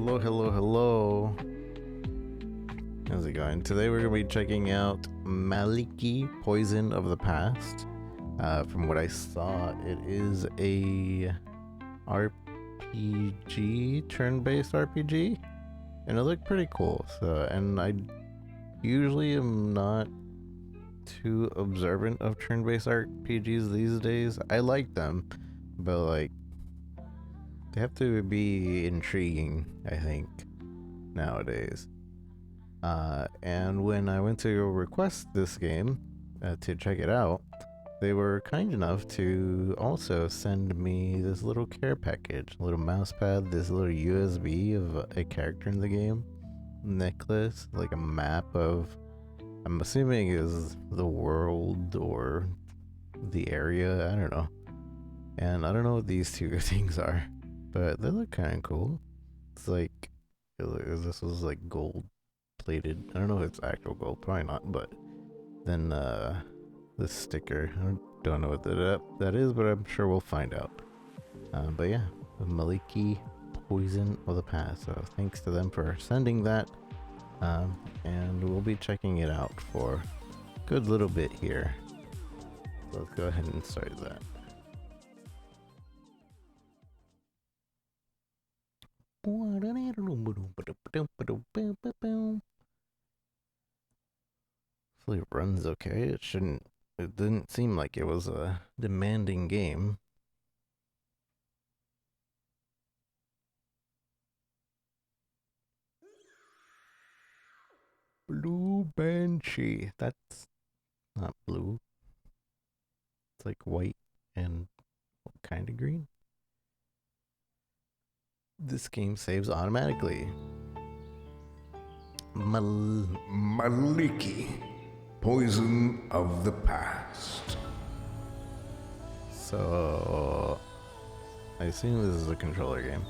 Hello, hello, hello. How's it going? Today we're going to be checking out Maliki, Poison of the Past. From what I saw, it is a RPG, turn-based RPG, and it looked pretty cool. And I usually am not too observant of turn-based RPGs these days. I like them, but like they have to be intriguing, I think, nowadays. And when I went to request this game to check it out, they were kind enough to also send me this little care package, a little mouse pad, this little USB of a character in the game, necklace, like a map of, I'm assuming is the world or the area, I don't know. And I don't know what these two things are, but they look kind of cool. It's like, this was like gold plated. I don't know if it's actual gold, probably not, but then this sticker, I don't know what that is, but I'm sure we'll find out. But yeah, Maliki, Poison of the Past. So thanks to them for sending that. And we'll be checking it out for a good little bit here. So let's go ahead and start that. Hopefully it runs okay. It didn't seem like it was a demanding game. Blue Banshee. That's not blue. It's like white and kind of green. This game saves automatically. Maliki, Poison of the Past. So, I assume this is a controller game.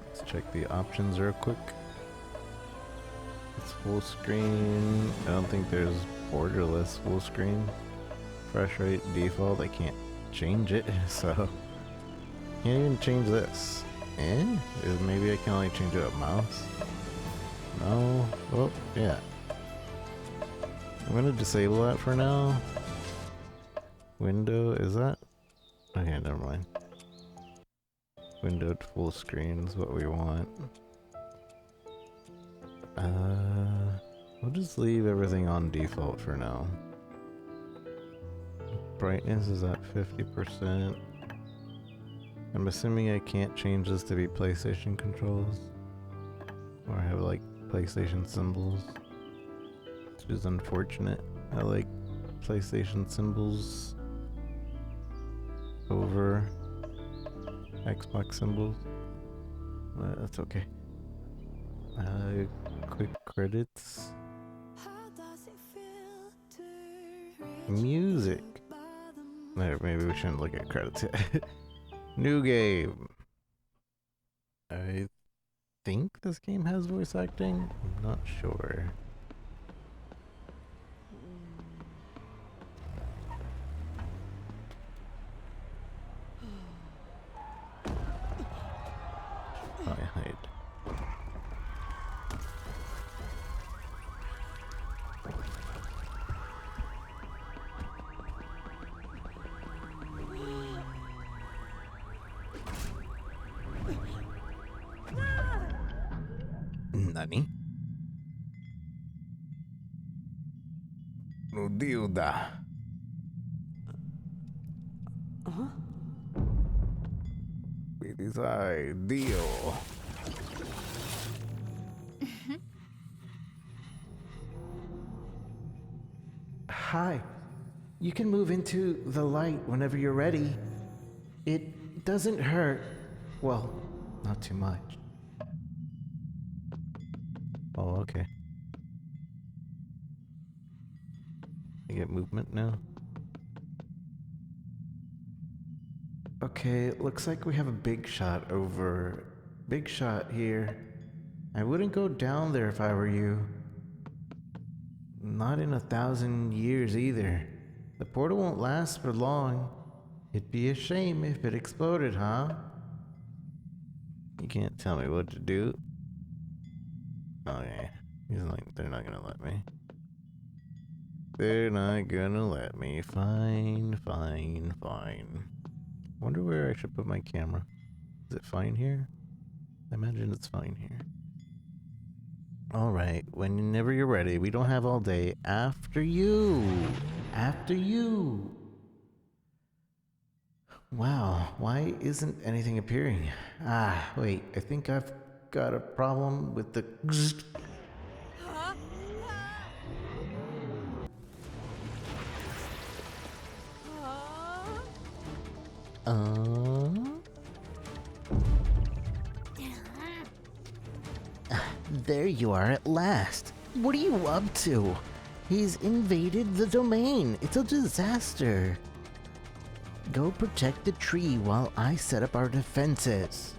Let's check the options real quick. It's full screen. I don't think there's borderless full screen. Fresh rate default. I can't change it, so can't even change this. Maybe I can only change it with mouse. No. Oh, yeah. I'm gonna disable that for now. Window, is that? Okay, never mind. Windowed full screen is what we want. We'll just leave everything on default for now. Brightness is at 50%. I'm assuming I can't change this to be PlayStation controls. Or have like PlayStation symbols. Which is unfortunate. I like PlayStation symbols over Xbox symbols. But that's okay. Quick credits. Music. Maybe we shouldn't look at credits yet. New game. I think this game has voice acting. I'm not sure. I hide. Nani? Nudilda. Bidisai Dio. Hi. You can move into the light whenever you're ready. It doesn't hurt. Well, not too much. Oh, okay. I get movement now. Okay, looks like we have a big shot over. Big shot here. I wouldn't go down there if I were you. Not in 1,000 years either. The portal won't last for long. It'd be a shame if it exploded, huh? You can't tell me what to do. Okay. He's like, they're not gonna let me. They're not gonna let me. Fine, fine, fine. Wonder where I should put my camera. Is it fine here? I imagine it's fine here. Alright, whenever you're ready, we don't have all day. After you! After you! Wow, why isn't anything appearing? Ah, wait, I think I've got a problem with the... There you are at last. What are you up to? He's invaded the domain. It's a disaster. Go protect the tree while I set up our defenses.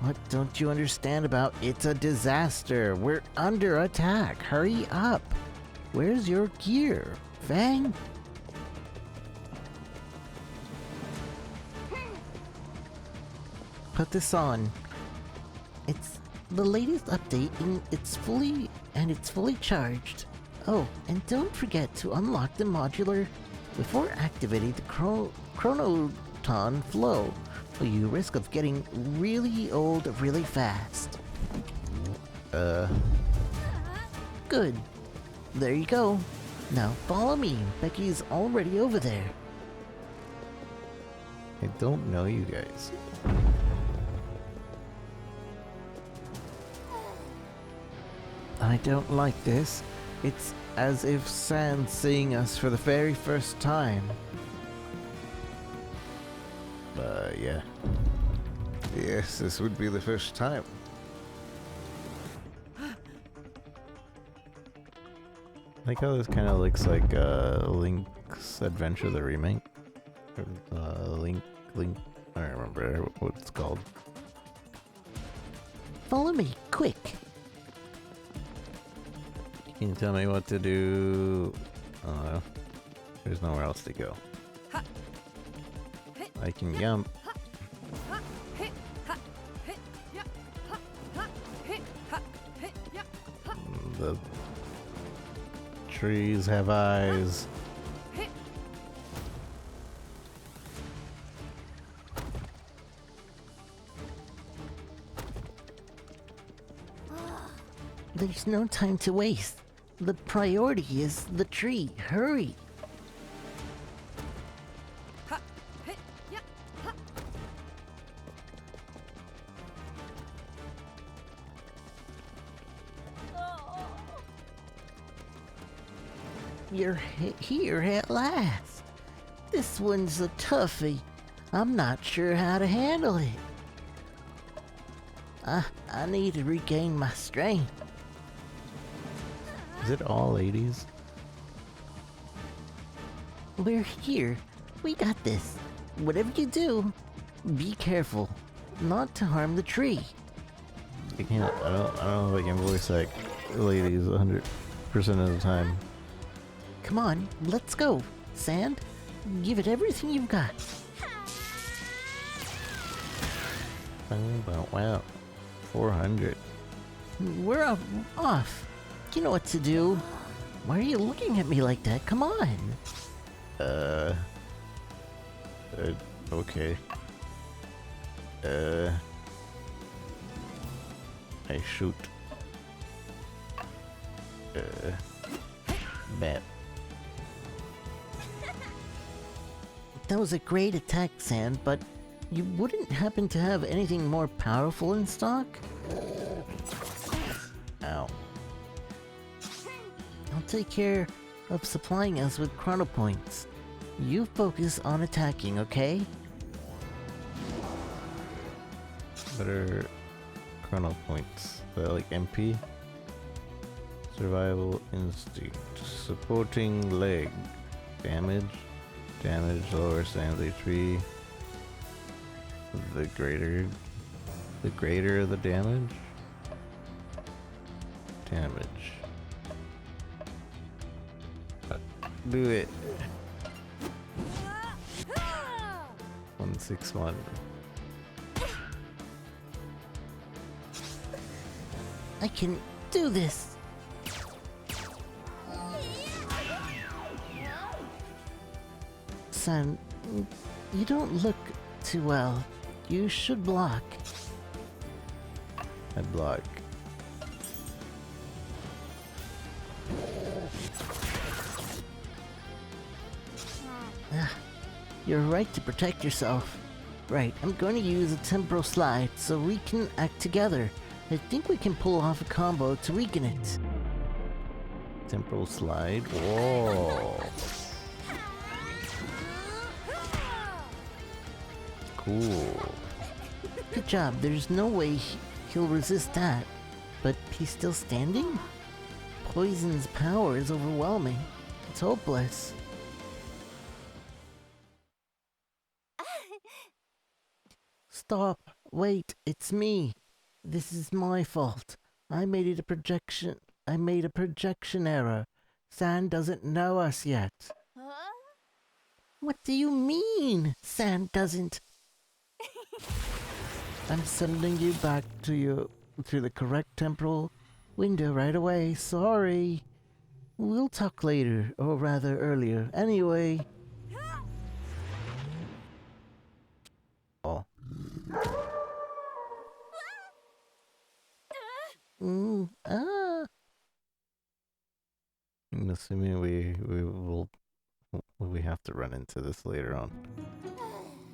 What don't you understand about it's a disaster? We're under attack. Hurry up. Where's your gear, Fang? Put this on. It's the latest update and it's fully charged. Oh, and don't forget to unlock the modular before activating the chronoton flow, or you risk of getting really old really fast. Good. There you go. Now follow me. Becky's already over there. I don't know you guys. I don't like this. It's as if Sand's seeing us for the very first time. Yeah. Yes, this would be the first time. Like how this kind of looks like Link's Adventure, the remake. Link, I don't remember what it's called. Follow me, quick! Can you tell me what to do? Oh, there's nowhere else to go. I can jump. The trees have eyes. There's no time to waste. The priority is the tree. Hurry. You're here at last. This one's a toughie. I'm not sure how to handle it. I need to regain my strength. Is it all ladies? We're here. We got this. Whatever you do, be careful not to harm the tree. I don't know if I can voice like ladies 100% of the time. Come on, let's go. Sand, give it everything you've got. Oh, wow. 400. We're off. You know what to do. Why are you looking at me like that? Come on. Okay. I shoot. Bet. That was a great attack, Sand, but you wouldn't happen to have anything more powerful in stock? Ow. I'll take care of supplying us with chrono points. You focus on attacking, okay? What are chrono points? Like MP? Survival instinct. Supporting leg. Damage. Damage lower Sand's HP. The greater the damage. Damage. Do it. 161. I can do this. Son, you don't look too well. You should block. I block. You're right to protect yourself. Right, I'm going to use a temporal slide so we can act together. I think we can pull off a combo to weaken it. Temporal slide. Whoa. Cool. Good job, there's no way he'll resist that. But he's still standing? Poison's power is overwhelming. It's hopeless. Stop. Wait, it's me. This is my fault. I made a projection error. Sand doesn't know us yet. What do you mean, Sand doesn't? I'm sending you back to the correct temporal window right away. Sorry. We'll talk later, or rather earlier. Anyway. Oh. I'm assuming we have to run into this later on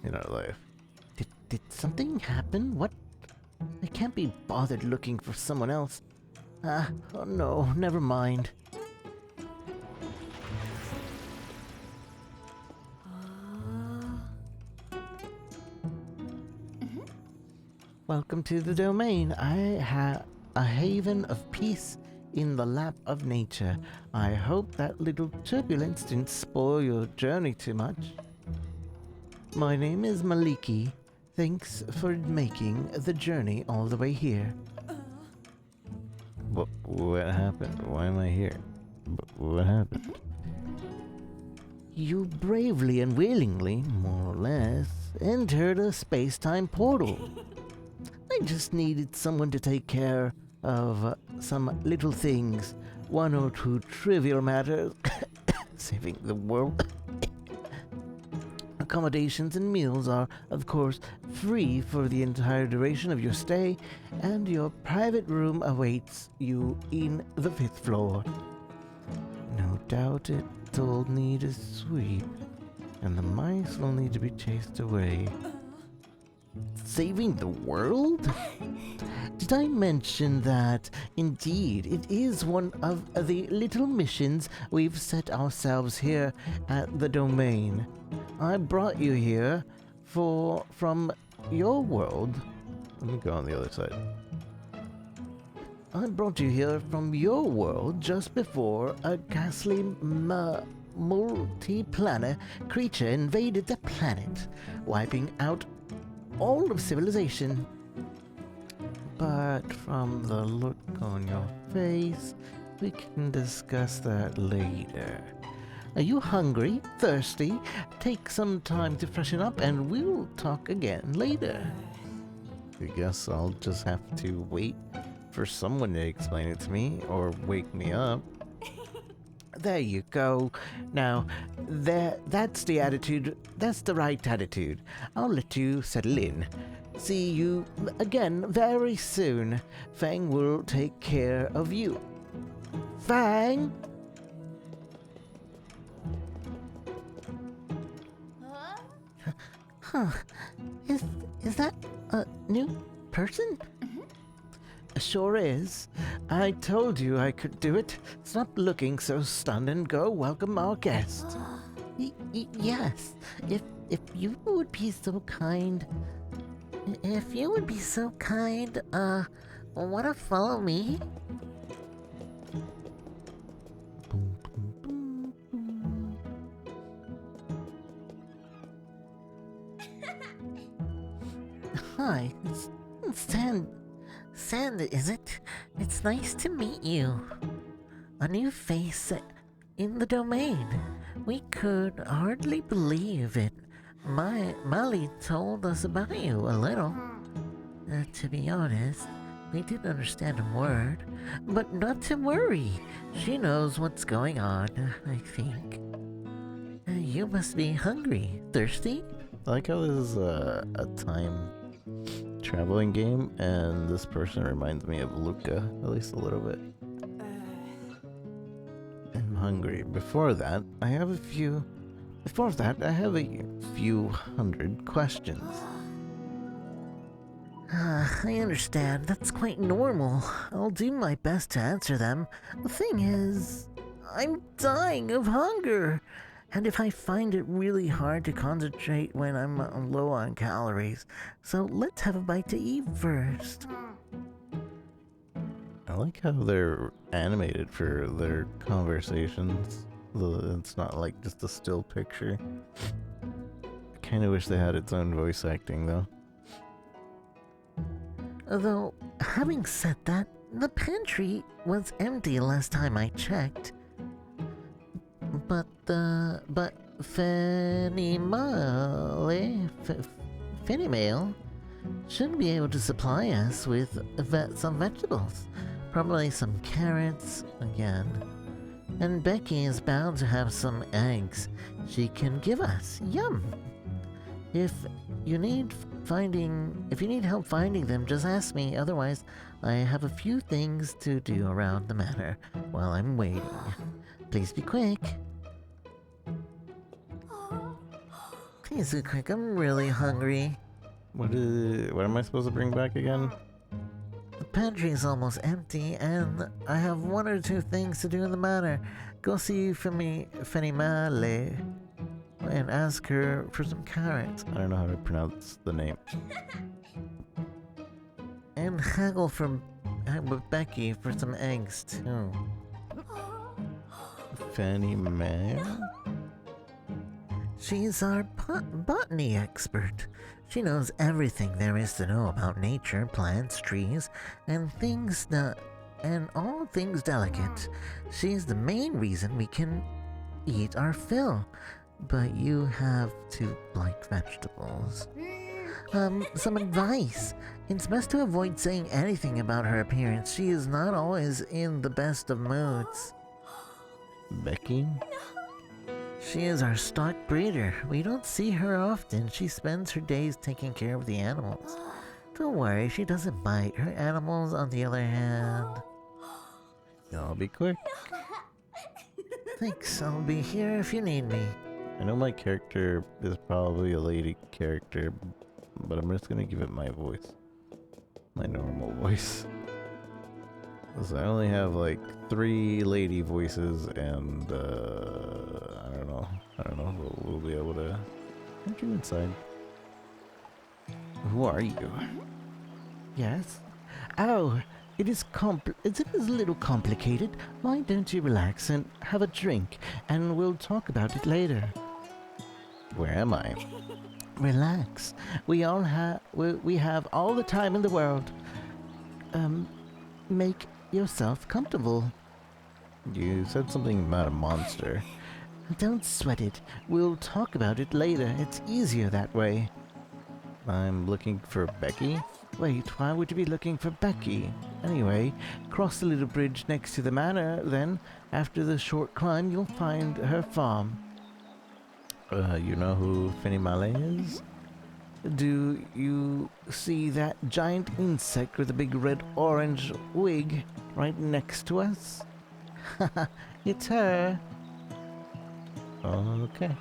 in our life. Did something happen? What? I can't be bothered looking for someone else. Oh no, never mind. Welcome to the domain. I have a haven of peace in the lap of nature. I hope that little turbulence didn't spoil your journey too much. My name is Maliki. Thanks for making the journey all the way here. What happened? Why am I here? What happened? You bravely and willingly, more or less, entered a space-time portal. I just needed someone to take care of some little things, one or two trivial matters, saving the world. Accommodations and meals are, of course, free for the entire duration of your stay, and your private room awaits you in the 5th floor. No doubt it'll need a sweep, and the mice will need to be chased away. Saving the world? Did I mention that, indeed, it is one of the little missions we've set ourselves here at the domain? I brought you here from your world. Let me go on the other side. I brought you here from your world just before a ghastly multi-planet creature invaded the planet, wiping out all of civilization. But from the look on your face, we can discuss that later. Are you hungry? Thirsty? Take some time to freshen up and we'll talk again later. I guess I'll just have to wait for someone to explain it to me or wake me up. There you go. Now, that's the attitude. That's the right attitude. I'll let you settle in. See you again very soon. Fang will take care of you. Fang! Huh. Is that a new person? Sure is. I told you I could do it. Stop looking so stunned and go welcome our guest. Yes. If you would be so kind. If you would be so kind, wanna follow me? Hi, it's Sand, is it? It's nice to meet you. A new face in the domain. We could hardly believe it. Molly told us about you a little. To be honest, we didn't understand a word, but not to worry. She knows what's going on, I think. You must be hungry, thirsty? I like how this is a time traveling game, and this person reminds me of Luca, at least a little bit. I'm hungry. Before that, I have a few hundred questions. I understand. That's quite normal. I'll do my best to answer them. The thing is, I'm dying of hunger. And if I find it really hard to concentrate when I'm low on calories, so let's have a bite to eat first. I like how they're animated for their conversations. It's not like just a still picture. I kind of wish they had its own voice acting, though. Although, having said that, the pantry was empty last time I checked. But Fenimale should be able to supply us with some vegetables. Probably some carrots again. And Becky is bound to have some eggs she can give us. Yum! If you need help finding them, just ask me. Otherwise, I have a few things to do around the manor while I'm waiting. Please be quick. Please be quick, I'm really hungry. What am I supposed to bring back again? The pantry's almost empty, and I have one or two things to do in the manor. Go see Fenimale and ask her for some carrots. I don't know how to pronounce the name. And haggle with Becky for some eggs, too. Fanny Mae? She's our botany expert. She knows everything there is to know about nature, plants, trees, and all things delicate. She's the main reason we can eat our fill. But you have to like vegetables. Some advice. It's best to avoid saying anything about her appearance. She is not always in the best of moods. Becky? She is our stock breeder. We don't see her often. She spends her days taking care of the animals. Don't worry, she doesn't bite. Her animals, on the other hand... I'll be quick. Thanks, I'll be here if you need me. I know my character is probably a lady character, but I'm just gonna give it my voice. My normal voice. So I only have like 3 lady voices, and I don't know. We'll be able to enter inside. Who are you? Yes? Oh, it is a little complicated. Why don't you relax and have a drink, and we'll talk about it later. Where am I? Relax. We have all the time in the world. Make yourself comfortable. You said something about a monster. Don't sweat it. We'll talk about it later. It's easier that way. I'm looking for Becky? Wait, why would you be looking for Becky? Anyway, cross the little bridge next to the manor, then, after the short climb, you'll find her farm. You know who Fenimale is? Do you see that giant insect with a big red-orange wig right next to us? Haha, it's her. Okay.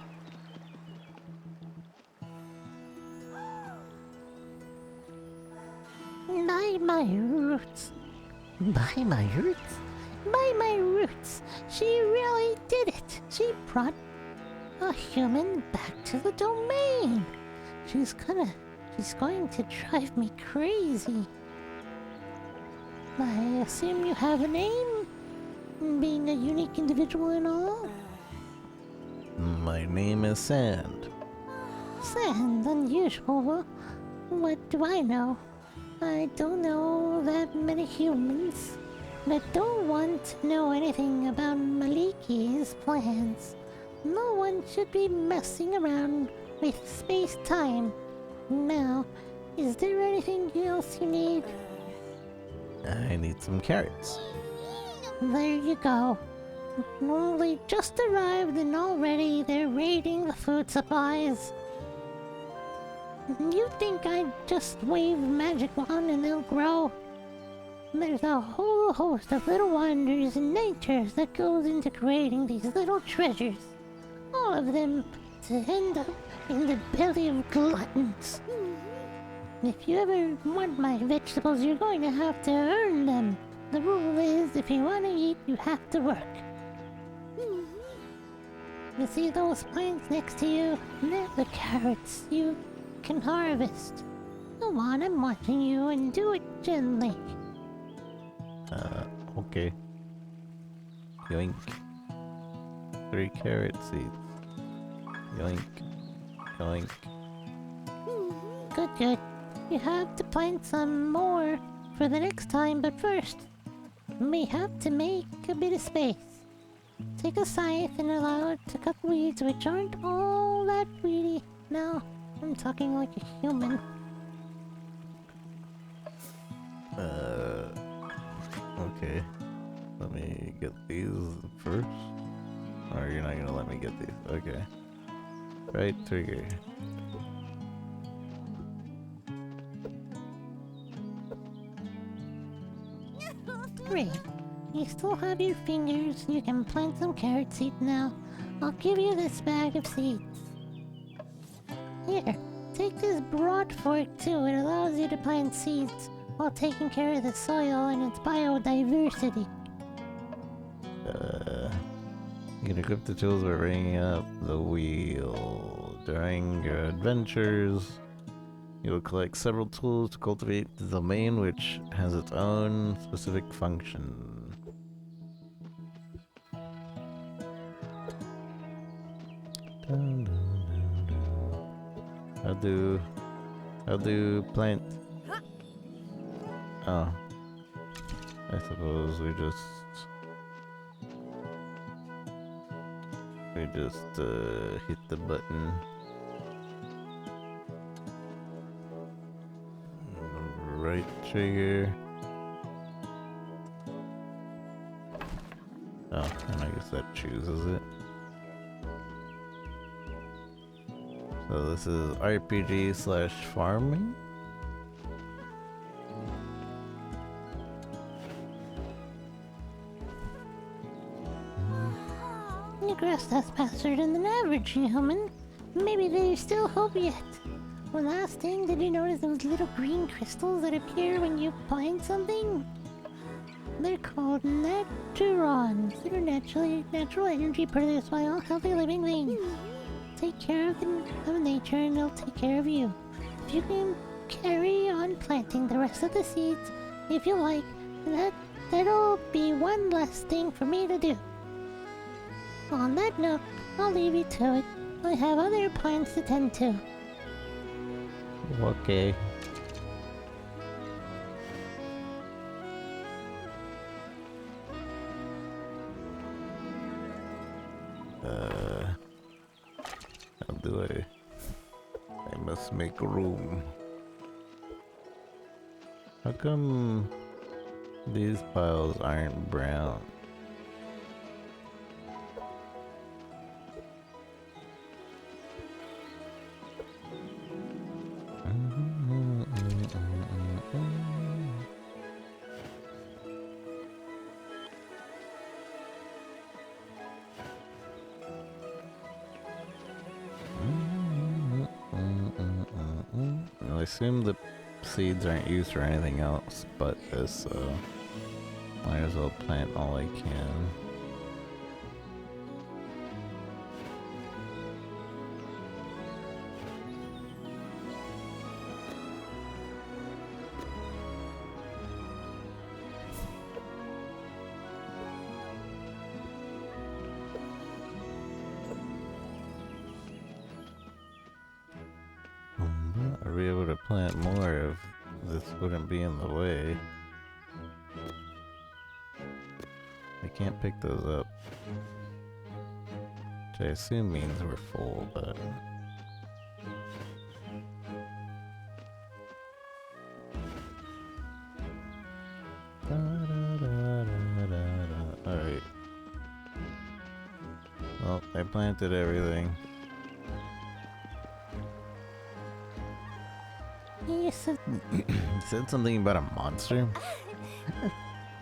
By my roots. By my roots? By my roots. She really did it. She brought a human back to the domain. She's going to drive me crazy. I assume you have a name? Being a unique individual and all? My name is Sand. Sand, unusual. What do I know? I don't know that many humans that don't want to know anything about Maliki's plans. No one should be messing around with space-time. Now, is there anything else you need? I need some carrots. There you go. Only just arrived and already they're raiding the food supplies. You think I'd just wave a magic wand and they'll grow? There's a whole host of little wonders and natures that goes into creating these little treasures. All of them to end up in the belly of gluttons. If you ever want my vegetables, you're going to have to earn them. The rule is, if you want to eat, you have to work. You see those plants next to you? They're the carrots you can harvest. Go on, I'm watching you, and do it gently. Okay. Yoink. 3 carrot seeds. Yoink. Yoink. Good, good. You have to plant some more for the next time, but first, we have to make a bit of space. Take a scythe and allow it to cut weeds which aren't all that weedy. Now, I'm talking like a human. Okay. Let me get these first. Or you're not gonna let me get these. Okay. Right trigger. Great. You still have your fingers. You can plant some carrot seeds now. I'll give you this bag of seeds. Here, take this broad fork too. It allows you to plant seeds while taking care of the soil and its biodiversity. You can equip the tools by ringing up the wheel. During your adventures, you will collect several tools to cultivate the domain, which has its own specific function. Dun, dun, dun, dun. How do plant? Oh, I suppose we just hit the button. Right trigger. Oh, and I guess that chooses it. So this is RPG slash farming. Your grass that's faster than an average human. Maybe there's still hope yet. One last thing, did you notice those little green crystals that appear when you plant something? They're called naturons. They're natural energy produced by all healthy living things. Take care of nature and it'll take care of you. If you can carry on planting the rest of the seeds, if you like, that'll be one less thing for me to do. On that note, I'll leave you to it. I have other plants to tend to. Okay. How do I must make room. How come these piles aren't brown? I assume the seeds aren't used for anything else but this, so might as well plant all I can. I'd be able to plant more if this wouldn't be in the way. I can't pick those up. Which I assume means we're full, but planted everything. You said, You said something about a monster?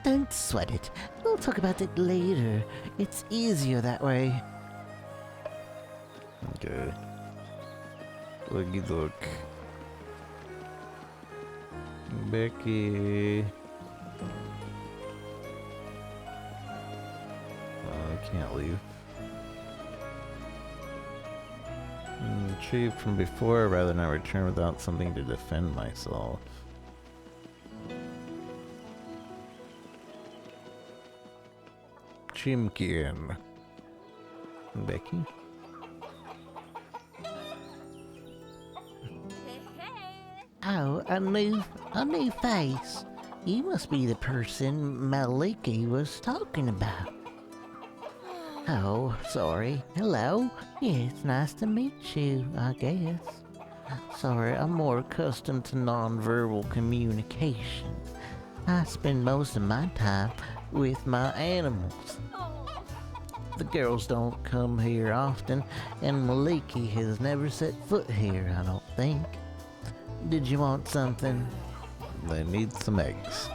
Don't sweat it. We'll talk about it later. It's easier that way. Okay. Looky look. Becky. I can't leave. Retrieved from before, rather not return without something to defend myself. Chimkin. Becky? Oh, a new face. You must be the person Maliki was talking about. Oh, sorry. Hello. Yeah, it's nice to meet you, I guess. Sorry, I'm more accustomed to nonverbal communication. I spend most of my time with my animals. The girls don't come here often, and Maliki has never set foot here, I don't think. Did you want something? They need some eggs.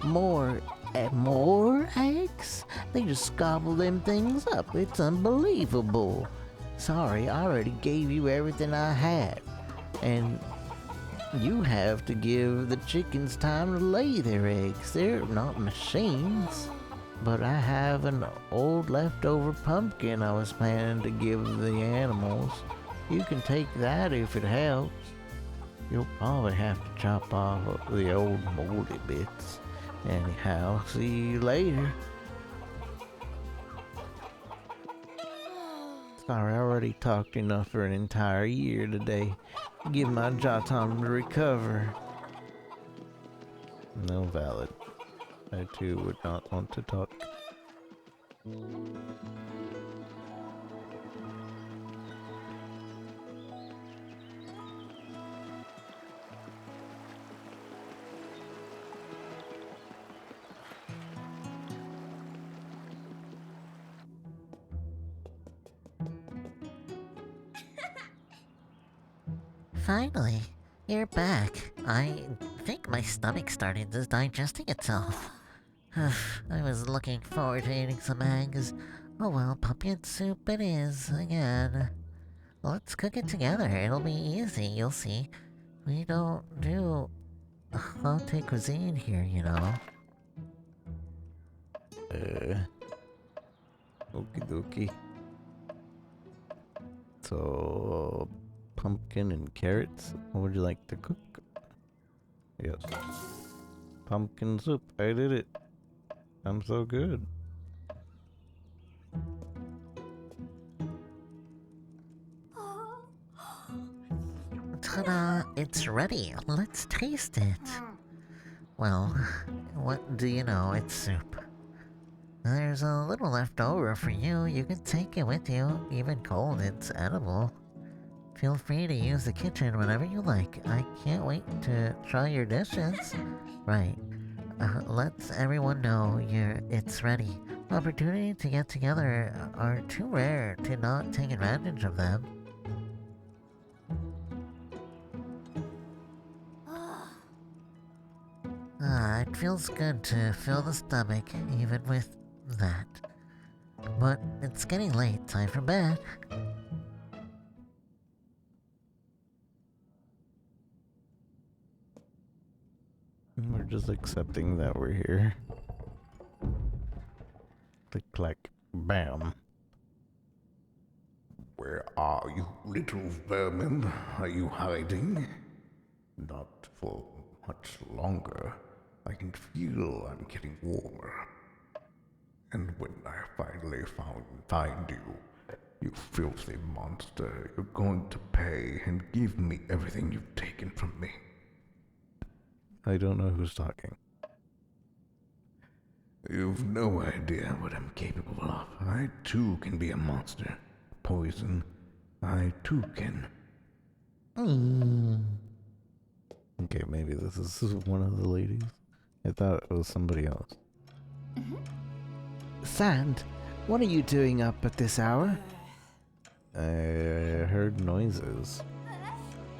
More eggs? They just gobble them things up. It's unbelievable. Sorry, I already gave you everything I had. And you have to give the chickens time to lay their eggs. They're not machines. But I have an old leftover pumpkin I was planning to give the animals. You can take that if it helps. You'll probably have to chop off the old moldy bits. Anyhow, see you later. Sorry, I already talked enough for an entire year today. Give my jaw time to recover. No valid. I too would not want to talk. finally, you're back. I think my stomach started digesting itself. I was looking forward to eating some eggs. Oh well, pumpkin soup it is again. Let's cook it together. It'll be easy, you'll see. We don't do latte cuisine here, you know. Okie dokie. So, pumpkin and carrots. What would you like to cook? Yes. Pumpkin soup. I did it. I'm so good. Ta-da! It's ready. Let's taste it. Well, what do you know? It's soup. There's a little left over for you. You can take it with you. Even cold, it's edible. Feel free to use the kitchen whenever you like. I can't wait to try your dishes. Right. Let's everyone know it's ready. Opportunity to get together are too rare to not take advantage of them. It feels good to fill the stomach, even with that. But it's getting late, time for bed. We're just accepting that we're here. Click, clack, bam. Where are you, little vermin? Are you hiding? Not for much longer. I can feel I'm getting warmer. And when I finally find you, you filthy monster, you're going to pay and give me everything you've taken from me. I don't know who's talking. You've no idea what I'm capable of. I too can be a monster. Poison. I too can. Okay, maybe this is one of the ladies. I thought it was somebody else. Sand, what are you doing up at this hour? I heard noises.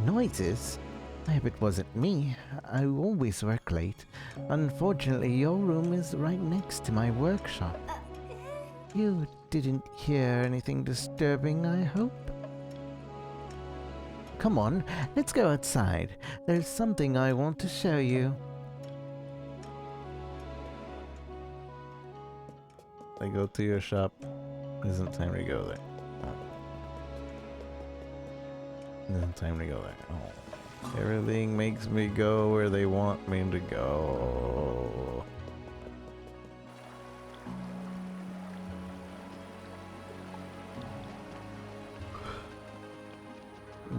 Noises? I hope it wasn't me. I always work late. Unfortunately, your room is right next to my workshop. You didn't hear anything disturbing, I hope? Come on, let's go outside. There's something I want to show you. I go to your shop. Isn't time to go there. Isn't time to go there. Oh. Everything makes me go where they want me to go.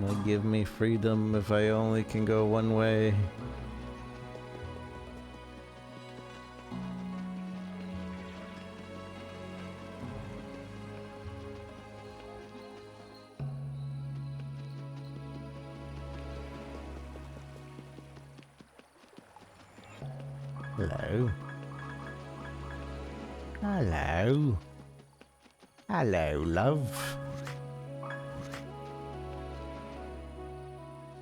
Will give me freedom if I only can go one way. Hello. Hello. Hello, love.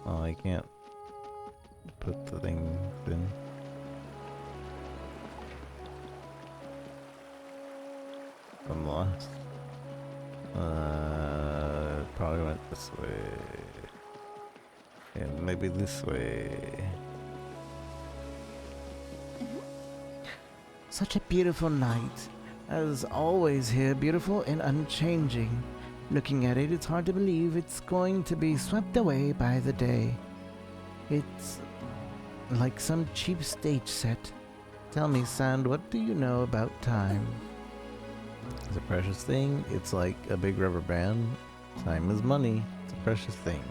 Oh, I can't put the things in. I'm lost. Probably went this way. And maybe this way. Such a beautiful night. As always here, beautiful and unchanging. Looking at it, it's hard to believe it's going to be swept away by the day. It's like some cheap stage set. Tell me, Sand, what do you know about time? It's a precious thing. It's like a big rubber band. Time is money. It's a precious thing.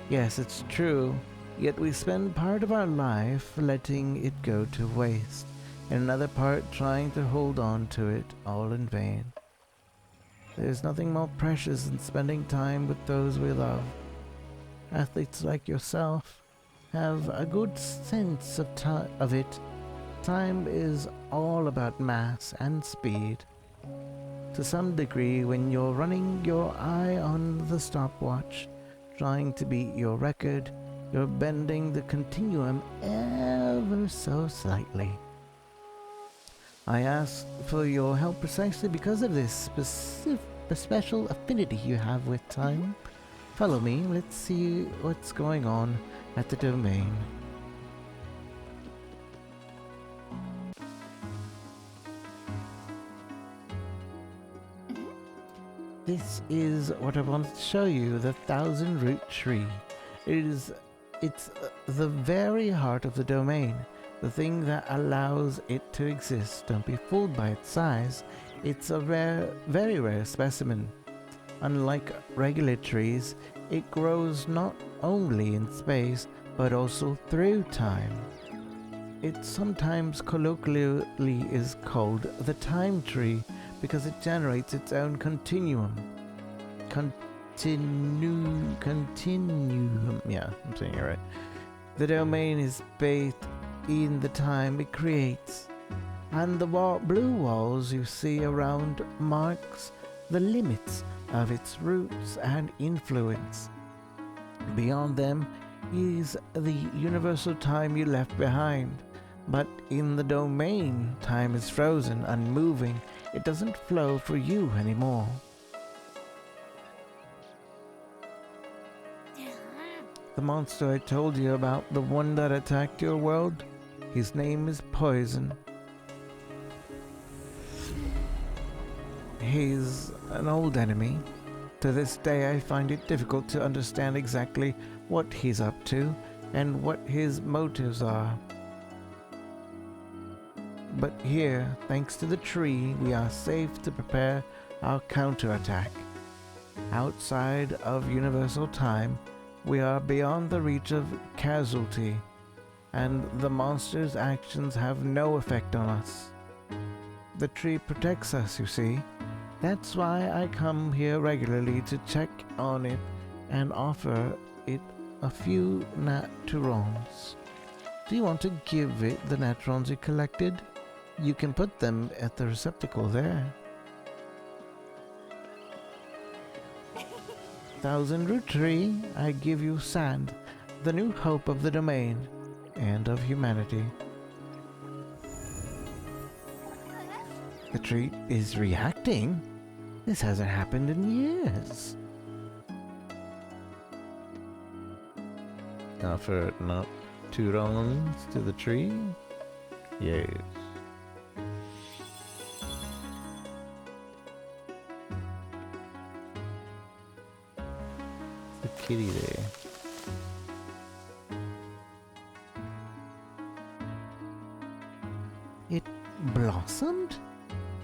Yes, it's true. Yet we spend part of our life letting it go to waste, and another part trying to hold on to it, all in vain. There's nothing more precious than spending time with those we love. Athletes like yourself have a good sense of it. Time is all about mass and speed. To some degree, when you're running your eye on the stopwatch, trying to beat your record, you're bending the continuum ever so slightly. I ask for your help precisely because of this special affinity you have with time. Follow me, let's see what's going on at the domain. This is what I wanted to show you, the 1,000-root tree. It's the very heart of the domain, the thing that allows it to exist. Don't be fooled by its size. It's a rare, very rare specimen. Unlike regular trees, it grows not only in space, but also through time. It sometimes colloquially is called the time tree because it generates its own continuum. Continuum. Yeah, I'm saying it right. The domain is bathed in the time it creates, and the blue walls you see around marks the limits of its roots and influence. Beyond them is the universal time you left behind. But in the domain, time is frozen, unmoving. It doesn't flow for you anymore. The monster I told you about, the one that attacked your world, his name is Poison. He's an old enemy. To this day, I find it difficult to understand exactly what he's up to and what his motives are. But here, thanks to the tree, we are safe to prepare our counterattack. Outside of universal time, we are beyond the reach of casualty, and the monster's actions have no effect on us. The tree protects us, you see. That's why I come here regularly to check on it and offer it a few natrons. Do you want to give it the natrons you collected? You can put them at the receptacle there. thousand root tree, I give you sand, the new hope of the domain and of humanity. The tree is reacting. This hasn't happened in years. Offer not 2 rounds to the tree? Yes. The kitty there. It blossomed?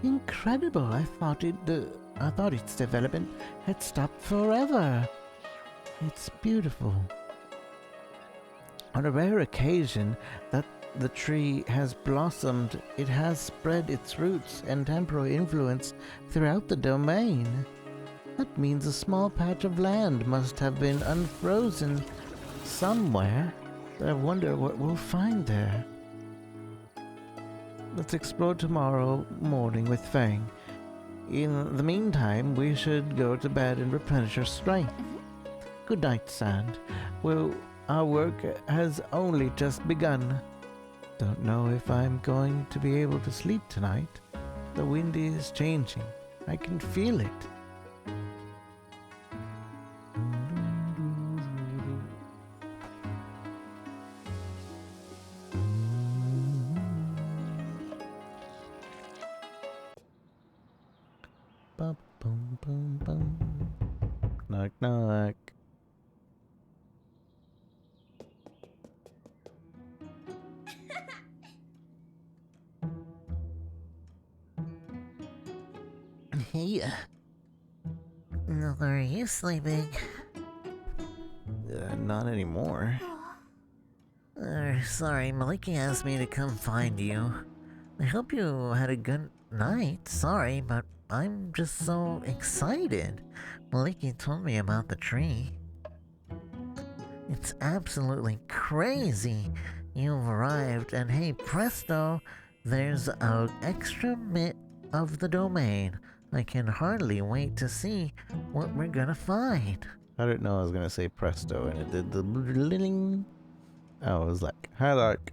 Incredible. I thought its development had stopped forever. It's beautiful. On a rare occasion that the tree has blossomed, it has spread its roots and temporal influence throughout the domain. That means a small patch of land must have been unfrozen somewhere. I wonder what we'll find there. Let's explore tomorrow morning with Fang. In the meantime, we should go to bed and replenish our strength. Good night, Sand. Well, our work has only just begun. Don't know if I'm going to be able to sleep tonight. The wind is changing. I can feel it. Bum, bum, bum, bum. Knock, knock. Hey, are you sleeping? Not anymore. Sorry, Maliki asked me to come find you. I hope you had a good night. Sorry, but I'm just so excited. Maliki told me about the tree. It's absolutely crazy. You've arrived, and hey, presto, there's an extra bit of the domain. I can hardly wait to see what we're gonna find. I didn't know I was gonna say presto and it did the bling. I was like, hi Lark.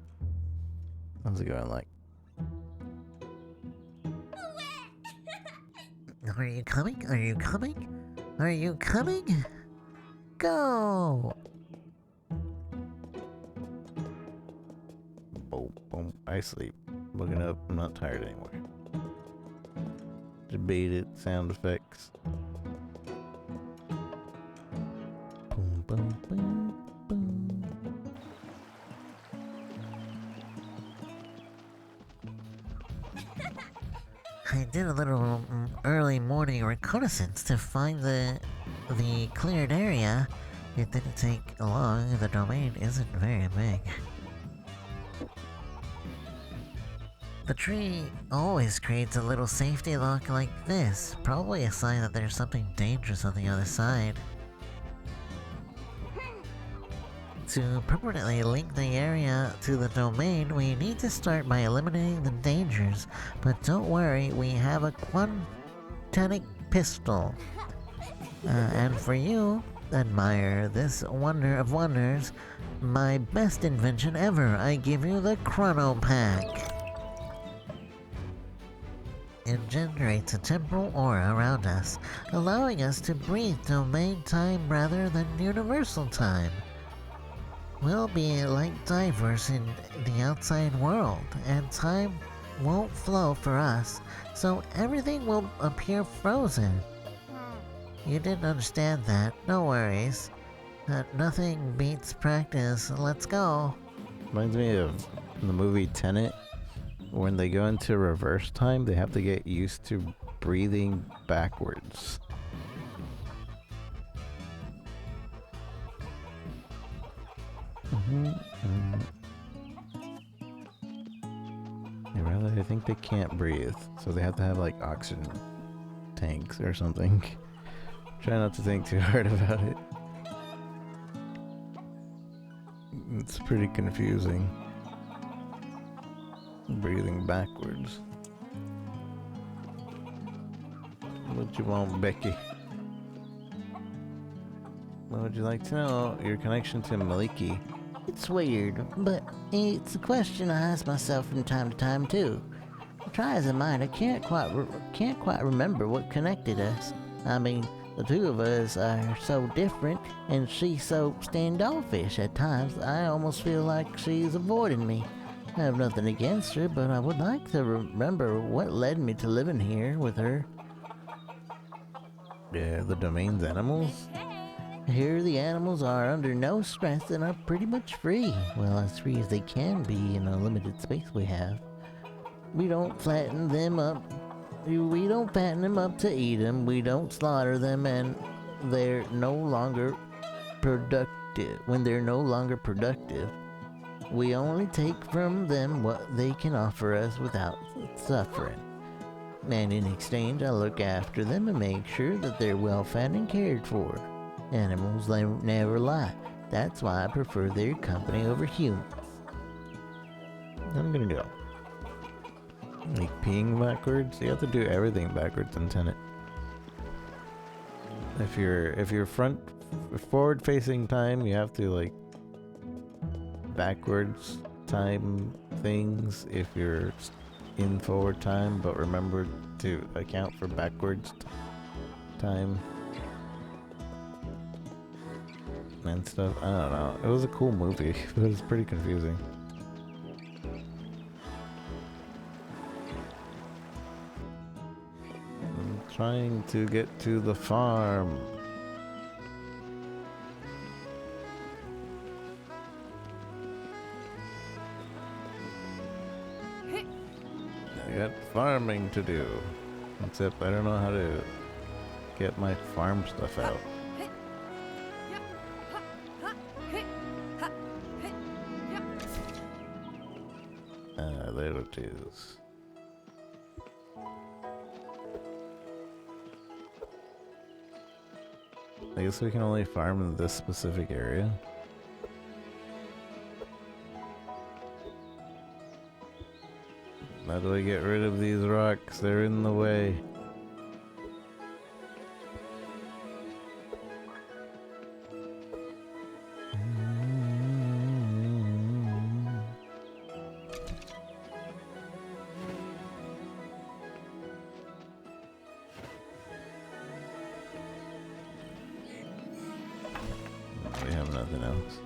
How's it going, like? Are you coming? Are you coming? Are you coming? Go! Boom, boom. I sleep. Looking up, I'm not tired anymore. Debated sound effects. Boom, boom, boom, boom. I did a little early morning reconnaissance to find the cleared area. It didn't take long. The domain isn't very big. The tree always creates a little safety lock like this, probably a sign that there's something dangerous on the other side. To permanently link the area to the domain, we need to start by eliminating the dangers, but don't worry, we have a quantanic pistol. And for you, admire this wonder of wonders, my best invention ever, I give you the Chrono Pack. It generates a temporal aura around us, allowing us to breathe domain time rather than universal time. We'll be like divers in the outside world, and time won't flow for us, so everything will appear frozen. You didn't understand that, no worries. Nothing beats practice, let's go. Reminds me of the movie Tenet. When they go into reverse time, they have to get used to breathing backwards. Yeah, I think they can't breathe, so they have to have like oxygen tanks or something. Try not to think too hard about it. It's pretty confusing. Breathing backwards. What you want, Becky? What would you like to know? Your connection to Maliki. It's weird, but it's a question I ask myself from time to time too. Try as I might, I can't quite remember what connected us. I mean, the two of us are so different, and she's so standoffish at times. I almost feel like she's avoiding me. I have nothing against her, but I would like to remember what led me to living here with her. Yeah, the domain's animals? Here the animals are under no stress and are pretty much free. Well, as free as they can be in a limited space we have. We don't fatten them up. We don't fatten them up to eat them. We don't slaughter them, and they're no longer productive. When they're no longer productive, we only take from them what they can offer us without suffering. And in exchange, I look after them and make sure that they're well fed and cared for. Animals, they never lie. That's why I prefer their company over humans. I'm gonna go. Like peeing backwards? You have to do everything backwards in Tenet. If you're forward facing time, you have to like backwards time things if you're in forward time, but remember to account for backwards time and stuff. I don't know. It was a cool movie, but it was pretty confusing. I'm trying to get to the farm. I got farming to do. Except I don't know how to get my farm stuff out. There it is. I guess we can only farm in this specific area. How do I get rid of these rocks? They're in the way. We have nothing else.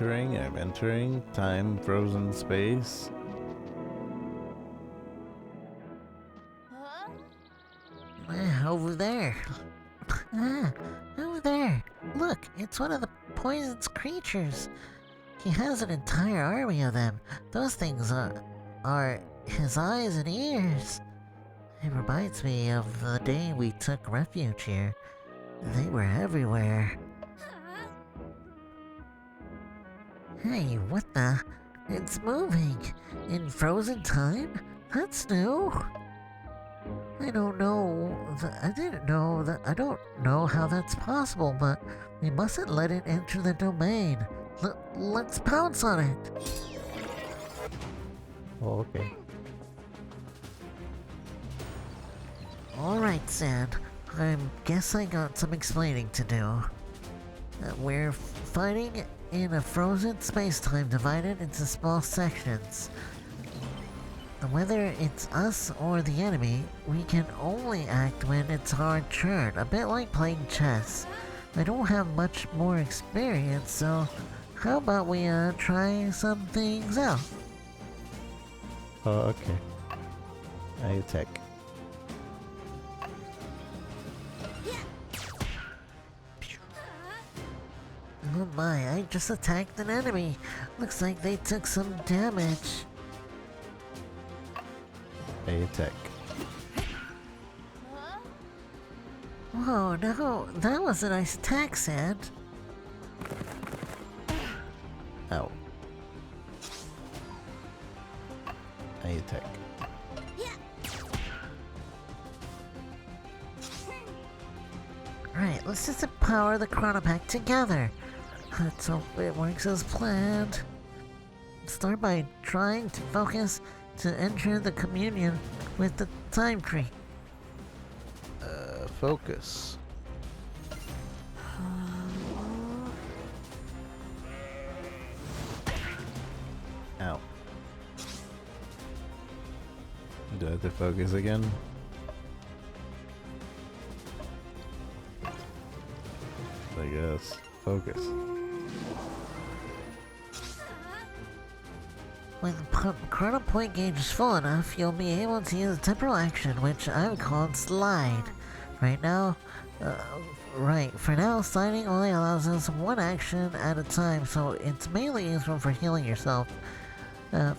I'm entering. Time, frozen space. Over there. Over there. Look, it's one of the poison's creatures. He has an entire army of them. Those things are his eyes and ears. It reminds me of the day we took refuge here. They were everywhere. Hey, what the? It's moving. In frozen time? That's new. I don't know how that's possible, but we mustn't let it enter the domain. Let's pounce on it. Oh, okay. Alright, Sand. I guess I got some explaining to do. We're fighting in a frozen space-time divided into small sections. Whether it's us or the enemy, we can only act when it's our turn, a bit like playing chess. I don't have much more experience, so how about we try some things out? Oh, okay. I attack. Oh my, I just attacked an enemy. Looks like they took some damage. I attack. Whoa, no, that was a nice attack, Sand. Ow. I attack. Right, let's just empower the Chronopack together. Let's hope it works as planned. Start by trying to focus to enter the communion with the time tree. Focus. Ow. Do I have to focus again? I guess. Focus. When the chrono point gauge is full enough, you'll be able to use a temporal action, which I've called slide. For now, sliding only allows us one action at a time, so it's mainly useful for healing yourself.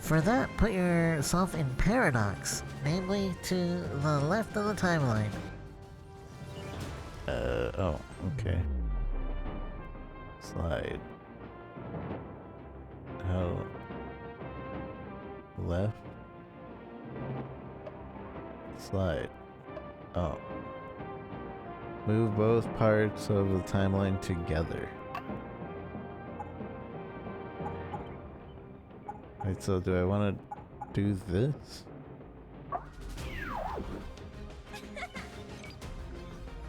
For that, put yourself in paradox, namely to the left of the timeline. Oh, okay. Slide. How? Left? Slide. Oh. Move both parts of the timeline together. Right, so do I want to do this?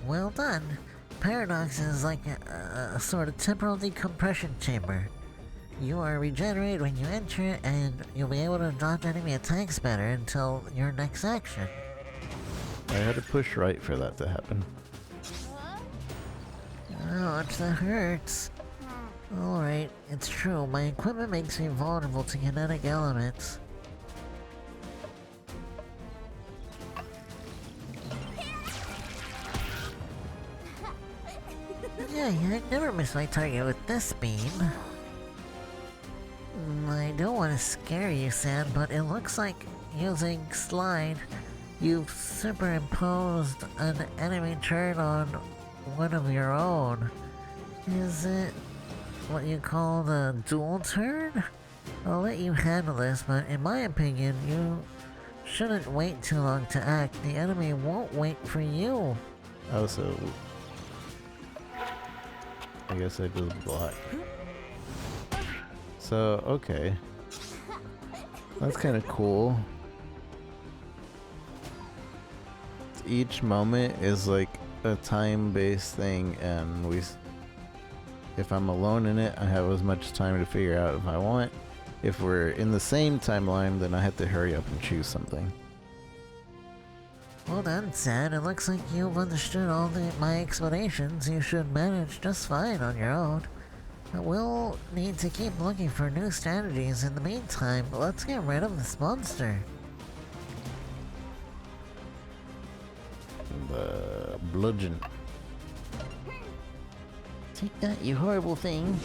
Well done. Paradox is like a sort of temporal decompression chamber. You are regenerated when you enter it, and you'll be able to dodge enemy attacks better until your next action. I had to push right for that to happen. Ouch, that hurts. Alright, it's true, my equipment makes me vulnerable to kinetic elements. Yeah, I'd never miss my target with this beam. I don't want to scare you, Sam, but it looks like using slide, you've superimposed an enemy turn on one of your own. Is it what you call the dual turn? I'll let you handle this, but in my opinion, you shouldn't wait too long to act. The enemy won't wait for you. Oh, so I guess I just block. So, okay. That's kind of cool. Each moment is like a time-based thing, and if I'm alone in it, I have as much time to figure out if I want. If we're in the same timeline, then I have to hurry up and choose something. Well done, Sad. It looks like you've understood all my explanations. You should manage just fine on your own. But we'll need to keep looking for new strategies in the meantime. Let's get rid of this monster. The bludgeon. Take that, you horrible thing.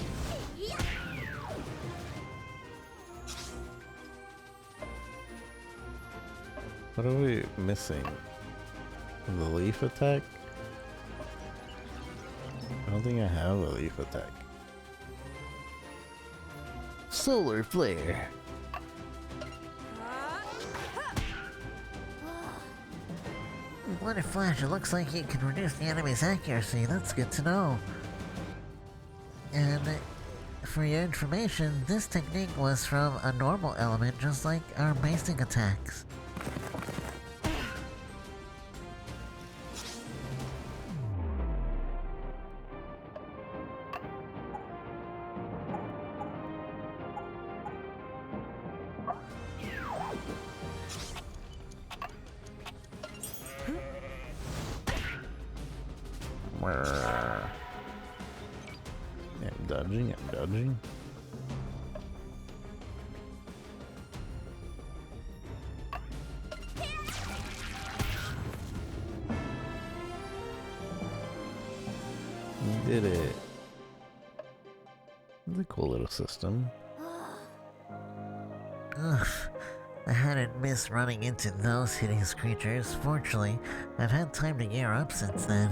What are we missing? The leaf attack? I don't think I have a leaf attack. Solar flare. What a flash, it looks like you can reduce the enemy's accuracy. That's good to know. And for your information, this technique was from a normal element, just like our basic attacks. I'm dodging. You did it. It's a cool little system. Ugh, I hadn't missed running into those hideous creatures. Fortunately, I've had time to gear up since then.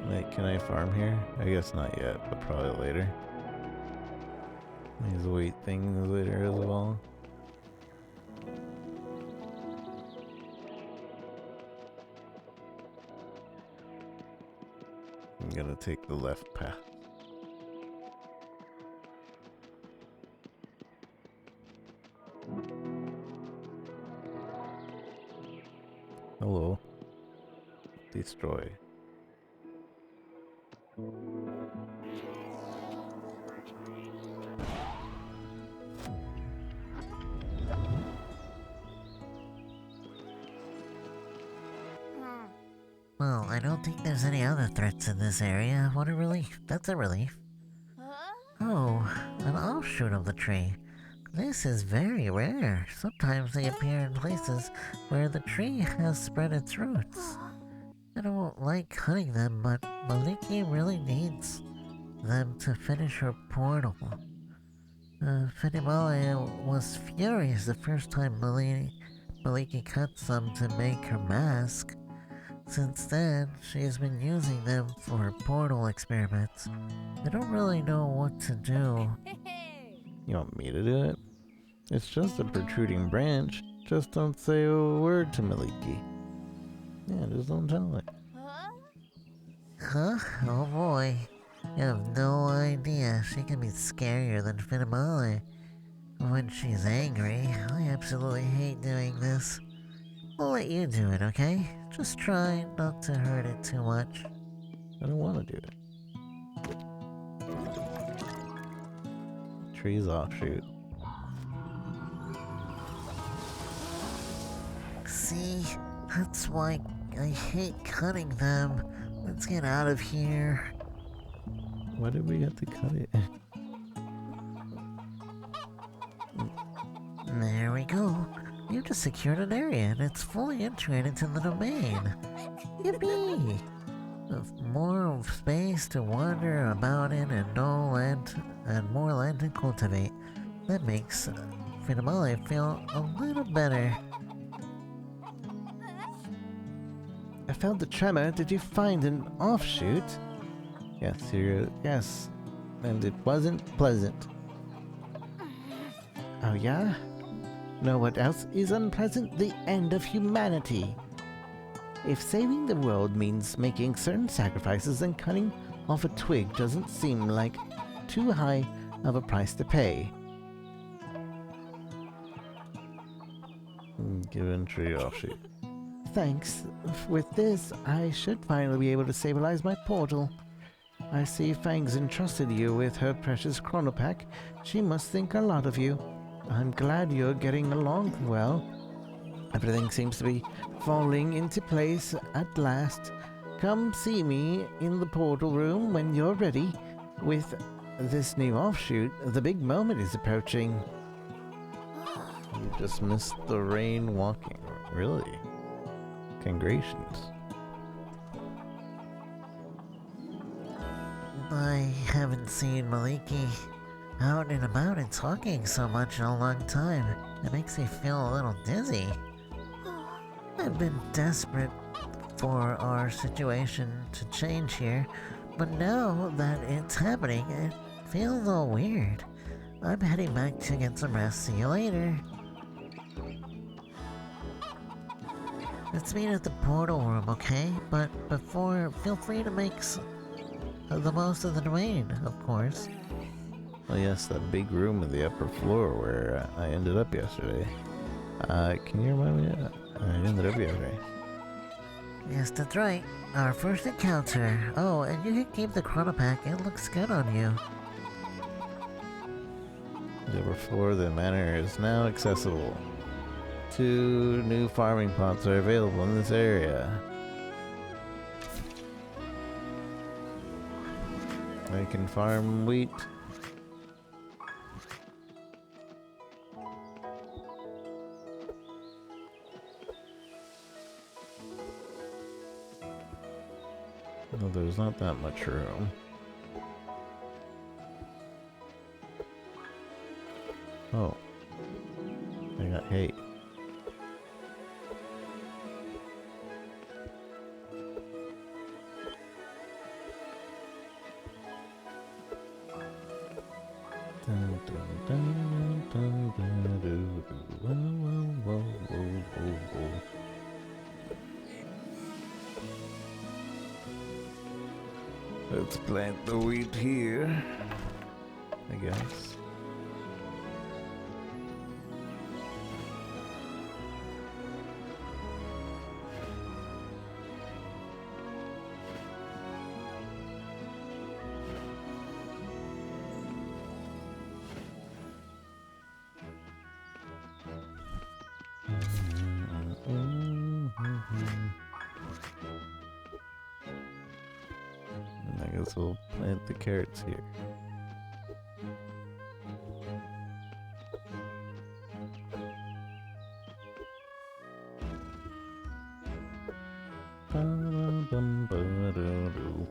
Wait, can I farm here? I guess not yet, but probably later. These wheat things later as well. I'm gonna take the left path. Hello. Destroy. Well, I don't think there's any other threats in this area. What a relief. That's a relief. Oh, an offshoot of the tree. This is very rare. Sometimes they appear in places where the tree has spread its roots. I don't like cutting them, but Maliki really needs them to finish her portal. Finimale was furious the first time Maliki cut some to make her mask. Since then, she has been using them for her portal experiments. I don't really know what to do. You want me to do it? It's just a protruding branch. Just don't say a word to Maliki. Yeah, just don't tell her. Huh? Oh boy. You have no idea. She can be scarier than Finimale. When she's angry, I absolutely hate doing this. I'll let you do it, okay? Just try not to hurt it too much. I don't want to do it. Trees offshoot. See? That's why I hate cutting them. Let's get out of here. Why did we have to cut it? There we go. You just secured an area and it's fully integrated to the domain. Yippee! With more space to wander about in and more land to cultivate. That makes Finimale feel a little better. I found the tremor. Did you find an offshoot? Yes. And it wasn't pleasant. Oh, yeah? Know what else is unpleasant? The end of humanity. If saving the world means making certain sacrifices, then cutting off a twig doesn't seem like too high of a price to pay. Given tree offshoot. Thanks. With this, I should finally be able to stabilize my portal. I see Fang's entrusted you with her precious chronopack. She must think a lot of you. I'm glad you're getting along well. Everything seems to be falling into place at last. Come see me in the portal room when you're ready. With this new offshoot, the big moment is approaching. You just missed the rain walking. Really? Congratulations. I haven't seen Maliki out and about and talking so much in a long time. It makes me feel a little dizzy. I've been desperate for our situation to change here, but now that it's happening, it feels all weird. I'm heading back to get some rest. See you later. Let's meet at the portal room, okay? But before, feel free to make the most of the domain, of course. Oh yes, that big room in the upper floor where I ended up yesterday. Can you remind me? I ended up yesterday. Yes, that's right. Our first encounter. Oh, and you can keep the chronopack. It looks good on you. The upper floor of the manor is now accessible. 2 new farming plots are available in this area. I can farm wheat. No, there's not that much room. Oh. I got hay. Dun, dun, dun, dun, dun, dun, dun, whoa, whoa, whoa, whoa. Let's plant the wheat here, I guess. And I guess we'll plant the carrots here. Ba-dum-ba-da-doo.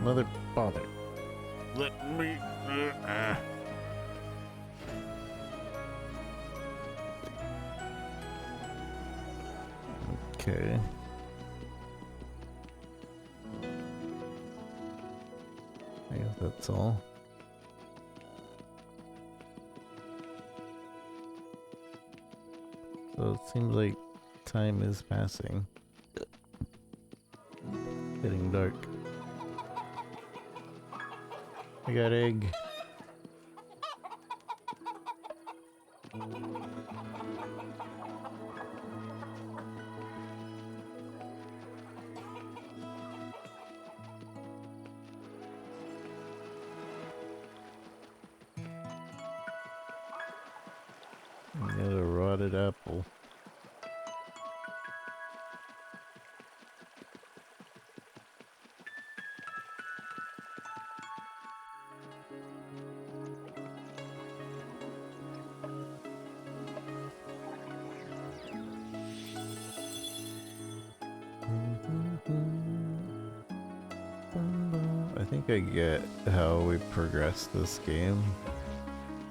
Mother, bother. Let me. Okay. I guess that's all. So it seems like time is passing. Getting dark. I got egg. I got a rotted apple. I think I get how we progress this game.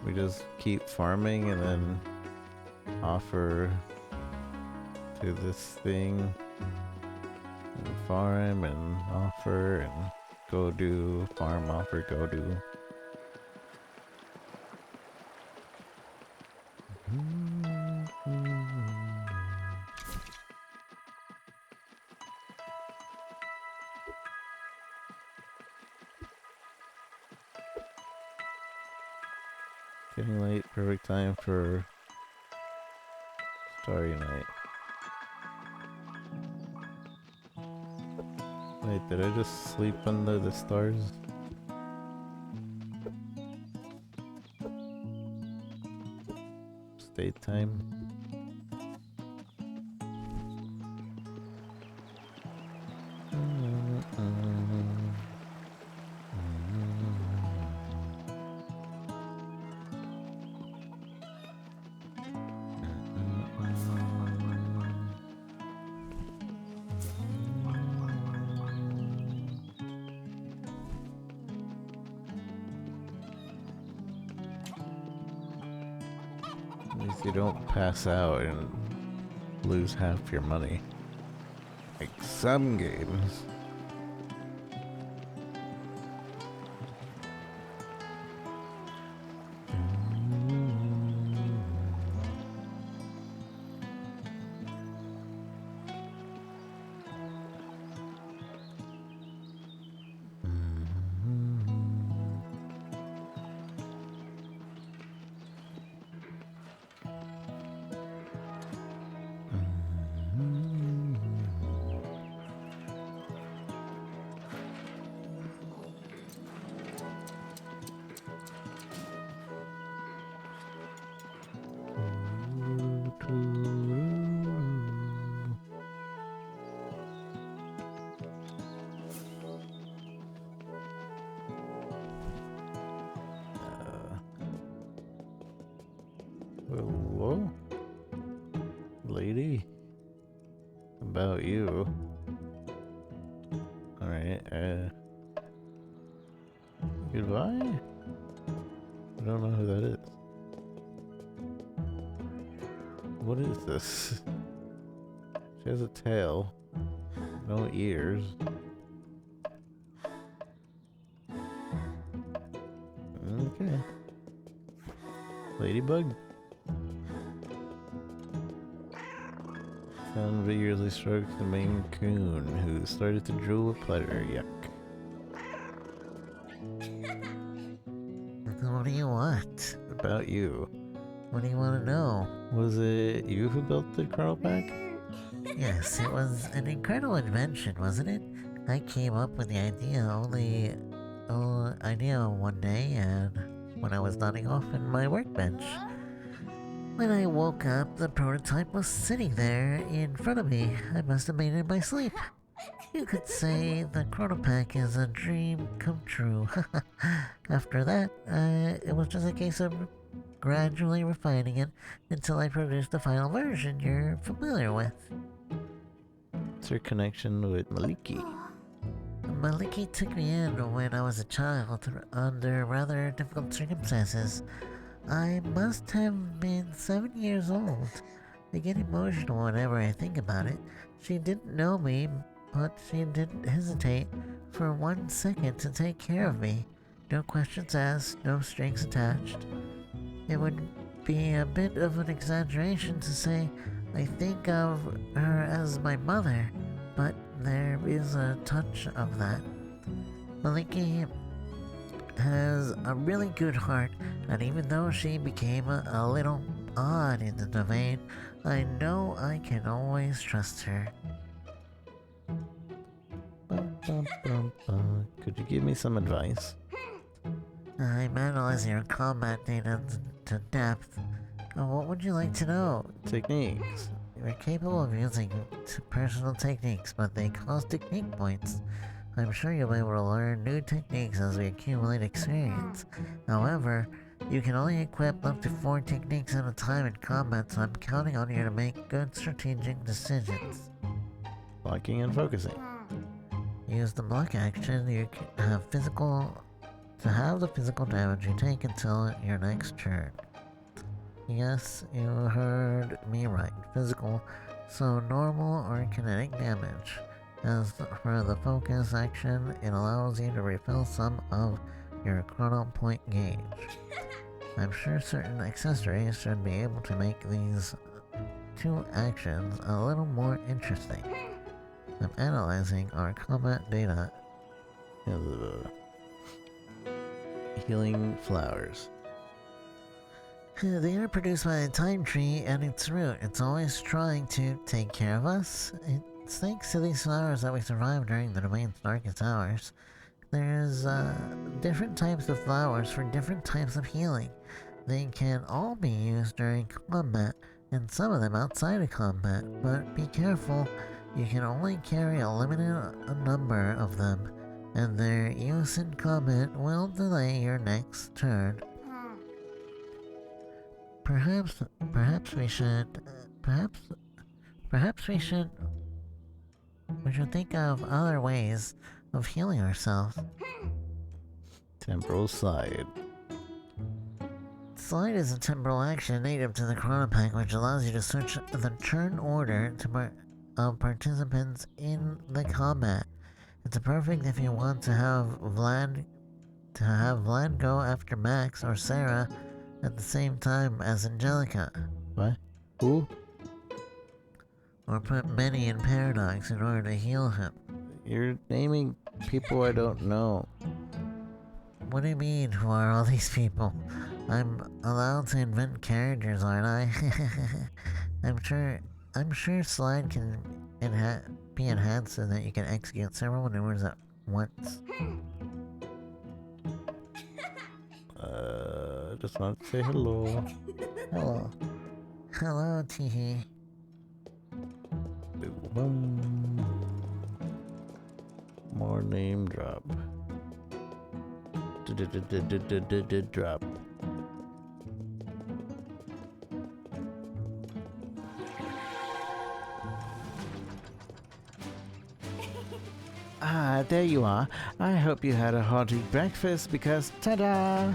We just keep farming and then offer to this thing and farm and offer and go do, farm, offer, go do. Getting late, perfect time for Starry Night. Wait, did I just sleep under the stars? State time. At least you don't pass out and lose half your money. Like some games. Whoa, lady, about you. All right, goodbye. I don't know who that is. What is this? She has a tail. No ears. Okay. Ladybug? Sound vigorously strokes the Maine Coon, who started to drool with pleasure. Yuck. What do you want? About you. What do you want to know? Was it you who built the Chrono Pack? Yes, it was an incredible invention, wasn't it? I came up with the idea one day, and when I was nodding off in my workbench. When I woke up, the prototype was sitting there in front of me. I must have made it in my sleep. You could say the Chrono Pack is a dream come true. After that, it was just a case of gradually refining it until I produced the final version you're familiar with. What's your connection with Maliki? Maliki took me in when I was a child under rather difficult circumstances. I must have been 7 years old. I get emotional whenever I think about it. She didn't know me, but she didn't hesitate for 1 second to take care of me. No questions asked, no strings attached. It would be a bit of an exaggeration to say I think of her as my mother, but there is a touch of that. Maliki has a really good heart, and even though she became a little odd in the domain, I know I can always trust her. Bum, bum, bum, bum. Could you give me some advice? I'm analyzing your combat data to depth. What would you like to know? Techniques. You're capable of using personal techniques, but they cost technique points. I'm sure you'll be able to learn new techniques as we accumulate experience. However, you can only equip up to 4 techniques at a time in combat, so I'm counting on you to make good strategic decisions. Blocking and focusing. Use the block action you can have to have the physical damage you take until your next turn. Yes, you heard me right. Physical, so normal or kinetic damage. As for the focus action, it allows you to refill some of your chrono point gauge. I'm sure certain accessories should be able to make these 2 actions a little more interesting. I'm analyzing our combat data. Healing flowers. They are produced by a time tree and its root. It's always trying to take care of us. It's thanks to these flowers that we survive during the domain's darkest hours. There's different types of flowers for different types of healing. They can all be used during combat, and some of them outside of combat, but be careful, you can only carry a limited number of them, and their use in combat will delay your next turn. Perhaps we should think of other ways of healing ourselves. Temporal slide. Slide is a temporal action native to the Chrono Pack, which allows you to switch the turn order of participants in the combat. It's perfect if you want to have Vlad go after Max or Sarah at the same time as Angelica. What? Who? Or put Benny in Paradox in order to heal him. You're naming people I don't know. What do you mean, who are all these people? I'm allowed to invent characters, aren't I? I'm sure Slide can be enhanced so that you can execute several maneuvers at once. Just want to say hello. Hello. Hello, Teehee. More name drop. Drop. Ah, there you are. I hope you had a hearty breakfast because, ta-da!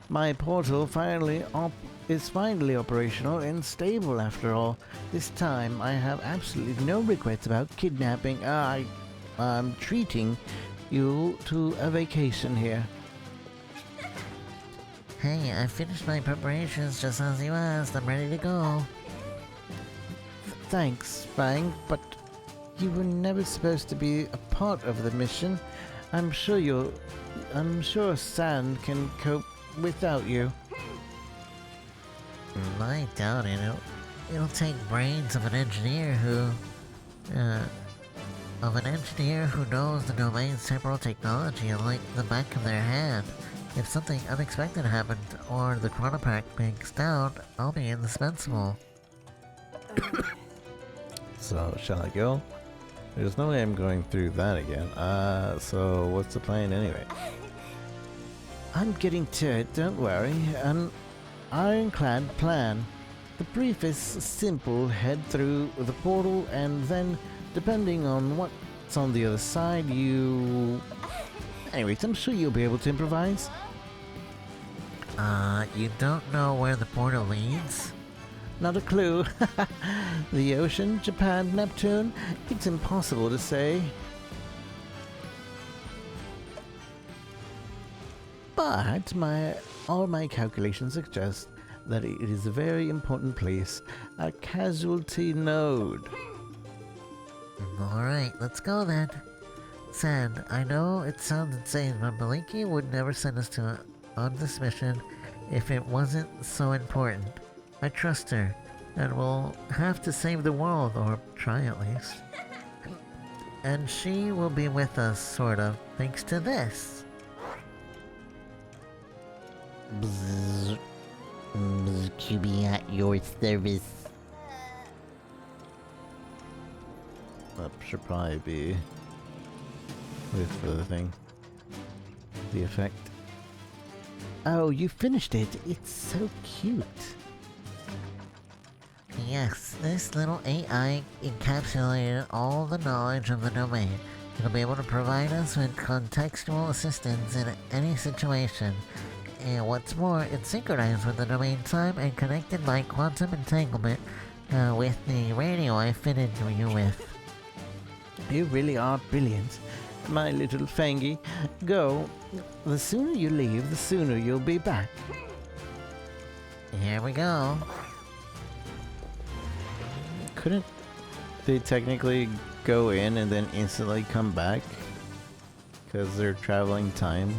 My portal is finally operational and stable after all. This time I have absolutely no regrets about kidnapping. I'm treating you to a vacation here. Hey, I finished my preparations just as you asked. I'm ready to go. Thanks, Fang, but you were never supposed to be a part of the mission. I'm sure Sand can cope without you. I doubt it. It'll take brains of an engineer who knows the domain's temporal technology like the back of their hand. If something unexpected happened or the chronopack breaks down, I'll be indispensable. So, shall I go? There's no way I'm going through that again. So what's the plan anyway? I'm getting to it, don't worry. An ironclad plan. The brief is simple. Head through the portal and then, depending on what's on the other side, Anyways, I'm sure you'll be able to improvise. You don't know where the portal leads? Not a clue. The ocean, Japan, Neptune, it's impossible to say. But all my calculations suggest that it is a very important place, a casualty node. Alright, let's go then. Sand, I know it sounds insane, but Maliki would never send us on this mission if it wasn't so important. I trust her, and we'll have to save the world, or try at least. And she will be with us, sort of, thanks to this. Bzz. QB at your service. That should probably be with the thing. The effect. Oh, you finished it. It's so cute. Yes, this little AI encapsulated all the knowledge of the domain. It'll be able to provide us with contextual assistance in any situation. And what's more, it's synchronized with the domain time and connected by quantum entanglement with the radio I fitted you with. You really are brilliant, my little Fangy. Go. The sooner you leave, the sooner you'll be back. Here we go. Couldn't they technically go in and then instantly come back? Because they're traveling time,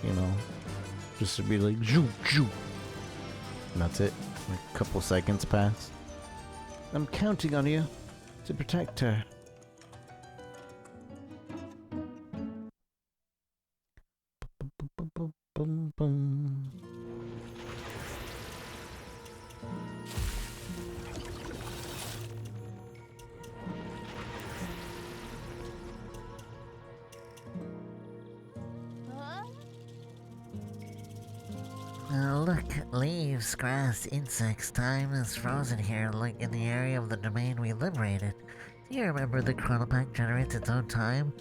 you know? Just to be like, zoom, zoom. And that's it. Like a couple seconds pass. I'm counting on you to protect her. Bum, bum, bum. Look, leaves, grass, insects, time is frozen here, like in the area of the domain we liberated. Do you remember the chronopack generates its own time?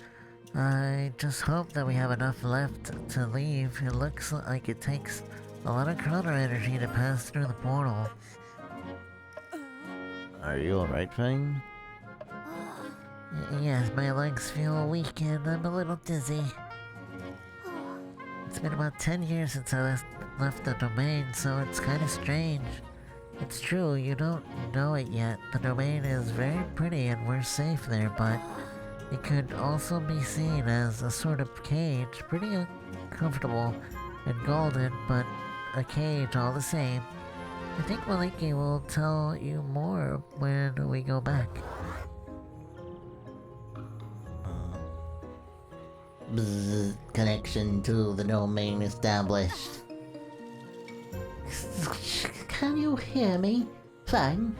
I just hope that we have enough left to leave. It looks like it takes a lot of chrono energy to pass through the portal. Are you alright, Fang? Yes, my legs feel weak and I'm a little dizzy. It's been about 10 years since I left the domain, so it's kind of strange. It's true, you don't know it yet. The domain is very pretty and we're safe there, but it could also be seen as a sort of cage, pretty uncomfortable and golden, but a cage all the same. I think Maliki will tell you more when we go back. Bzz. Connection to the domain established. Can you hear me, Fang?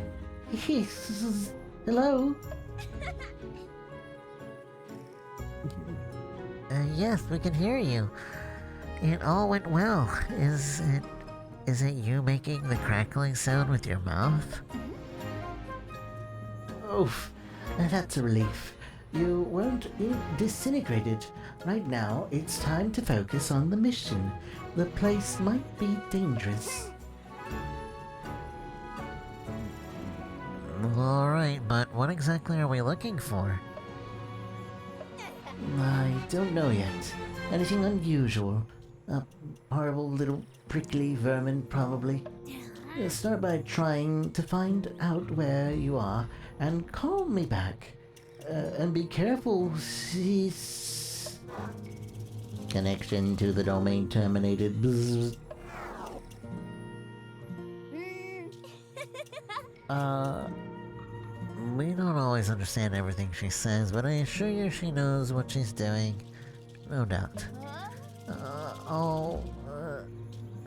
Hello? Yes, we can hear you. It all went well. Is it you making the crackling sound with your mouth? Oof, that's a relief. You weren't disintegrated. Right now, it's time to focus on the mission. The place might be dangerous. Alright, but what exactly are we looking for? I don't know yet. Anything unusual? A horrible little prickly vermin, probably. Start by trying to find out where you are and call me back. And be careful, sis. Connection to the domain terminated. Bzz. We don't always understand everything she says, but I assure you she knows what she's doing. No doubt.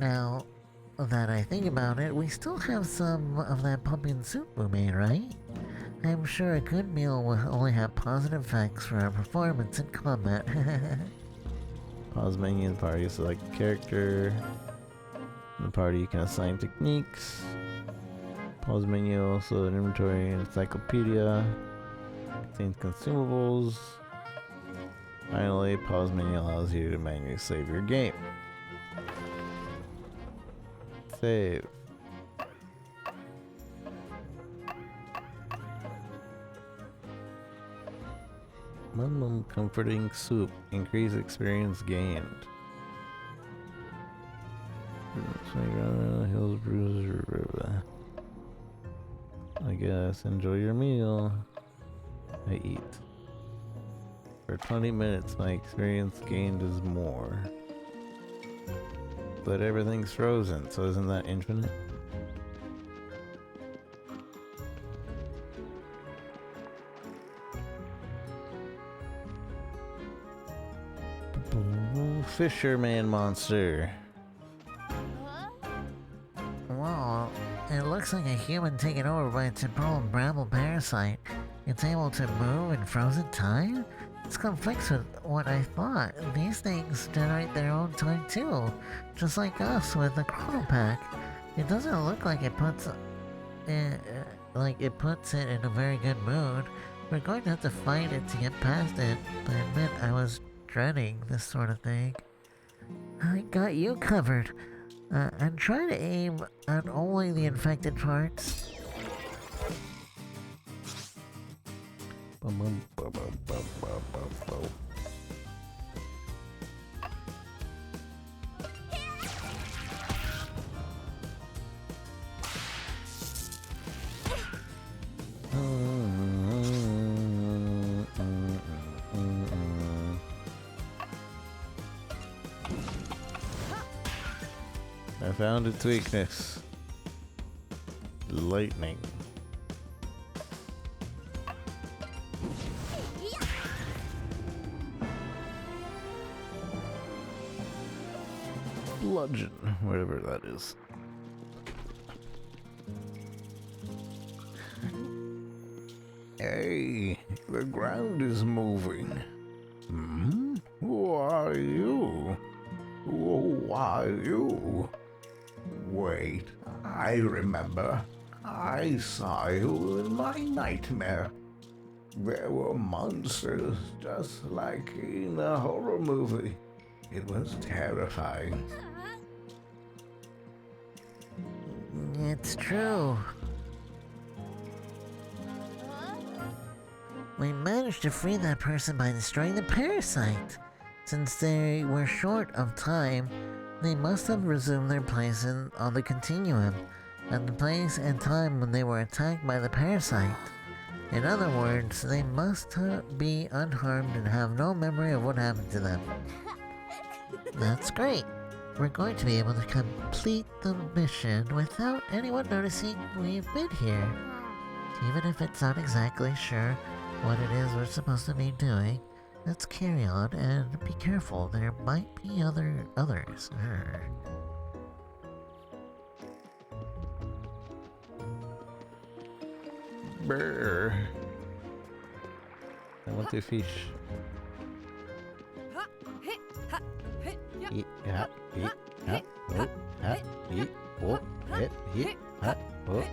Now that I think about it, we still have some of that pumpkin soup we made, right? I'm sure a good meal will only have positive effects for our performance in combat. Pause menu in the party, select a character. In the party you can assign techniques. Pause menu, also an inventory and encyclopedia. Contains consumables. Finally, pause menu allows you to manually save your game. Save. Comforting soup. Increase experience gained. Hills Bruiser. I guess enjoy your meal. I eat. For 20 minutes, my experience gained is more. But everything's frozen, so isn't that infinite? Fisherman monster. Whoa, it looks like a human taken over by a temporal bramble parasite. It's able to move in frozen time? This conflicts with what I thought. These things generate their own time too, just like us with the chrono pack. It doesn't look like it puts it in a very good mood. We're going to have to fight it to get past it. I admit I was dreading this sort of thing. I got you covered. And try to aim at only the infected parts. I found its weakness. Lightning. Bludgeon, whatever that is. Hey, the ground is moving. Who are you? Who are you? Wait, I remember. I saw you in my nightmare. There were monsters just like in a horror movie. It was terrifying. It's true. We managed to free that person by destroying the parasite. Since they were short of time, they must have resumed their place on the continuum, at the place and time when they were attacked by the parasite. In other words, they must be unharmed and have no memory of what happened to them. That's great. We're going to be able to complete the mission without anyone noticing we've been here. Even if it's not exactly sure what it is we're supposed to be doing, let's carry on and be careful. There might be others. Brr. I want to fish. Eat, ha, eat, ha, oh, ha, eat, oh, eat, ha, oh.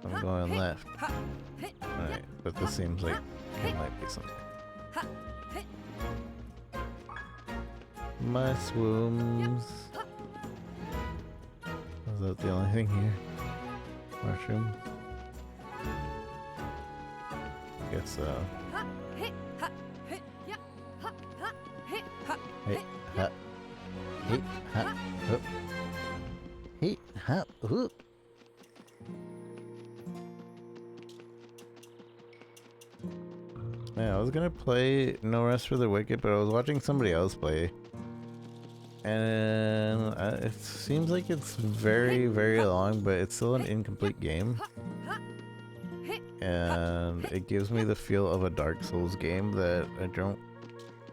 I'm going left. Alright, but this seems like it might be something. Mushrooms. Is that the only thing here? Mushroom? Guess so. Hey, ha. Hey, ha. Hoop. Hey, hop, whoop. Man, I was gonna play No Rest for the Wicked, but I was watching somebody else play. And it seems like it's very, very long, but it's still an incomplete game. And it gives me the feel of a Dark Souls game that I don't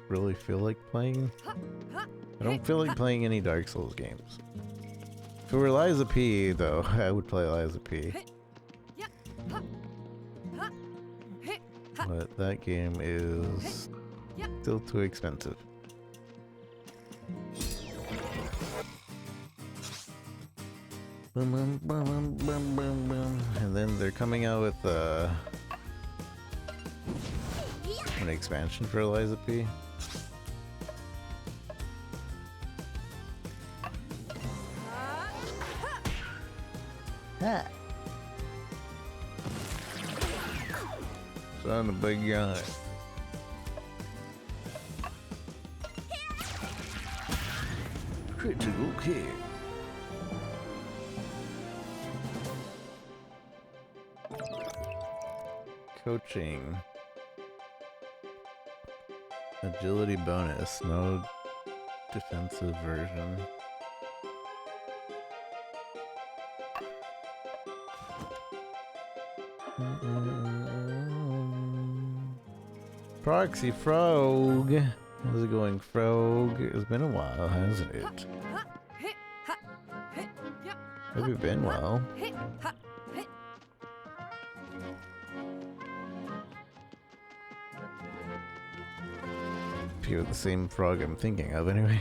really feel like playing. I don't feel like playing any Dark Souls games. If it were Liza P, though, I would play Liza P. But that game is still too expensive. Boom, boom, boom, boom, boom, boom. And then they're coming out with an expansion for Liza P. Ha. Son of a big guy. Critical hit. Coaching. Agility bonus, no defensive version. Proxy Frog. How's it going, Frog? It's been a while, hasn't it? Have you been well? If you're the same frog I'm thinking of, anyway.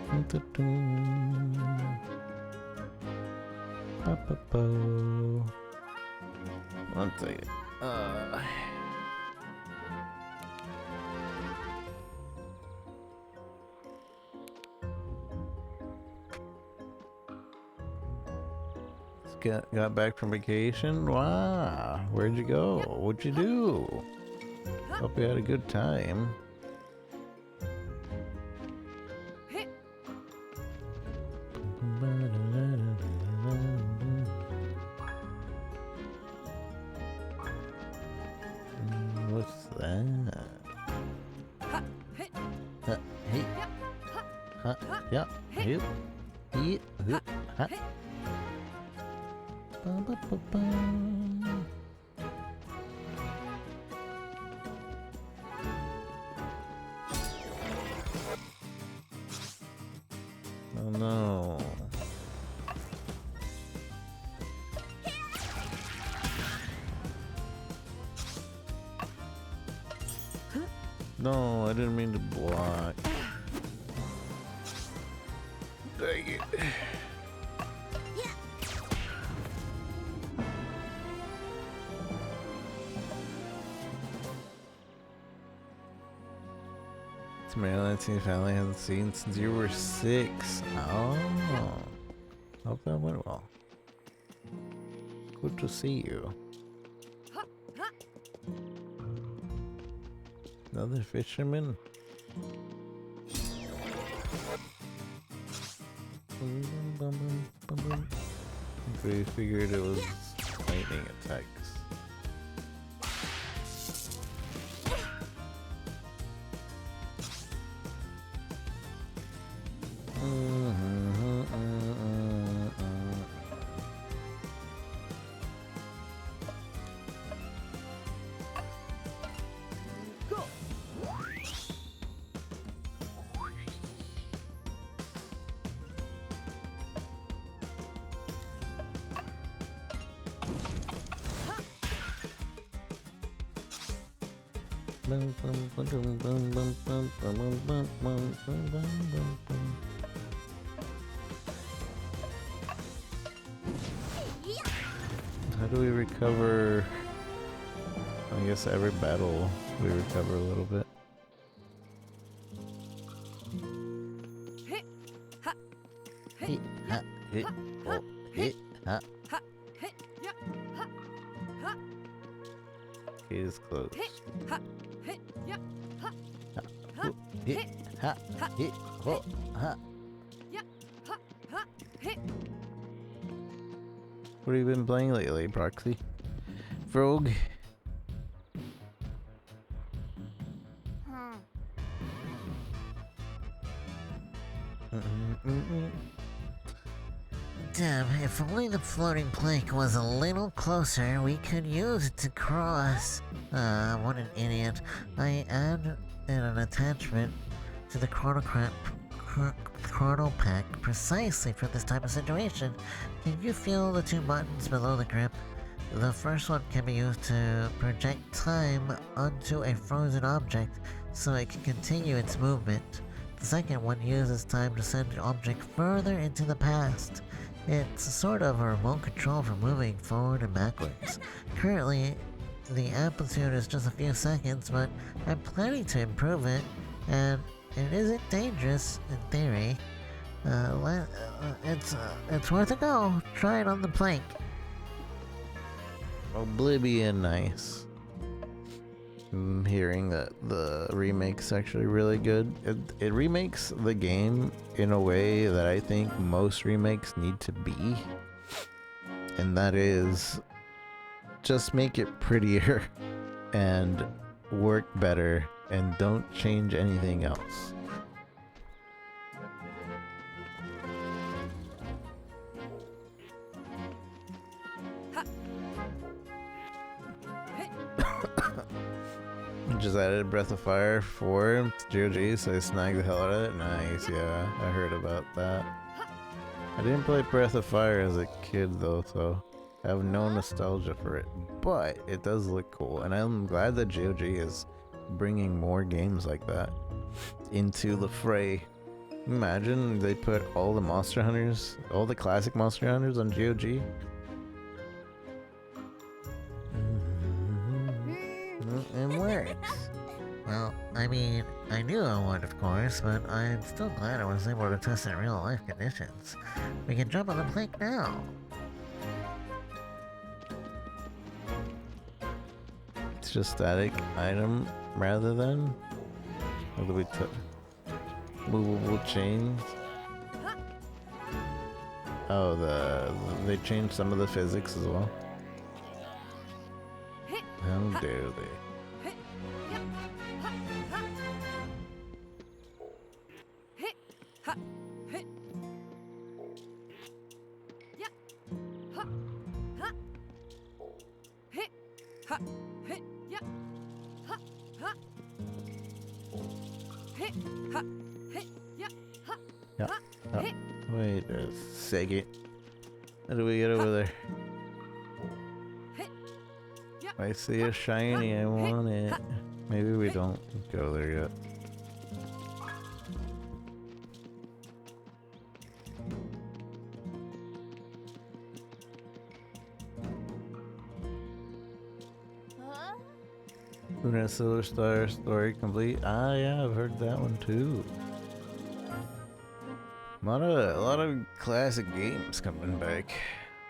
One second. Got back from vacation? Wow. Where'd you go? What'd you do? Hope you had a good time. What's that? Hey. Ha. Yeah. Hey. Hey. Ha. Ba, ba, ba, ba. Oh no. No, I didn't mean to block. Dang it. Maryland team family hasn't seen since you were 6. Oh. Hope that went well. Good to see you. Another fisherman? We figured it was lightning attacks. How do we recover? I guess every battle we recover a little bit. Hit, ha, hit, oh, hit, ha. Gate is closed. Ha, ooh, hit, ha, hit, oh, ha. What have you been playing lately, Proxy? Frog? Damn, if only the floating plank was a little closer, we could use it to cross. What an idiot. I added an attachment to the chrono pack precisely for this type of situation. Can you feel the two buttons below the grip? The first one can be used to project time onto a frozen object so it can continue its movement. The second one uses time to send an object further into the past. It's sort of a remote control for moving forward and backwards. Currently, the amplitude is just a few seconds, but I'm planning to improve it, and it isn't dangerous in theory. It's worth a go. Try it on the plank. Oblivion, nice. I'm hearing that the remake's actually really good. It remakes the game in a way that I think most remakes need to be. And that is just make it prettier and work better and don't change anything else. Just added Breath of Fire 4 to GOG, so I snagged the hell out of it. Nice, yeah, I heard about that. I didn't play Breath of Fire as a kid though, so I have no nostalgia for it. But it does look cool, and I'm glad that GOG is bringing more games like that into the fray. Imagine they put all the Monster Hunters, all the classic Monster Hunters on GOG. It works. Well, I mean, I knew I would, of course, but I'm still glad I was able to test it in real-life conditions. We can jump on the plank now. It's just static item rather than what do we movable chains. Oh, they changed some of the physics as well. How dare they? Yeah. Oh, wait a second. How do we get over there? I see a shiny, I want it. Maybe we don't go there yet. Luna Silver Star story complete. Ah, yeah, I've heard that one too. A lot of classic games coming back.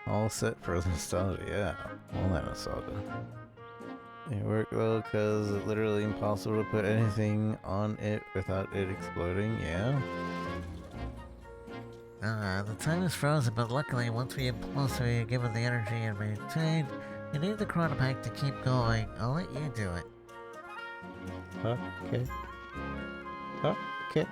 All set for nostalgia, yeah. All that nostalgia. It worked though, cause it's literally impossible to put anything on it without it exploding, yeah? The time is frozen, but luckily, once we get closer, we are given the energy and maintained. You need the chrono pack to keep going. I'll let you do it. Okay. Okay.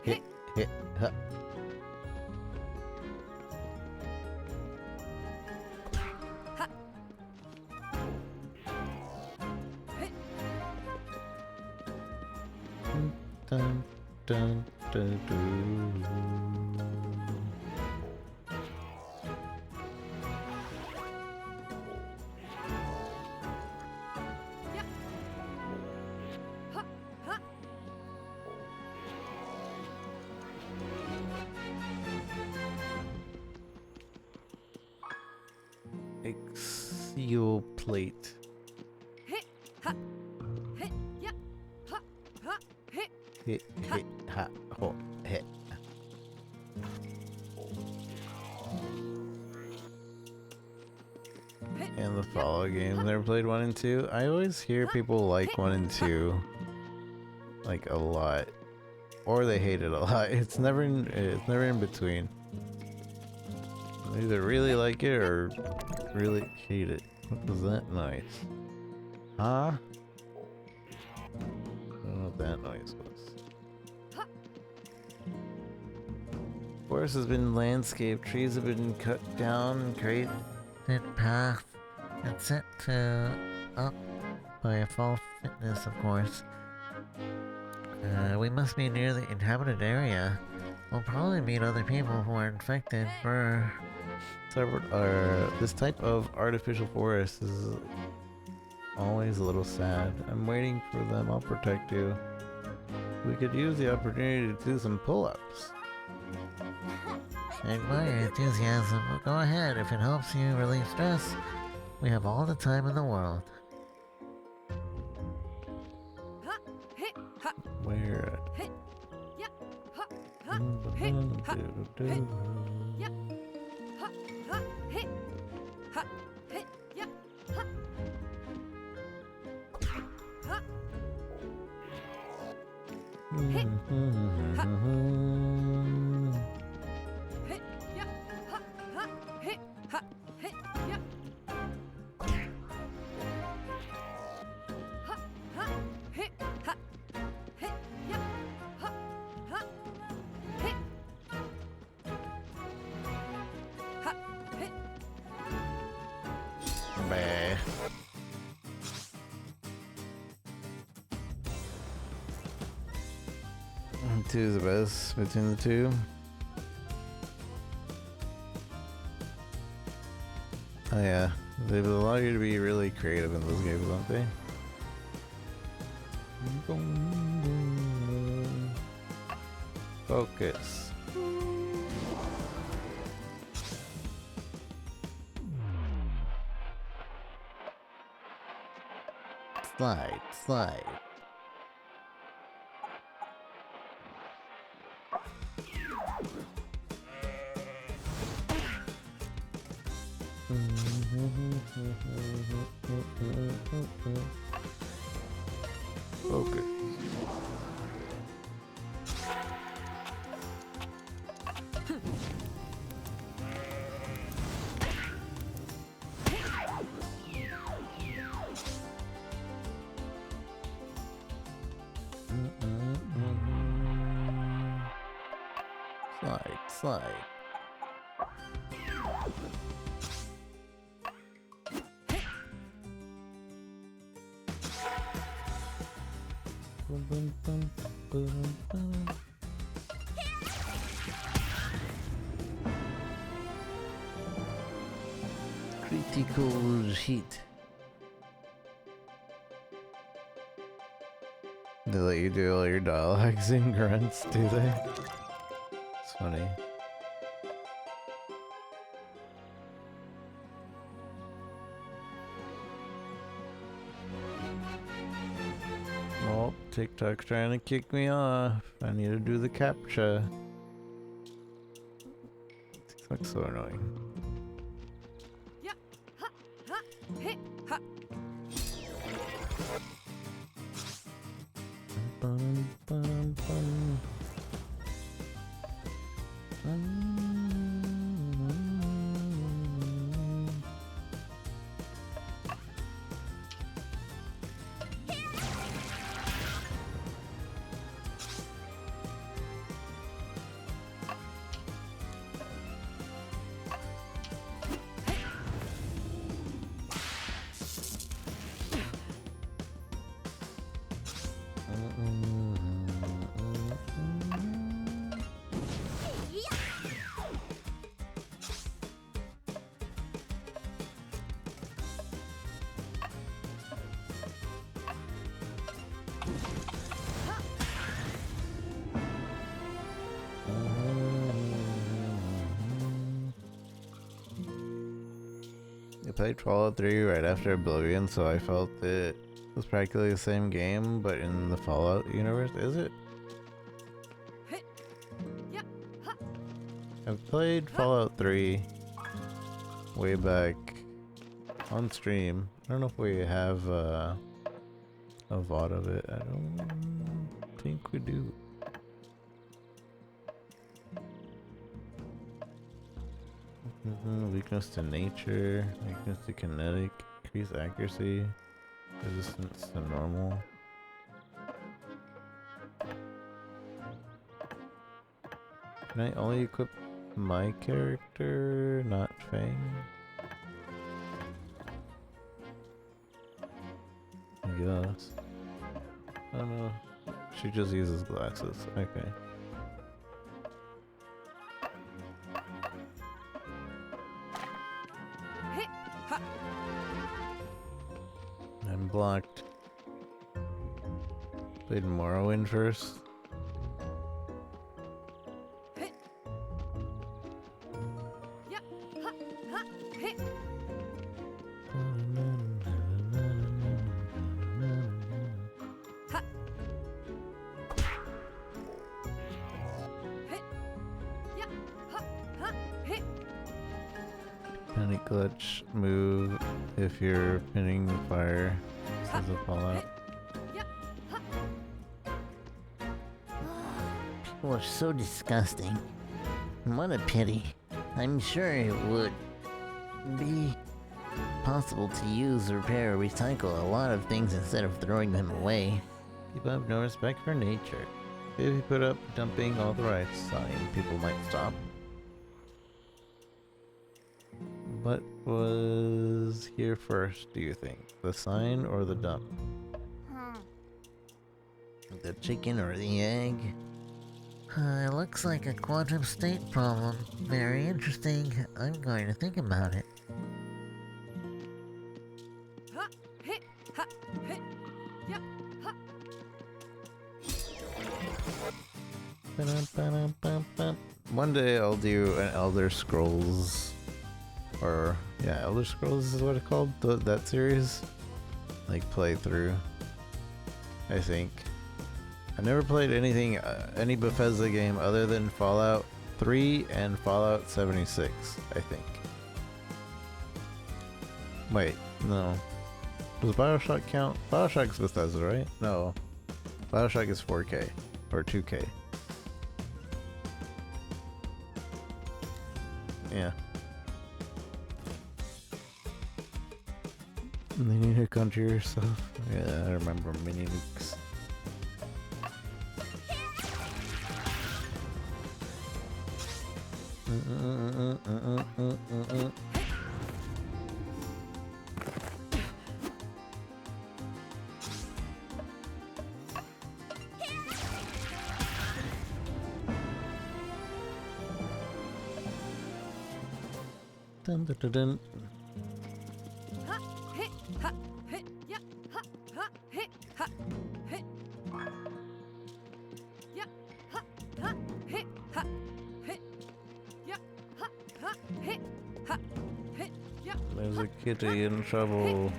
Hit, ha. dun, dun, dun. Axial plate. Hit, ha, ho, hit. And the follow games. Never played 1 and 2. I always hear people like 1 and 2 like a lot, or they hate it a lot. It's never in between. They either really like it or really hate it. What was that noise? Huh? I don't know what that noise was. Forest has been landscaped, trees have been cut down and created path and set to up by a false fitness, of course. We must be near the inhabited area. We'll probably meet other people who are infected. This type of artificial forest is always a little sad. I'm waiting for them. I'll protect you. We could use the opportunity to do some pull-ups. I admire your enthusiasm, but go ahead if it helps you relieve stress. We have all the time in the world. Where? Bah. 2 is the best between the two. Oh yeah, they will allow you to be really creative in those games, don't they? Focus. Slide, slide. Focus. Slide, slide. Boom, boom, boom, boom, boom. Critical hit. They let you do all your dialogues and grunts, do they? It's funny. Oh, TikTok's trying to kick me off. I need to do the captcha. TikTok's so annoying. Bum, bum, bum. I played Fallout 3 right after Oblivion, so I felt it was practically the same game, but in the Fallout universe. Is it? I've played Fallout 3 way back on stream. I don't know if we have a VOD of it. I don't think we do. Weakness to nature, weakness to kinetic, increased accuracy, resistance to normal. Can I only equip my character, not Fang? I guess. Oh no. She just uses glasses. Okay. I'm blocked. Played Morrowind first. Panic glitch move if you're pinning the fire. This is a Fallout. People are so disgusting. What a pity. I'm sure it would be possible to use, repair, or recycle a lot of things instead of throwing them away. People have no respect for nature. If you put up dumping all the rights sign, people might stop. What was here first, do you think? The sign or the dump? The chicken or the egg? It looks like a quantum state problem. Very interesting. I'm going to think about it. One day I'll do an Elder Scrolls, or yeah, Elder Scrolls is what it's called, that series, like playthrough. I think I never played anything, any Bethesda game other than Fallout 3 and Fallout 76. I think. Wait, no. Does BioShock count? BioShock's Bethesda, right? No. BioShock is 4K or 2K. Yeah. And they need to conjure yourself. Yeah, I remember mini nukes. Dun, dun, dun, dun. There's a kitty in trouble.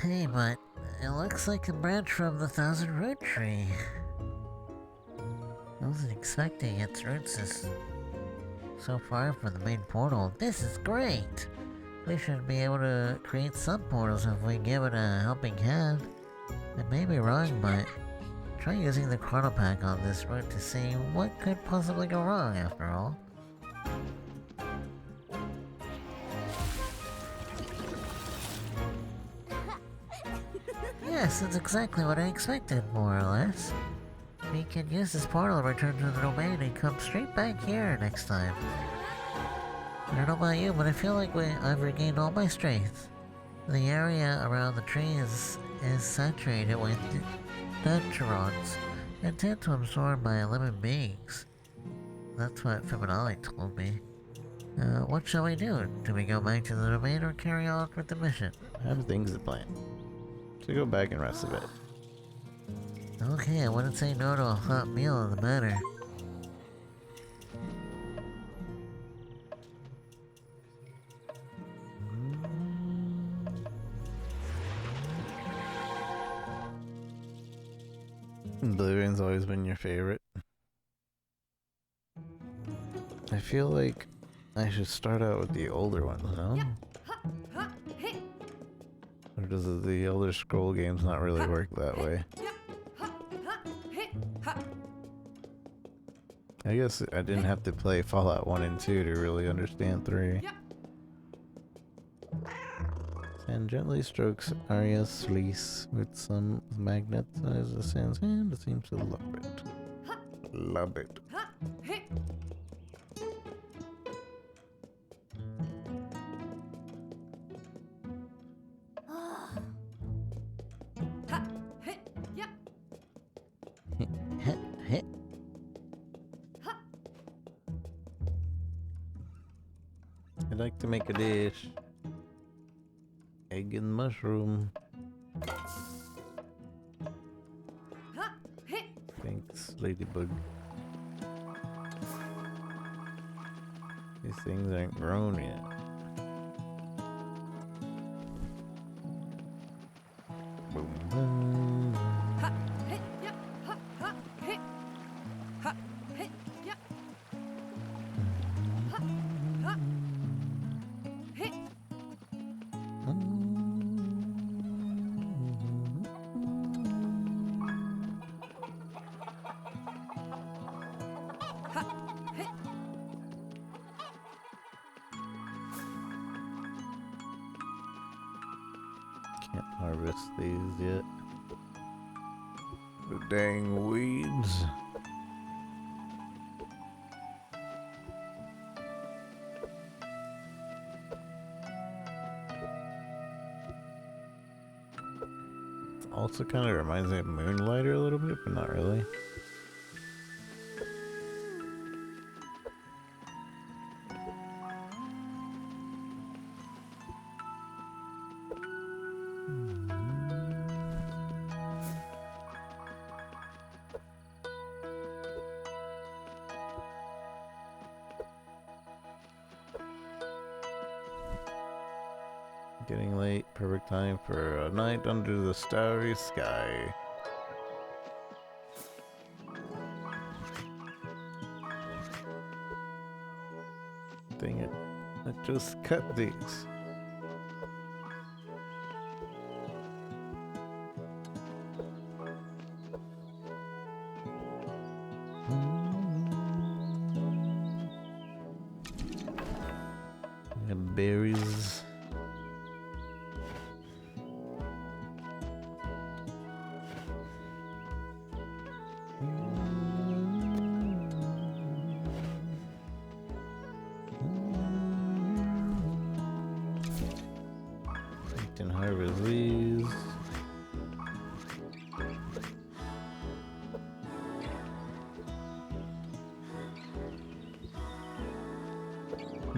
Hey, but it looks like a branch from the Thousand Root Tree. I wasn't expecting its roots is so far from the main portal. This is great! We should be able to create some portals if we give it a helping hand. I may be wrong, but try using the chrono pack on this route to see what could possibly go wrong after all. Yes, that's exactly what I expected, more or less. we can use this portal to return to the domain and come straight back here next time. I don't know about you, but I feel like I've regained all my strength. The area around the tree is saturated with Denturons and tend to absorb my living beings. That's what Feminale told me. What shall we do? Do we go back to the domain or carry on with the mission? I have things to plan. So go back and rest a bit. Okay, I wouldn't say no to a hot meal on the matter. Oblivion's always been your favorite. I feel like I should start out with the older ones, no? Or does the Elder Scroll games not really work that way? I guess I didn't have to play Fallout 1 and 2 to really understand 3. And gently strokes Arya's fleece with some magnets as the sand's hand seems to love it. Love it. I'd like to make a dish. Egg and mushroom. Thanks, Ladybug. These things aren't grown yet. Boom, boom. Can't harvest these yet. The dang weeds. Also kind of reminds me of Moonlighter a little bit, but not really. Getting late, perfect time for a night under the starry sky. Dang it, I just cut these. And berries. Can harvest these.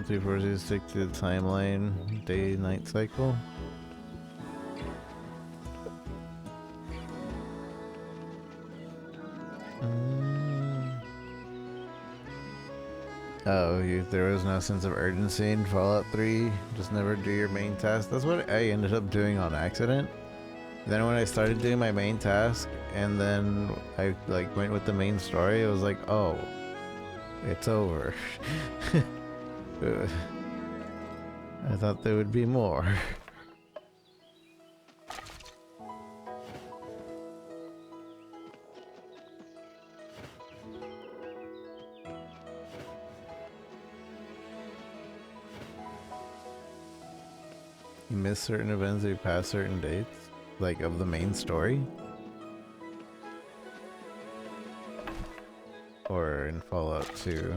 Three forces stick to the timeline, day-night cycle. Oh, there was no sense of urgency in Fallout 3. Just never do your main task. That's what I ended up doing on accident. Then when I started doing my main task, and then I went with the main story, it was like, oh, it's over. I thought there would be more. You miss certain events if you pass certain dates, like of the main story. or in Fallout 2.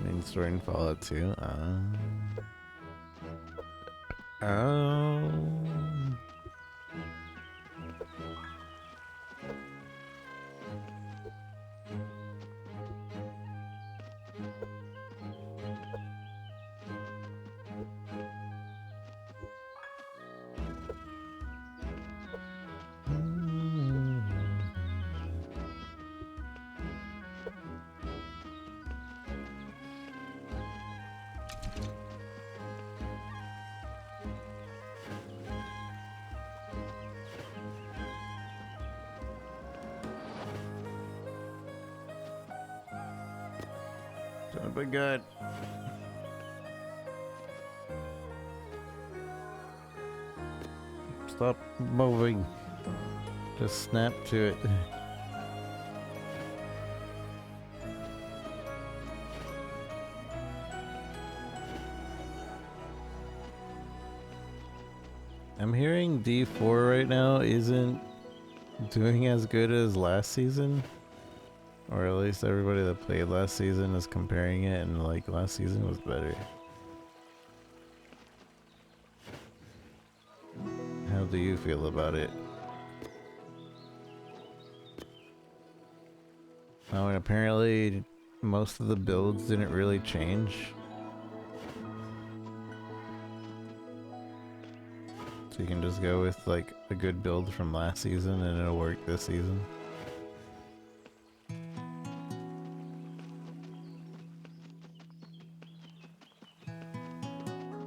Main story in Fallout 2. Oh. Son of a gun. Stop moving. Just snap to it. I'm hearing D4 right now isn't doing as good as last season. Or at least everybody that played last season is comparing it, and like last season was better. How do you feel about it? Oh, and apparently most of the builds didn't really change. So you can just go with like a good build from last season and it'll work this season.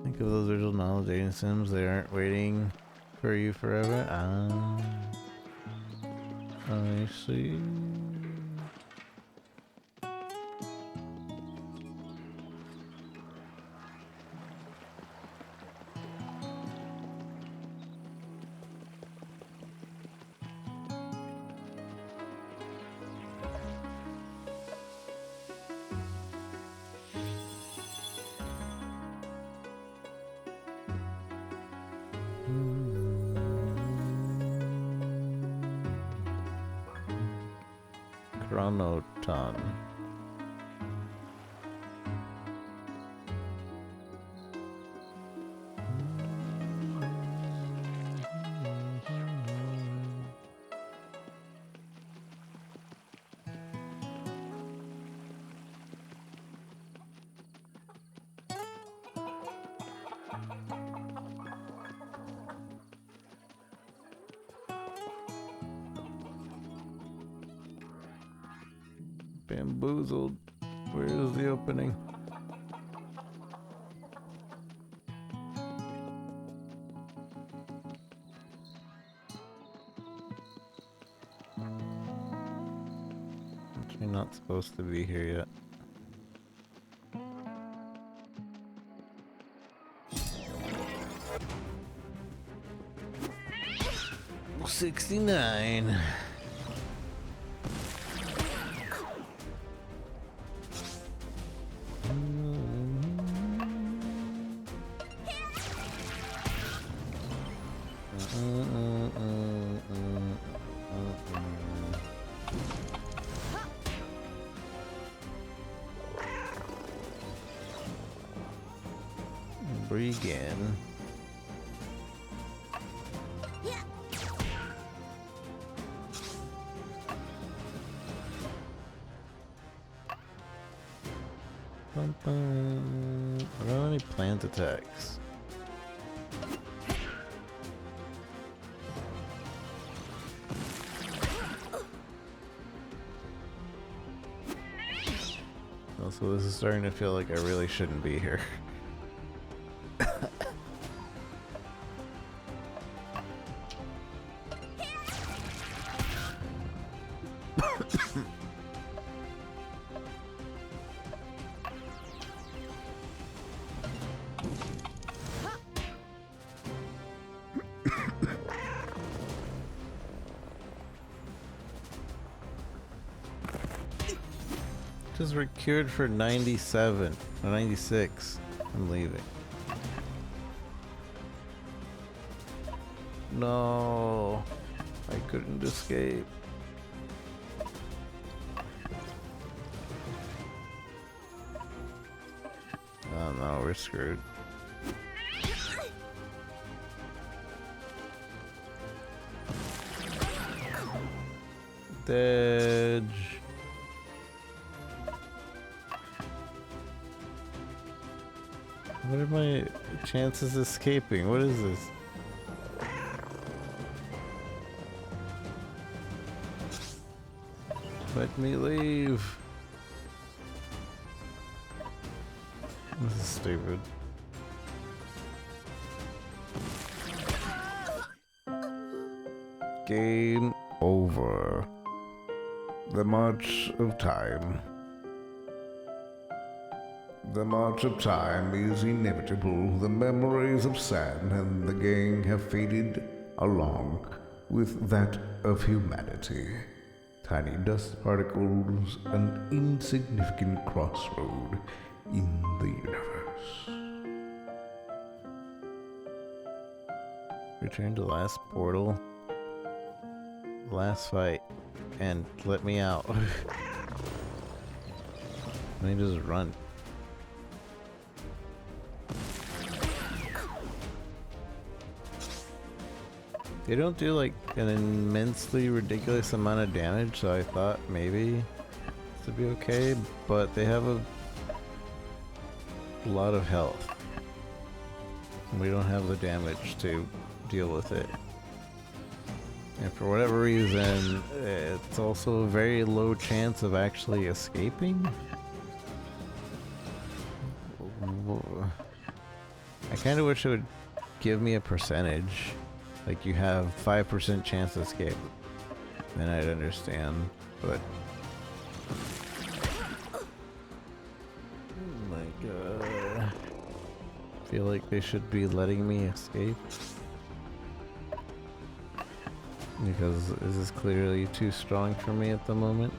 Think of those original knowledge dating sims, they aren't waiting for you forever. I see. Chronoton. Bamboozled. Where is the opening? Actually not supposed to be here yet. 69. Begin. Bum, bum. I don't have any plant attacks. Also, this is starting to feel like I really shouldn't be here. Just we're cured for 97 or 96. I'm leaving. No, I couldn't escape. Oh no, we're screwed. Dodge. What are my chances of escaping? What is this? Let me leave. This is stupid. Game over. The march of time. The march of time is inevitable. The memories of San and the gang have faded along with that of humanity. Tiny dust particles, an insignificant crossroad in the universe. Return to last portal. Last fight. And let me out. Let me just run. They don't do like an immensely ridiculous amount of damage, so I thought maybe this would be okay, but they have a lot of health. We don't have the damage to deal with it. And for whatever reason, it's also a very low chance of actually escaping. I kind of wish it would give me a percentage. Like you have 5% chance to escape. Then I'd understand, but... I feel like they should be letting me escape. Because this is clearly too strong for me at the moment.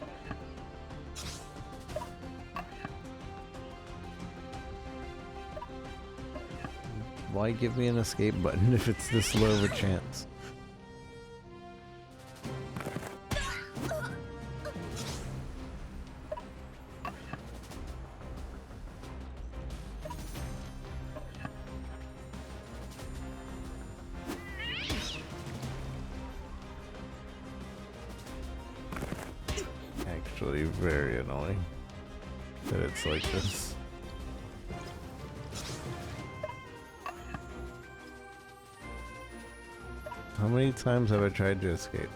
Why give me an escape button if it's this low of a chance? Actually, very annoying that it's like this. How many times have I tried to escape?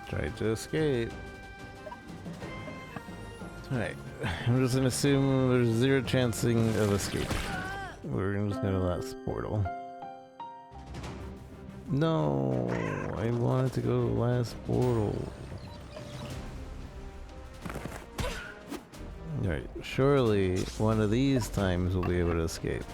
Tried to escape. Alright, I'm just gonna assume there's zero chancing of escape. We're gonna just go to the last portal. No, I wanted to go to the last portal. Alright, surely one of these times we'll be able to escape.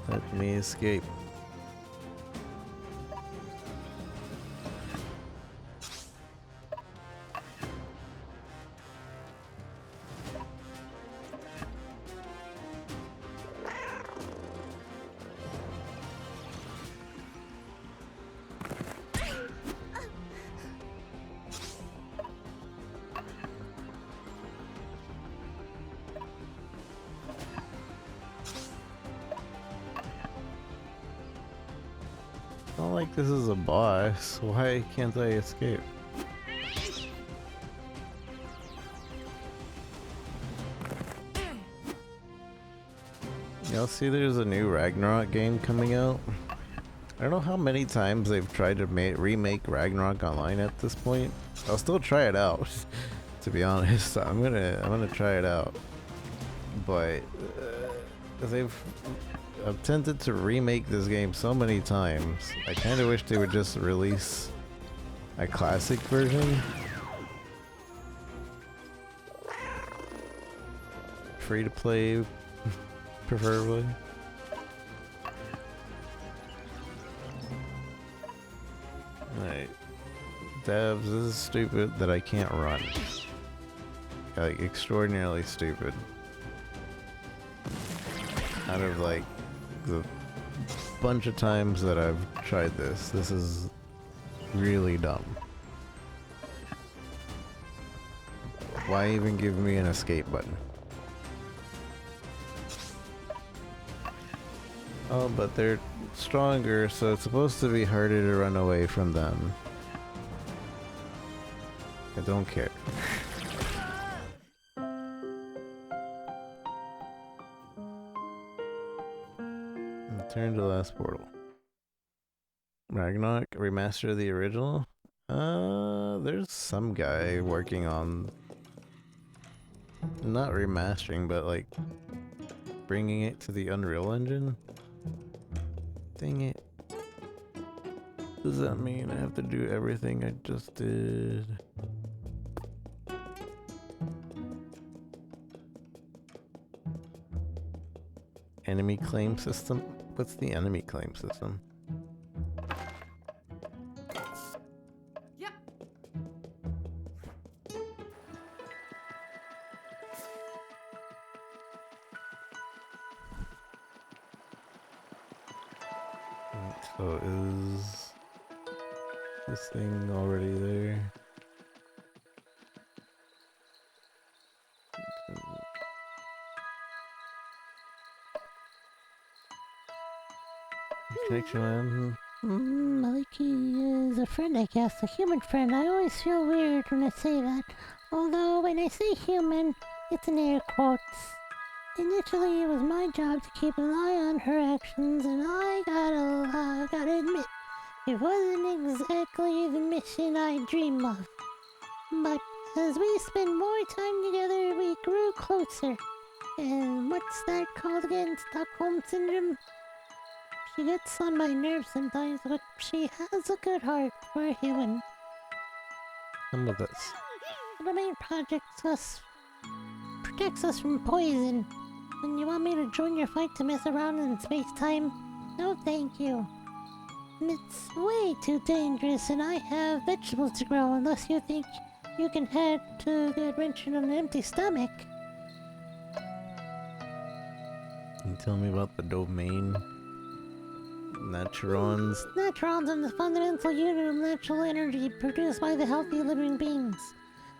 Let me escape. Not like this is a boss. Why can't I escape? Y'all see there's a new Ragnarok game coming out? I don't know how many times they've tried to remake Ragnarok Online at this point. I'll still try it out, to be honest. I'm gonna try it out. But they've attempted to remake this game so many times. I kind of wish they would just release a classic version. Free to play, preferably. Alright. Devs, this is stupid that I can't run. Like, extraordinarily stupid. Out of, like, the bunch of times that I've tried this is really dumb. Why even give me an escape button? Oh, but they're stronger, so it's supposed to be harder to run away from them. I don't care. Turn to last portal. Ragnarok, remaster the original? There's some guy working on... not remastering, but like... bringing it to the Unreal Engine? Dang it. Does that mean I have to do everything I just did? Enemy claim system? What's the enemy claim system? Yep. So is this thing already there? Connection. Maliki is a friend, I guess, a human friend. I always feel weird when I say that. Although when I say human, it's in air quotes. Initially, it was my job to keep an eye on her actions, and I gotta admit, it wasn't exactly the mission I dream of. But as we spent more time together, we grew closer. And what's that called again? Stockholm Syndrome? She gets on my nerves sometimes, but she has a good heart for a human. Some of us. The main project protects us from poison. And you want me to join your fight to mess around in space-time? No, thank you. It's way too dangerous, and I have vegetables to grow unless you think you can head to the adventure on an empty stomach. Can you tell me about the domain? Naturons? Naturons are the fundamental unit of natural energy produced by the healthy living beings.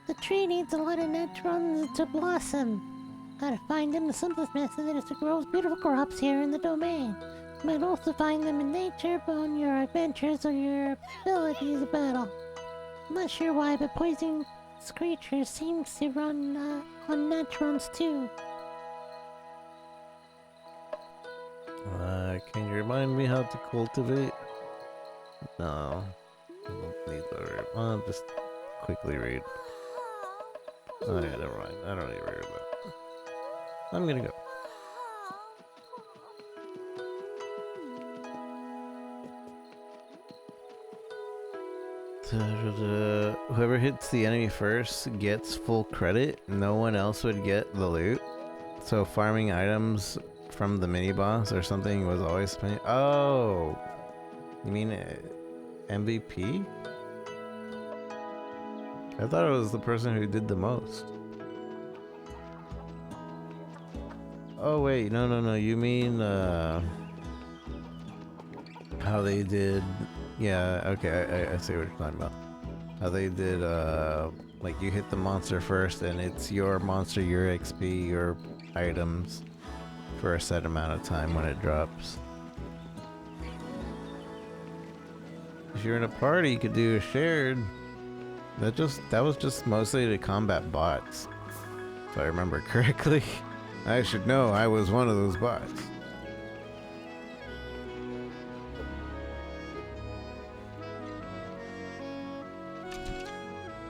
The tree needs a lot of naturons to blossom. How to find them, the simplest method is to grow beautiful crops here in the domain. You might also find them in nature, but on your adventures or your abilities to battle. I'm not sure why, but poisonous creatures seems to run on naturons too. Can you remind me how to cultivate? No. I don't need to read. I'll just quickly read. Oh yeah, never mind. I don't need to read that. I'm gonna go. Whoever hits the enemy first gets full credit. No one else would get the loot. So farming items from the mini boss or something was always spent. Oh, you mean MVP? I thought it was the person who did the most. Oh wait, no. You mean how they did? Yeah, okay, I see what you're talking about. How they did like you hit the monster first, and it's your monster, your XP, your items for a set amount of time when it drops. If you're in a party, you could do a shared. That was just mostly to combat bots, if I remember correctly. I should know I was one of those bots.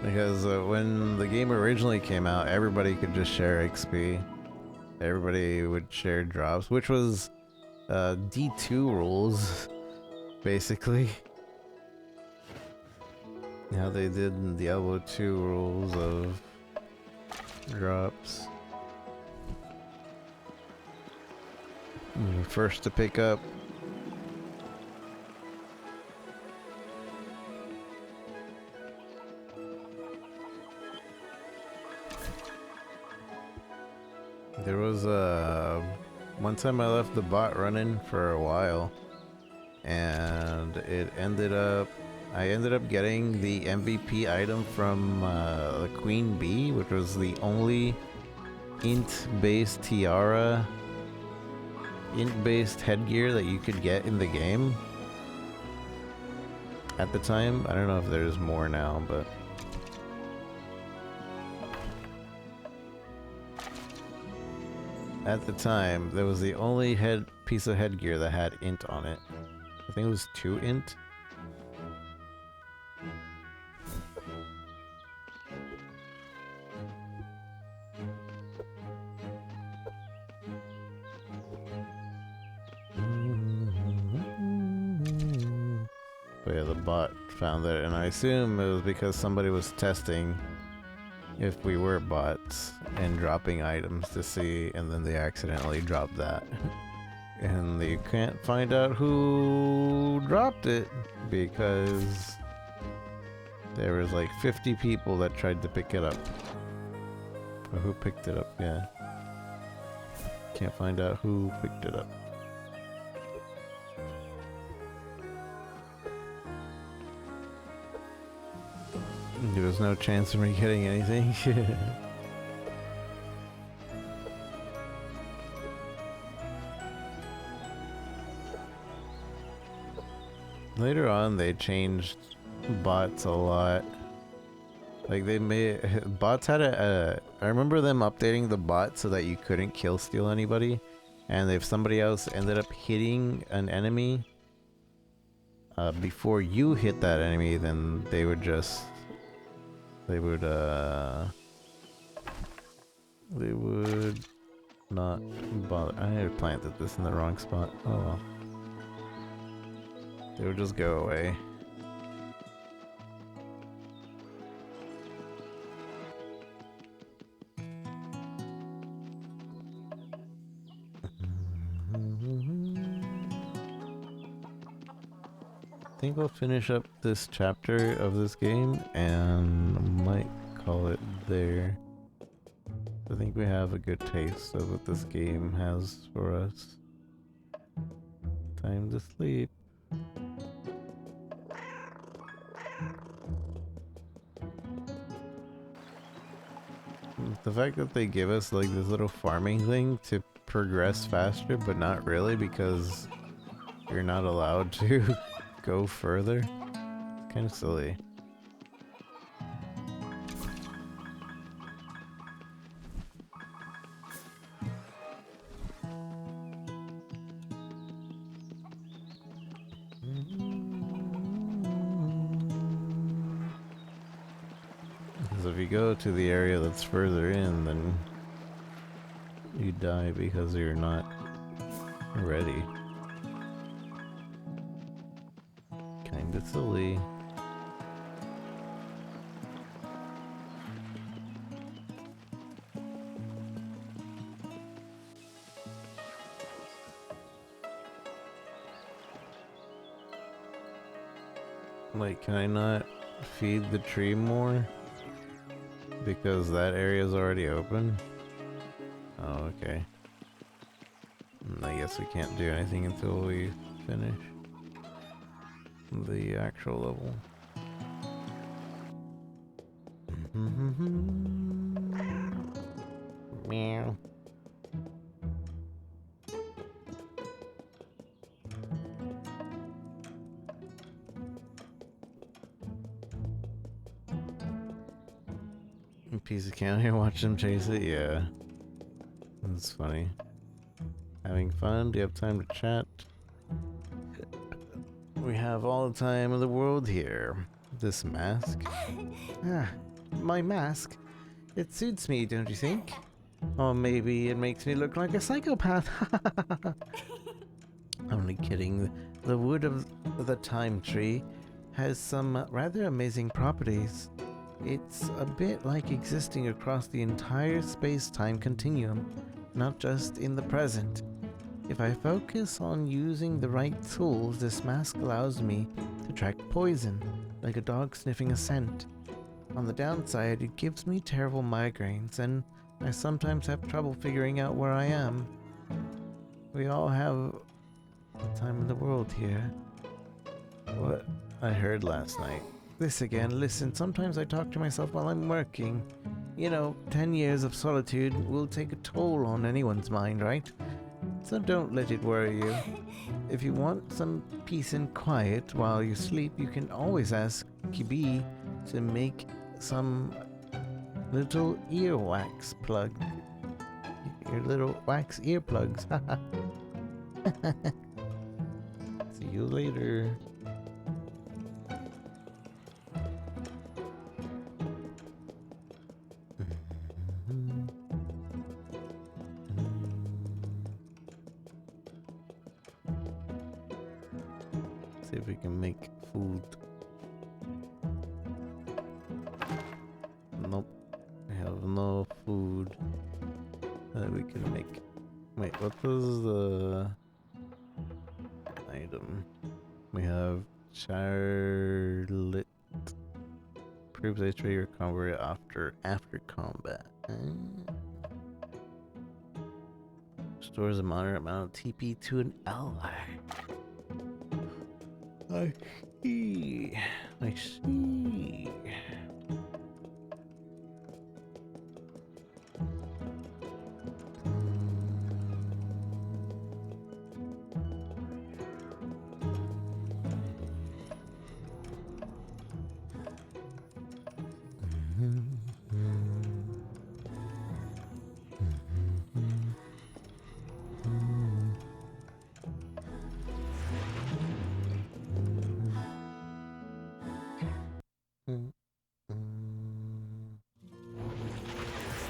Because when the game originally came out, everybody could just share XP. Everybody would share drops, which was D2 rules, basically. How they did in Diablo 2 rules of drops. First to pick up. There was one time I left the bot running for a while, and I ended up getting the MVP item from the Queen Bee, which was the only int-based tiara, int-based headgear that you could get in the game at the time. I don't know if there's more now, but at the time, there was the only piece of headgear that had int on it. I think it was 2 int. But yeah, the bot found it, and I assume it was because somebody was testing if we were bots and dropping items to see, and then they accidentally dropped that. And you can't find out who dropped it because there was like 50 people that tried to pick it up. Or who picked it up, yeah. Can't find out who picked it up. There was no chance of me getting anything. Later on, they changed bots a lot. Like they made bots had I remember them updating the bot so that you couldn't kill steal anybody, and if somebody else ended up hitting an enemy before you hit that enemy, then they would not bother. I planted this in the wrong spot. Oh well. They would just go away. I think we'll finish up this chapter of this game and might call it there. I think we have a good taste of what this game has for us. Time to sleep. The fact that they give us like this little farming thing to progress faster, but not really because you're not allowed to go further. It's kind of silly. Because if you go to the area that's further in, then you die because you're not ready. Kinda silly. Like, can I not feed the tree more? Because that area is already open? Oh, okay. I guess we can't do anything until we finish the actual level. Meow. Piece of candy, watch them chase it, yeah. That's funny. Having fun? Do you have time to chat? We have all the time in the world here. This mask? my mask. It suits me, don't you think? Or maybe it makes me look like a psychopath. Only kidding. The wood of the time tree has some rather amazing properties. It's a bit like existing across the entire space-time continuum, not just in the present. If I focus on using the right tools, this mask allows me to track poison, like a dog sniffing a scent. On the downside, it gives me terrible migraines, and I sometimes have trouble figuring out where I am. We all have the time in the world here. What I heard last night. This again. Listen, sometimes I talk to myself while I'm working. 10 years of solitude will take a toll on anyone's mind, right? So don't let it worry you. If you want some peace and quiet while you sleep, you can always ask Kibi to make some little earwax plug. Your little wax earplugs. See you later. See if we can make food. Nope. We have no food that we can make. Wait, what was the item? We have Charlotte. Proves HP recovery after combat. Stores a moderate amount of TP to an ally. I see. I see.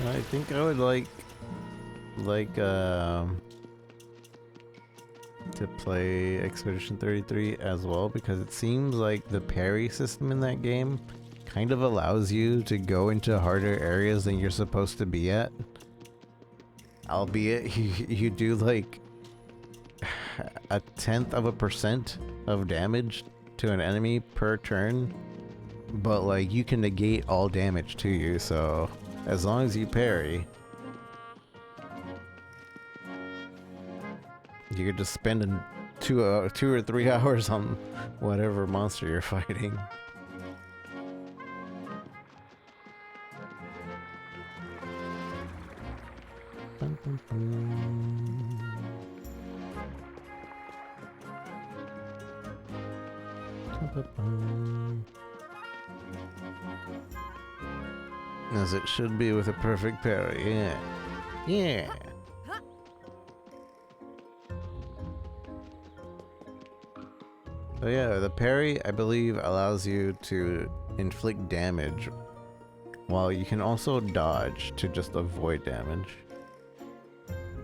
I think I would like to play Expedition 33 as well, because it seems like the parry system in that game kind of allows you to go into harder areas than you're supposed to be at. Albeit you do like 0.1% of damage to an enemy per turn, but like you can negate all damage to you, so as long as you parry, you could just spend 2 or 3 hours on whatever monster you're fighting. Bum, bum, bum. Bum, bum, bum. As it should be with a perfect parry, yeah. Yeah. So yeah, the parry, I believe, allows you to inflict damage, while you can also dodge to just avoid damage.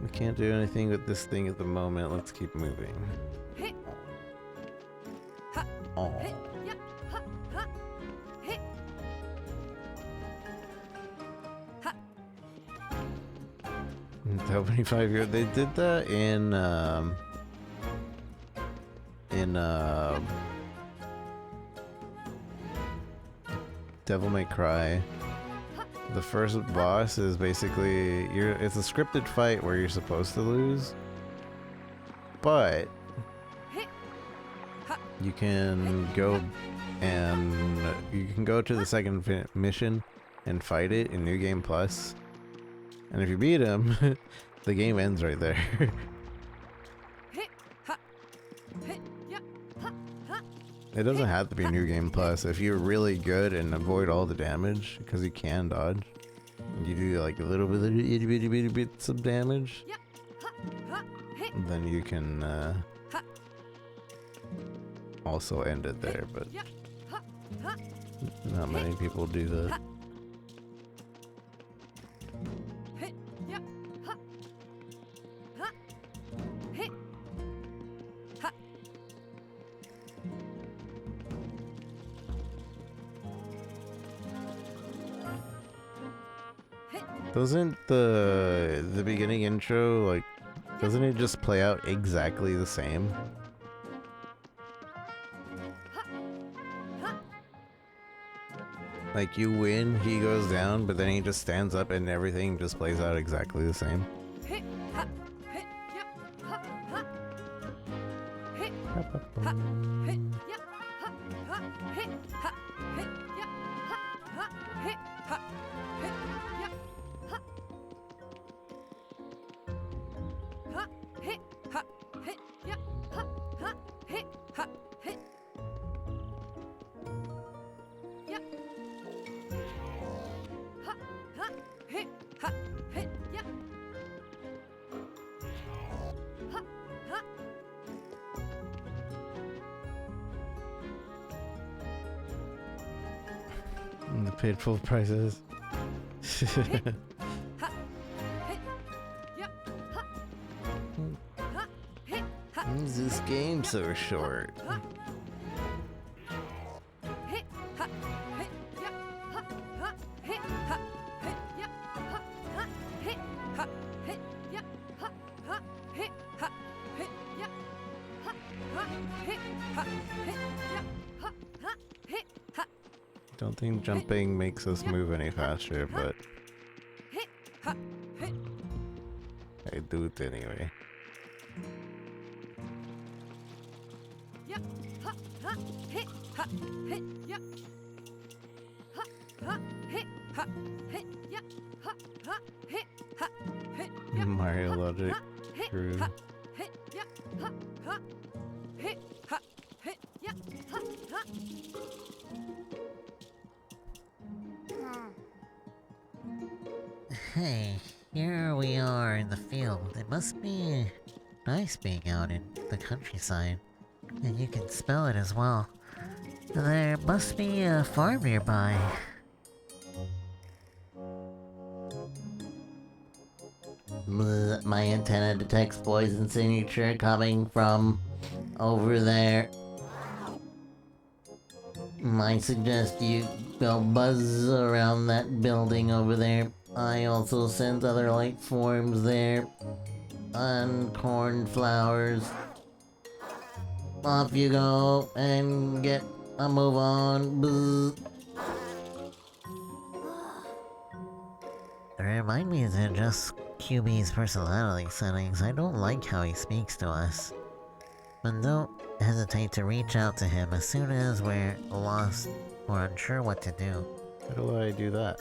We can't do anything with this thing at the moment. Let's keep moving. Oh. 25 years. They did that in Devil May Cry. The first boss is basically it's a scripted fight where you're supposed to lose, but you can go to the second mission and fight it in New Game Plus, and if you beat him, the game ends right there. It doesn't have to be New Game Plus. If you're really good and avoid all the damage, because you can dodge, you do like a little bit of itty bitty bits of damage, then you can also end it there, but not many people do that. Doesn't the beginning intro, like, doesn't it just play out exactly the same? Like, you win, he goes down, but then he just stands up and everything just plays out exactly the same. And the paid full prices. Why is this game so short? Don't think jumping makes us move any faster, but I do it anyway. Mario logic. True. Hey, here we are in the field. It must be nice being out in the countryside. And you can smell it as well. There must be a farm nearby. My antenna detects poison signature coming from over there. I suggest you go buzz around that building over there. I also sense other life forms there. And cornflowers. Off you go and get a move on. Buzz. Remind me to adjust QB's personality settings. I don't like how he speaks to us. But don't hesitate to reach out to him as soon as we're lost or unsure what to do. How do I do that?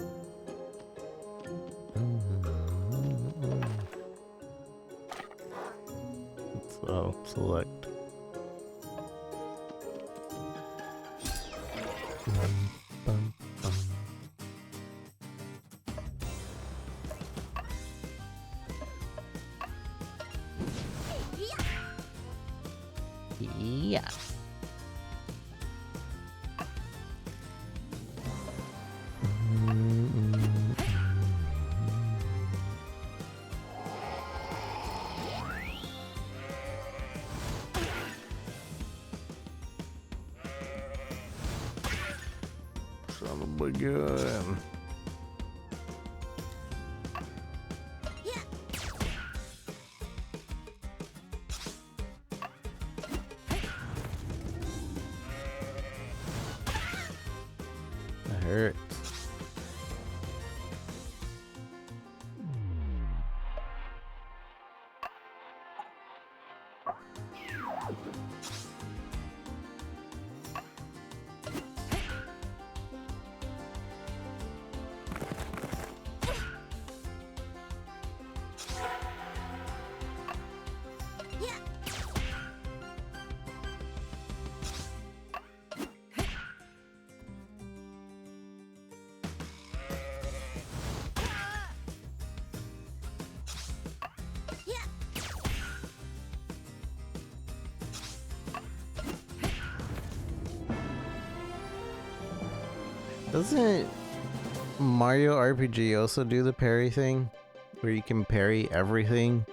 So, select. Bum, bum. Yeah. Son of a gun. That hurts. Doesn't Mario RPG also do the parry thing? Where you can parry everything,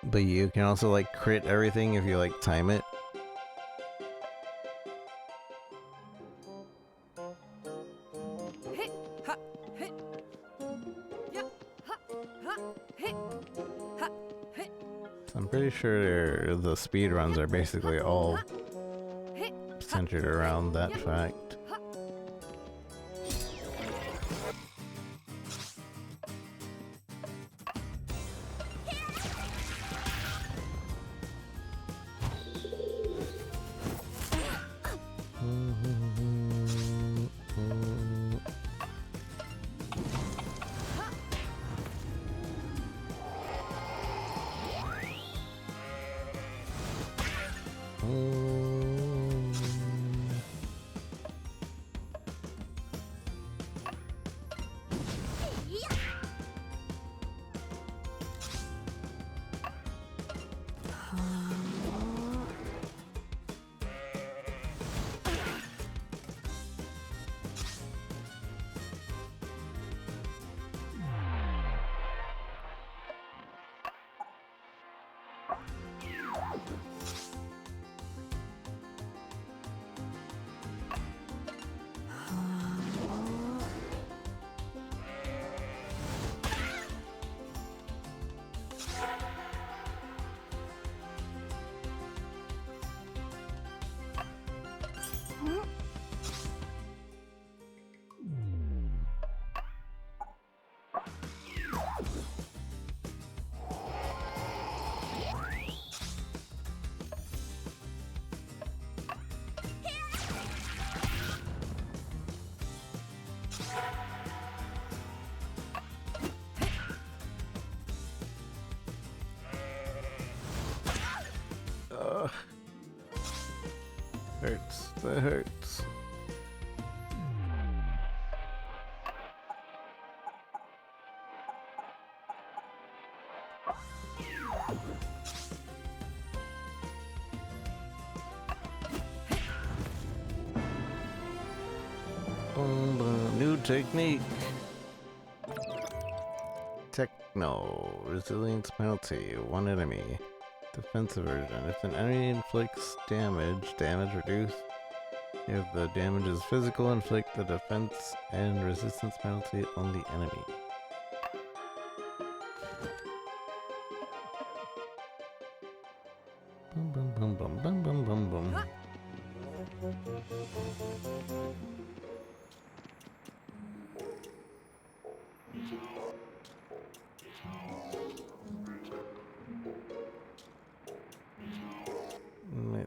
but you can also like crit everything if you like time it? I'm pretty sure the speed runs are basically all centered around that fact. Hurts. That hurts. New technique. Techno. Resilience penalty. One enemy. Defensive version. If an enemy inflicts damage reduced. If the damage is physical, inflict the defense and resistance penalty on the enemy. Boom, boom, boom, boom, boom, boom, boom, boom.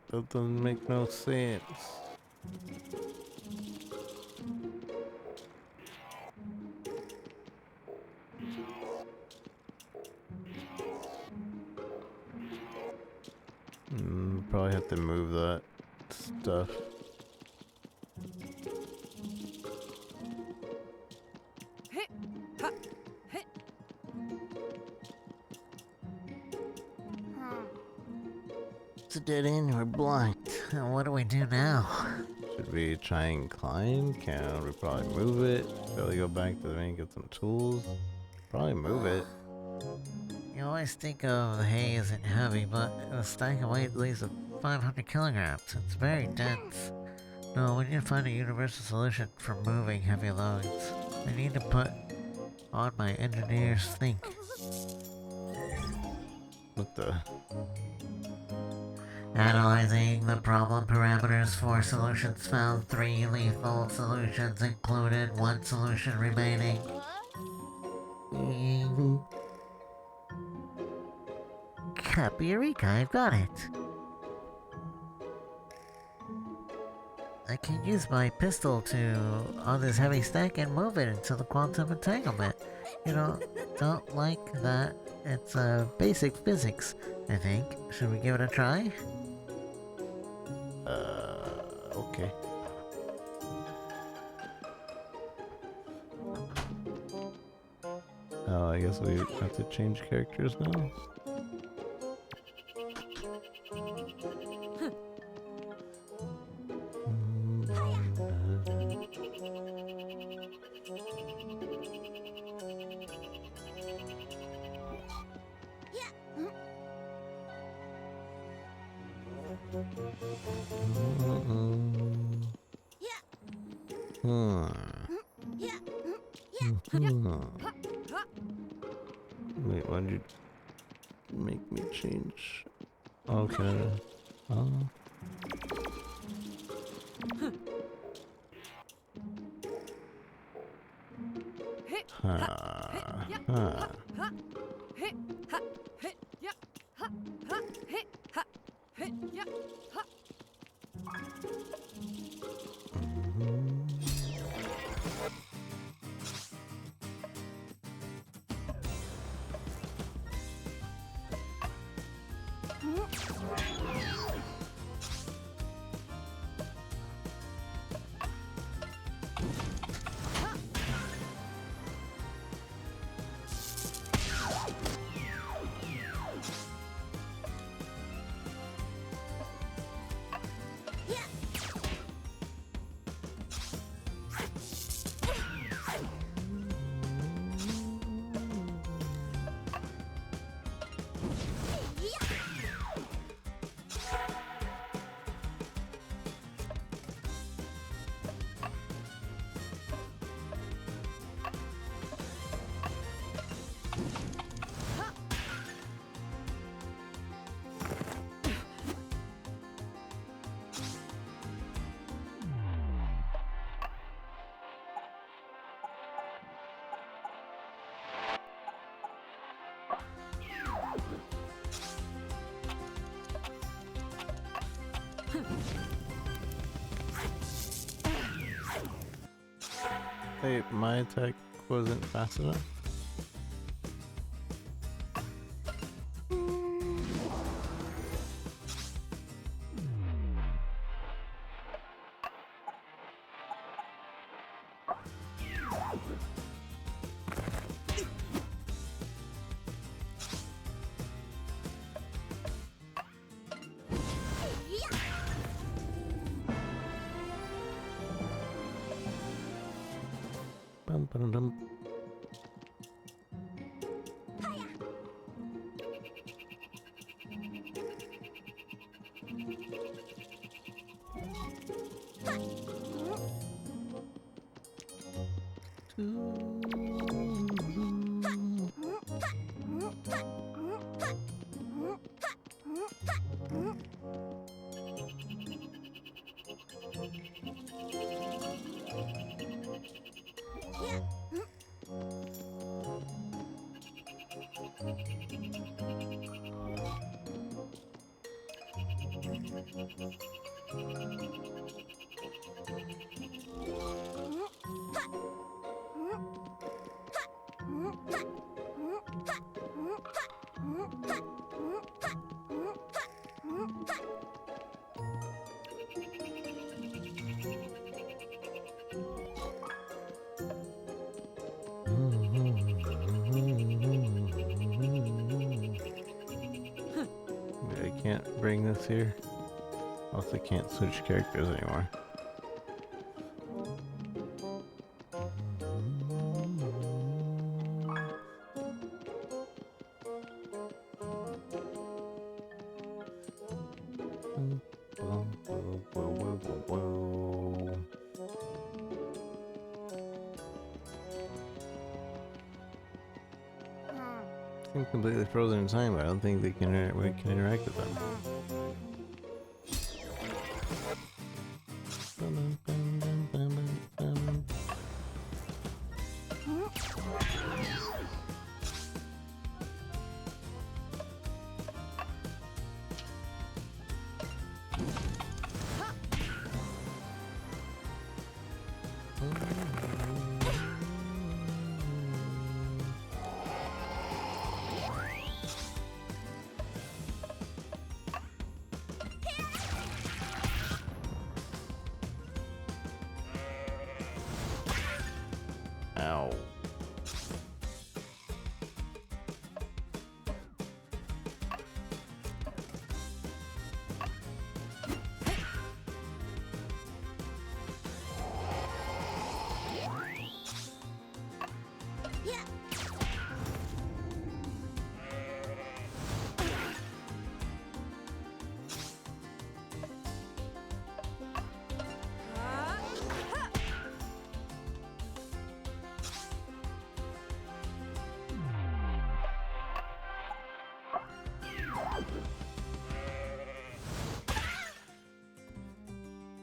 That doesn't make no sense. Probably have to move that stuff. It's a dead end, we're blocked. What do we do now? Should we try and climb? Can we probably move it? Really go back to the main, get some tools? Probably move it. You always think of the hay isn't heavy, but a stack of weight weighs 500 kilograms. It's very dense. No, we need to find a universal solution for moving heavy loads. I need to put on my engineer's think. What the? Analyzing the problem parameters for solutions found, 3 lethal solutions included, 1 solution remaining. Happy Eureka, I've got it. I can use my pistol on this heavy stack and move it into the quantum entanglement. You know, don't like that. It's basic physics, I think. Should we give it a try? Okay. Oh, I guess we have to change characters now. Wait, why'd you make me change? Okay. Huh. Hey, my attack wasn't fast enough. Bum, ba-dum, dum. I can't bring this here. Also, can't switch characters anymore. I'm completely frozen in time, but I don't think they can we can interact with them. Ow.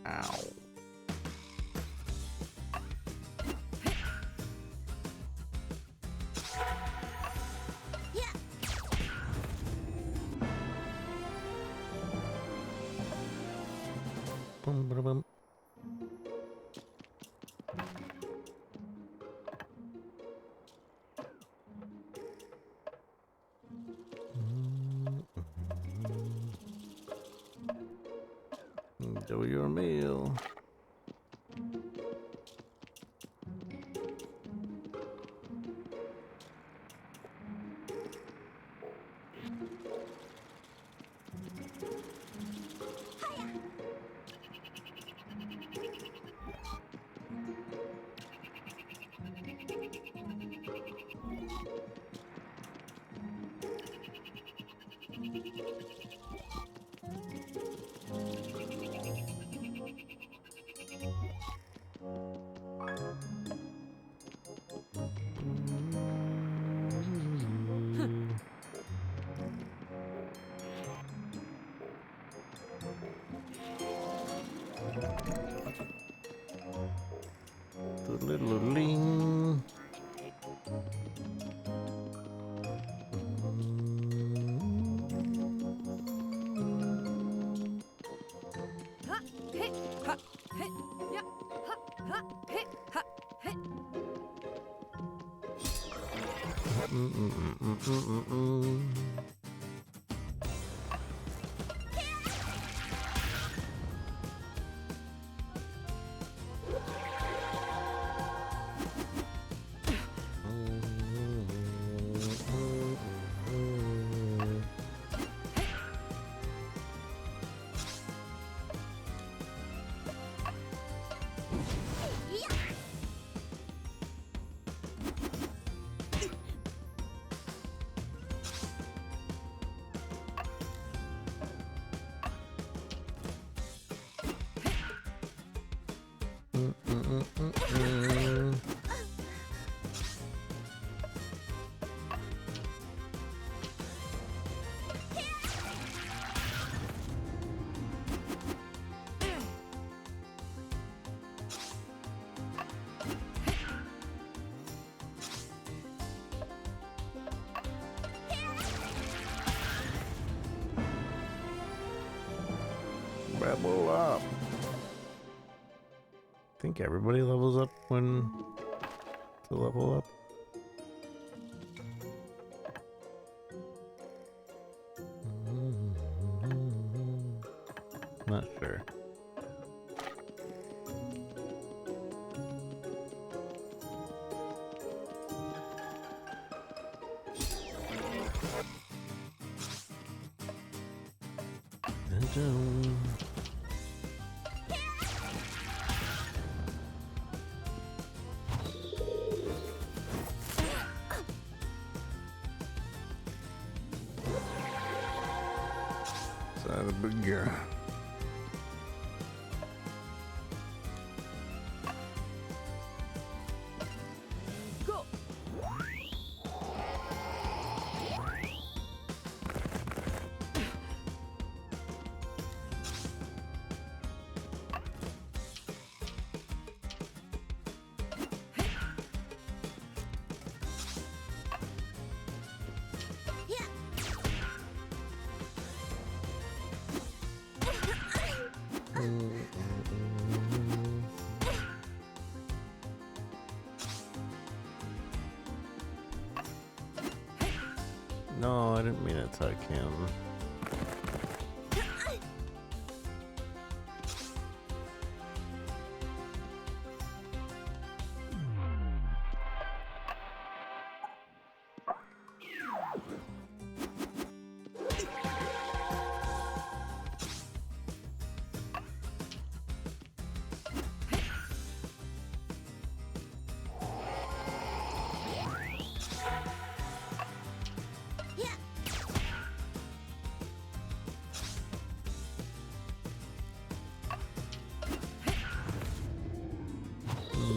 Ow. Boom, boom, boom. Do your meal. Doodle-doodle-ding. Ha, hit, ha, hit, yeah, ha, hit, ha, hit. Level up. I think everybody levels up when to level up. Not sure. Side of the gear. Go. No, I didn't mean to attack him.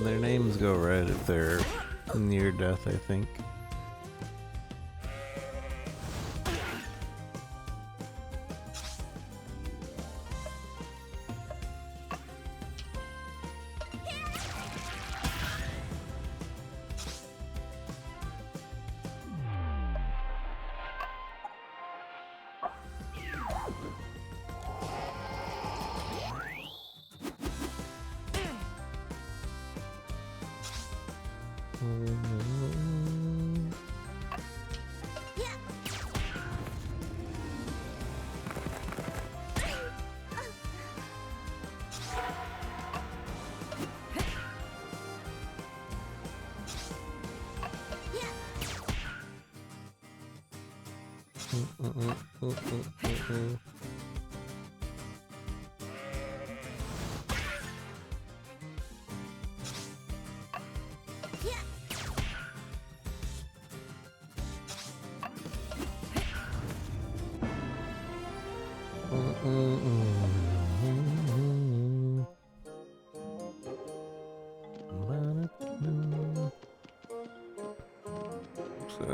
Their names go red if they're near death, I think. Son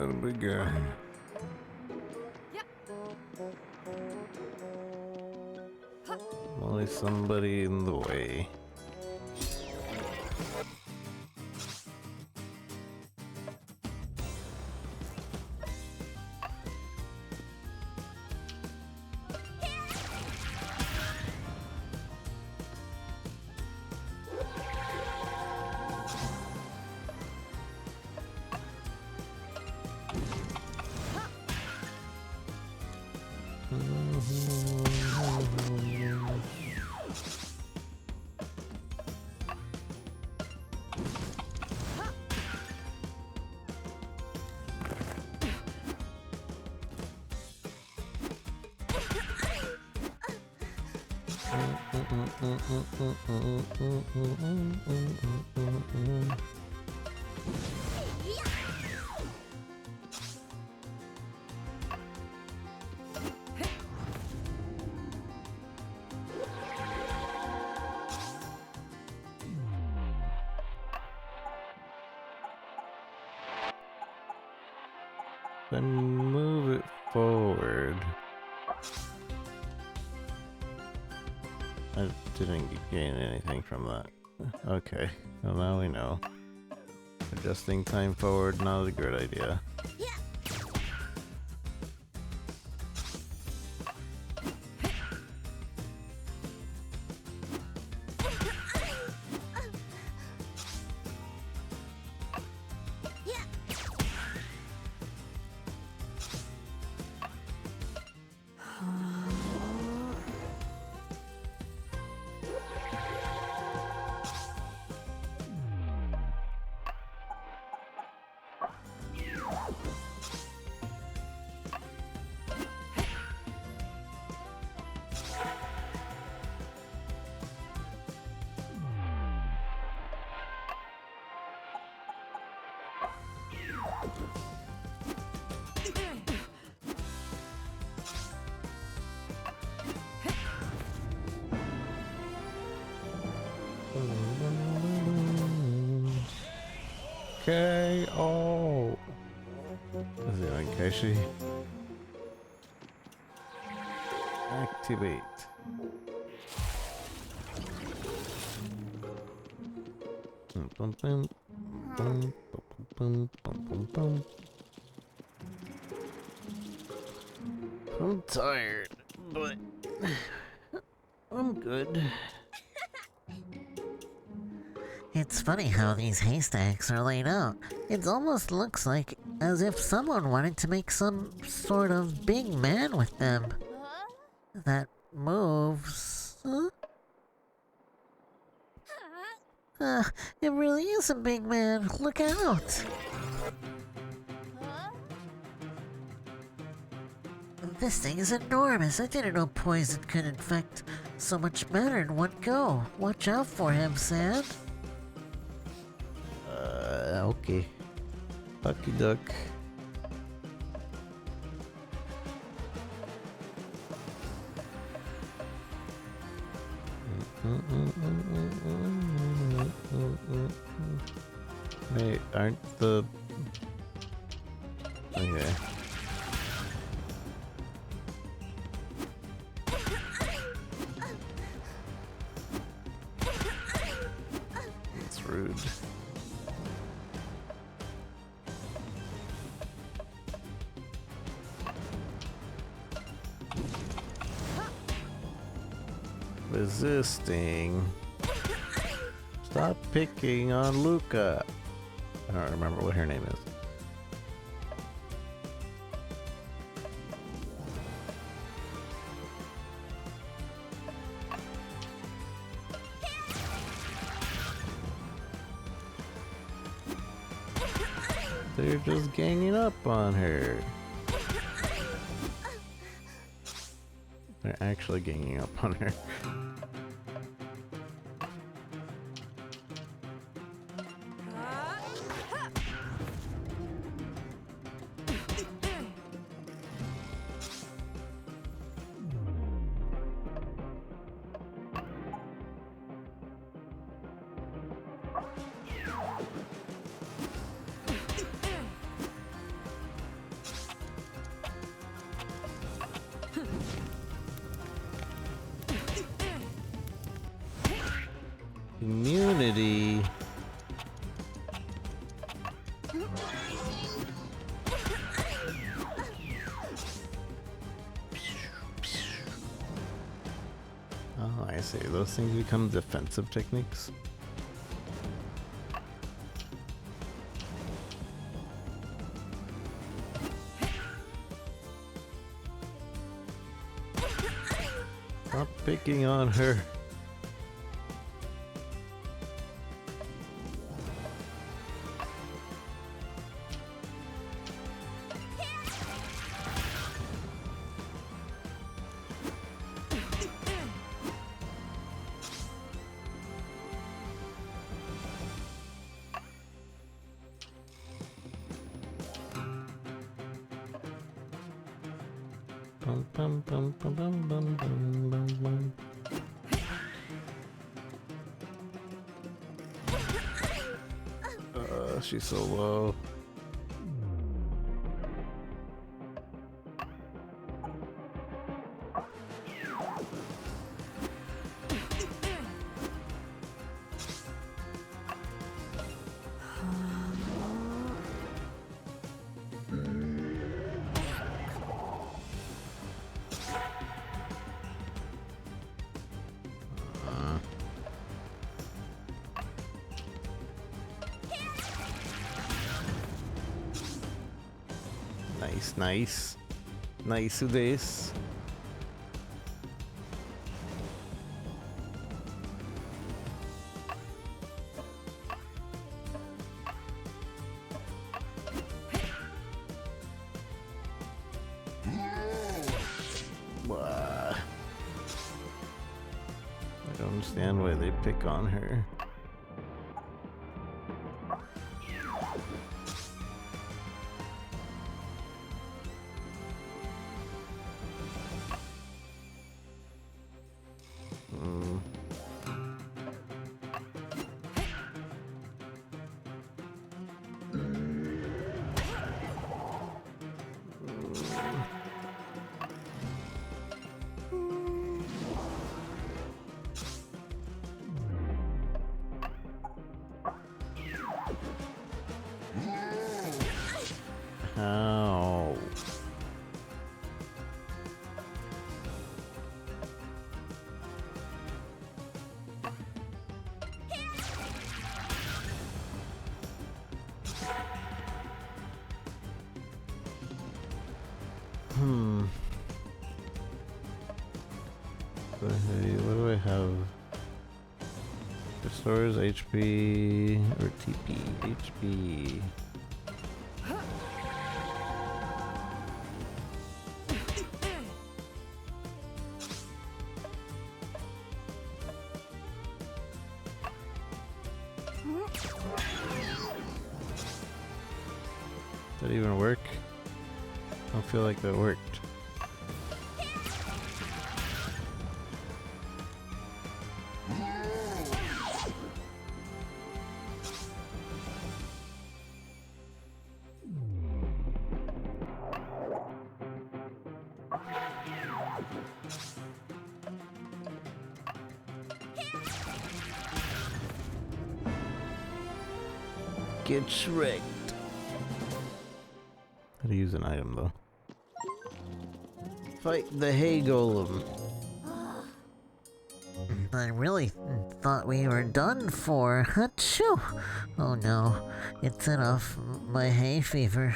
of a gun. Only somebody in the way. Then move it forward. I didn't gain anything from that. Okay, well now we know. Adjusting time forward, not a good idea. KO. Is it on Keshi? Activate. Bum, bum, bum, bum, bum, bum, bum. I'm tired, but I'm good. It's funny how these haystacks are laid out. It almost looks like as if someone wanted to make some sort of big man with them. That moves. Huh? It really is a big man. Look out! This thing is enormous. I didn't know poison could infect so much matter in one go. Watch out for him, Sand. Okay. Ducky duck. Wait, aren't the... Okay. It's rude. Resisting. Stop picking on Luca. I don't remember what her name is. They're just ganging up on her. They're actually ganging up on her. Immunity. Oh, I see. Those things become defensive techniques. Stop picking on her. Bum, bum, bum, bum, bum, bum, bum, bum, bum. She's so low. Nice. Nice this. Wah. I don't understand why they pick on her. Ow. What do I have? Restores HP or TP? HP. Did that even work? I don't feel like that worked. Get shreked. How to use an item though. Fight the hay golem. I really thought we were done for. Achoo! Oh no, it set off my hay fever.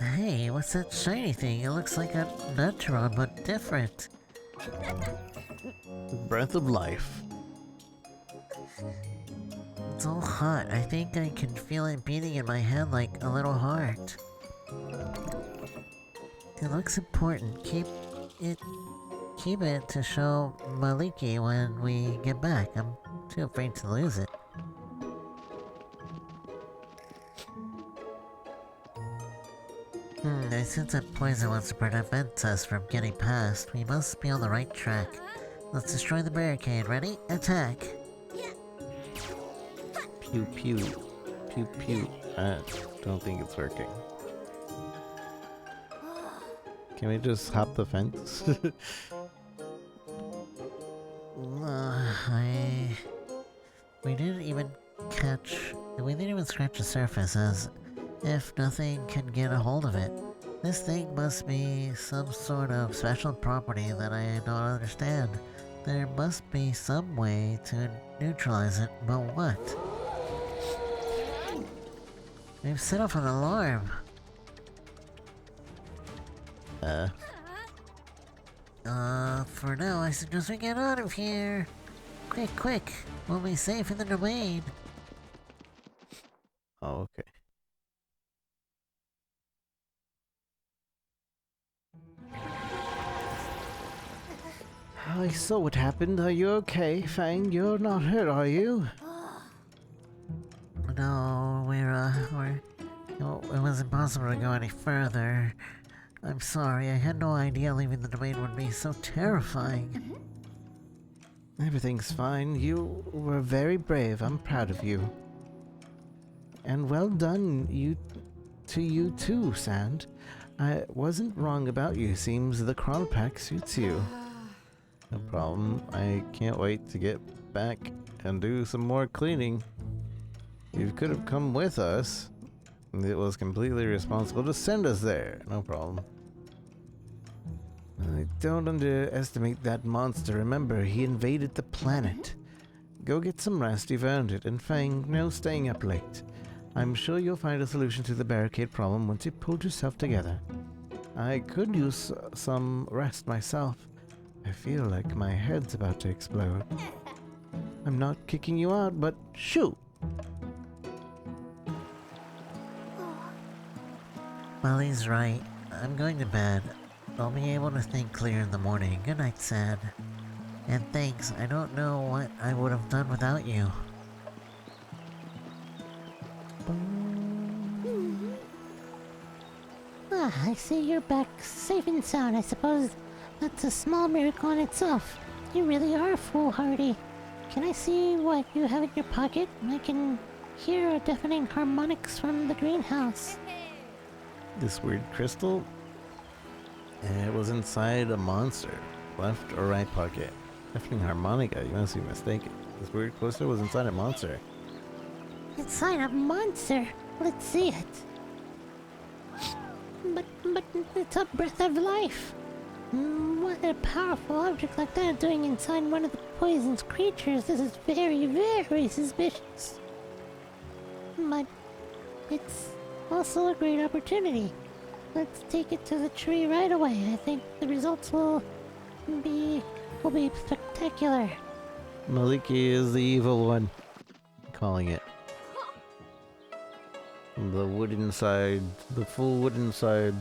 Hey, what's that shiny thing? It looks like a Nutron, but different. Breath of life. It's all hot. I think I can feel it beating in my head like a little heart. It looks important. Keep it to show Maliki when we get back. I'm too afraid to lose it. I sense that poison wants to prevent us from getting past. We must be on the right track. Let's destroy the barricade. Ready? Attack! Pew pew. Pew pew. I don't think it's working. Can we just hop the fence? We didn't even scratch the surface, as if nothing can get a hold of it. This thing must be some sort of special property that I don't understand. There must be some way to neutralize it, but what? We've set off an alarm. For now, I suggest we get out of here. Quick, quick. We'll be safe in the domain. Oh, okay. I saw what happened. Are you okay, Fang? You're not hurt, are you? No, it was impossible to go any further. I'm sorry, I had no idea leaving the domain would be so terrifying. Everything's fine. You were very brave. I'm proud of you. And well done to you too, Sand. I wasn't wrong about you. Seems the crawl pack suits you. No problem. I can't wait to get back and do some more cleaning. You could have come with us. It was completely responsible to send us there. No problem. Don't underestimate that monster. Remember, he invaded the planet. Go get some rest. You've earned it. And Fang, no staying up late. I'm sure you'll find a solution to the barricade problem once you've pulled yourself together. I could use some rest myself. I feel like my head's about to explode. I'm not kicking you out, but shoot! Molly's right. I'm going to bed. I'll be able to think clear in the morning. Good night, Sad. And thanks. I don't know what I would have done without you. I see you're back safe and sound. I suppose that's a small miracle in itself. You really are foolhardy. Can I see what you have in your pocket? I can hear deafening harmonics from the greenhouse. This weird crystal? It was inside a monster. Left or right pocket. Deafening harmonica, you must be mistaken. This weird crystal was inside a monster. Inside a monster? Let's see it. But it's a breath of life. What a powerful object like that doing inside one of the poison's creatures. This is very, very suspicious. But it's also a great opportunity. Let's take it to the tree right away. I think the results will be spectacular. Maliki is the evil one. Calling it. The wooden side, the full wooden side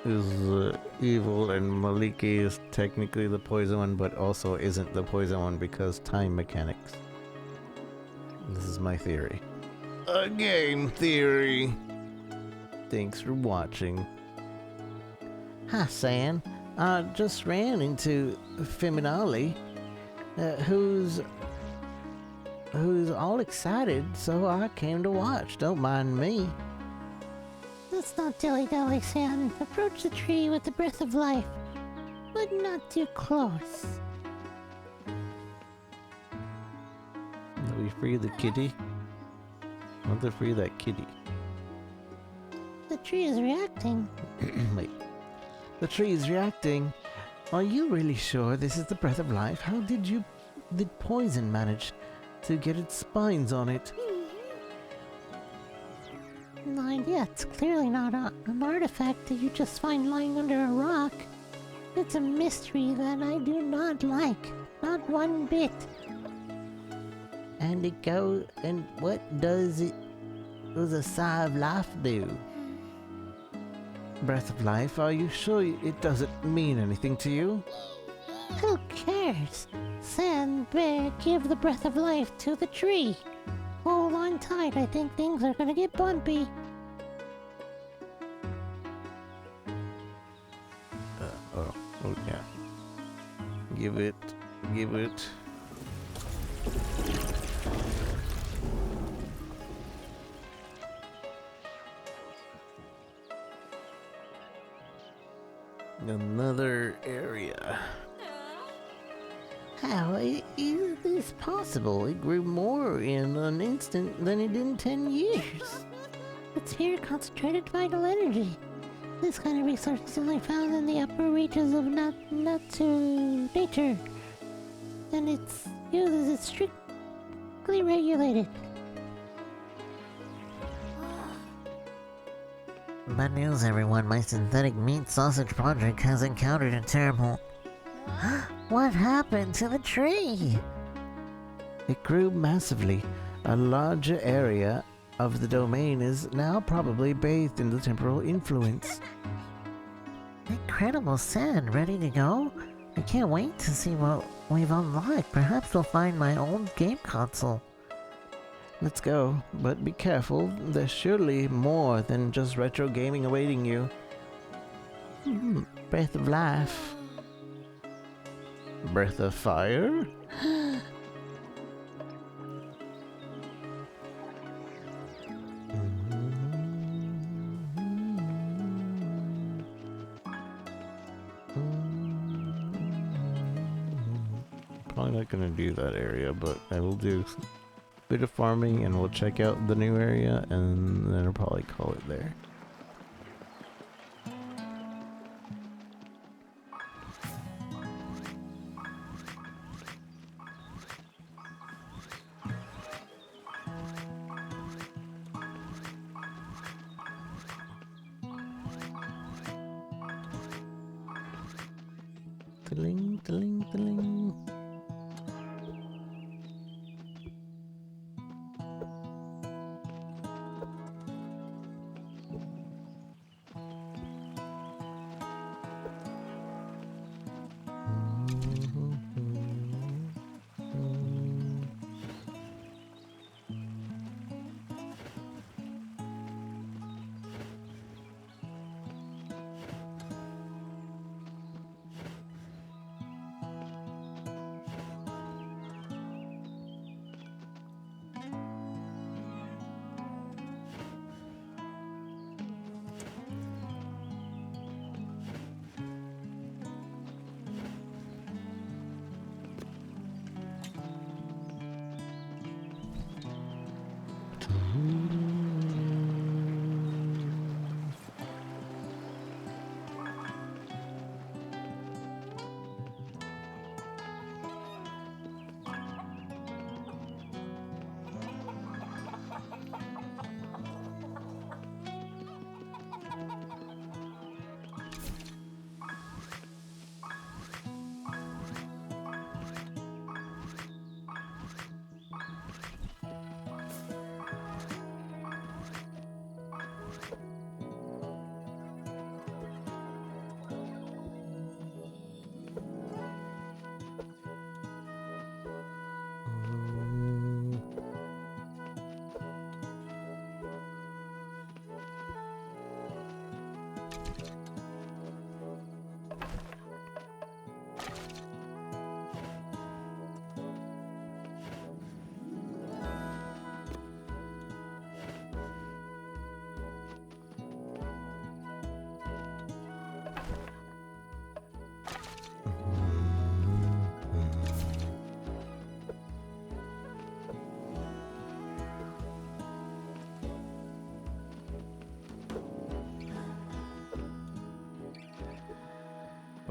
is evil, and Maliki is technically the poison one, but also isn't the poison one because time mechanics. This is my theory. A game theory. Thanks for watching. Hi, San. I just ran into Feminali, who's all excited, so I came to watch. Don't mind me. Let's not dilly-dally, Sam. Approach the tree with the breath of life, but not too close. Did we free the kitty? I want to free that kitty. The tree is reacting. Wait. The tree's reacting. Are you really sure this is the breath of life? How did poison manage to get its spines on it? No idea. It's clearly not an artifact that you just find lying under a rock. It's a mystery that I do not like. Not one bit. And what does a sigh of life do? Breath of life, are you sure it doesn't mean anything to you? Who cares? Sand bear, give the breath of life to the tree. Hold on tight. I think things are gonna get bumpy. Oh yeah. Give it. Another area. How is this possible? It grew more in an instant than it did in 10 years. It's pure concentrated vital energy. This kind of resource is only found in the upper reaches of Natsu nature, and its use is strictly regulated. Bad news, everyone. My synthetic meat sausage project has encountered a terrible... What happened to the tree? It grew massively. A larger area of the domain is now probably bathed in the temporal influence. Incredible sand, ready to go? I can't wait to see what we've unlocked. Perhaps we'll find my old game console. Let's go, but be careful. There's surely more than just retro gaming awaiting you. Breath of life. Breath of fire? Probably not gonna do that area, but I will do a bit of farming and we'll check out the new area and then I'll probably call it there. Tiling, tiling, tiling.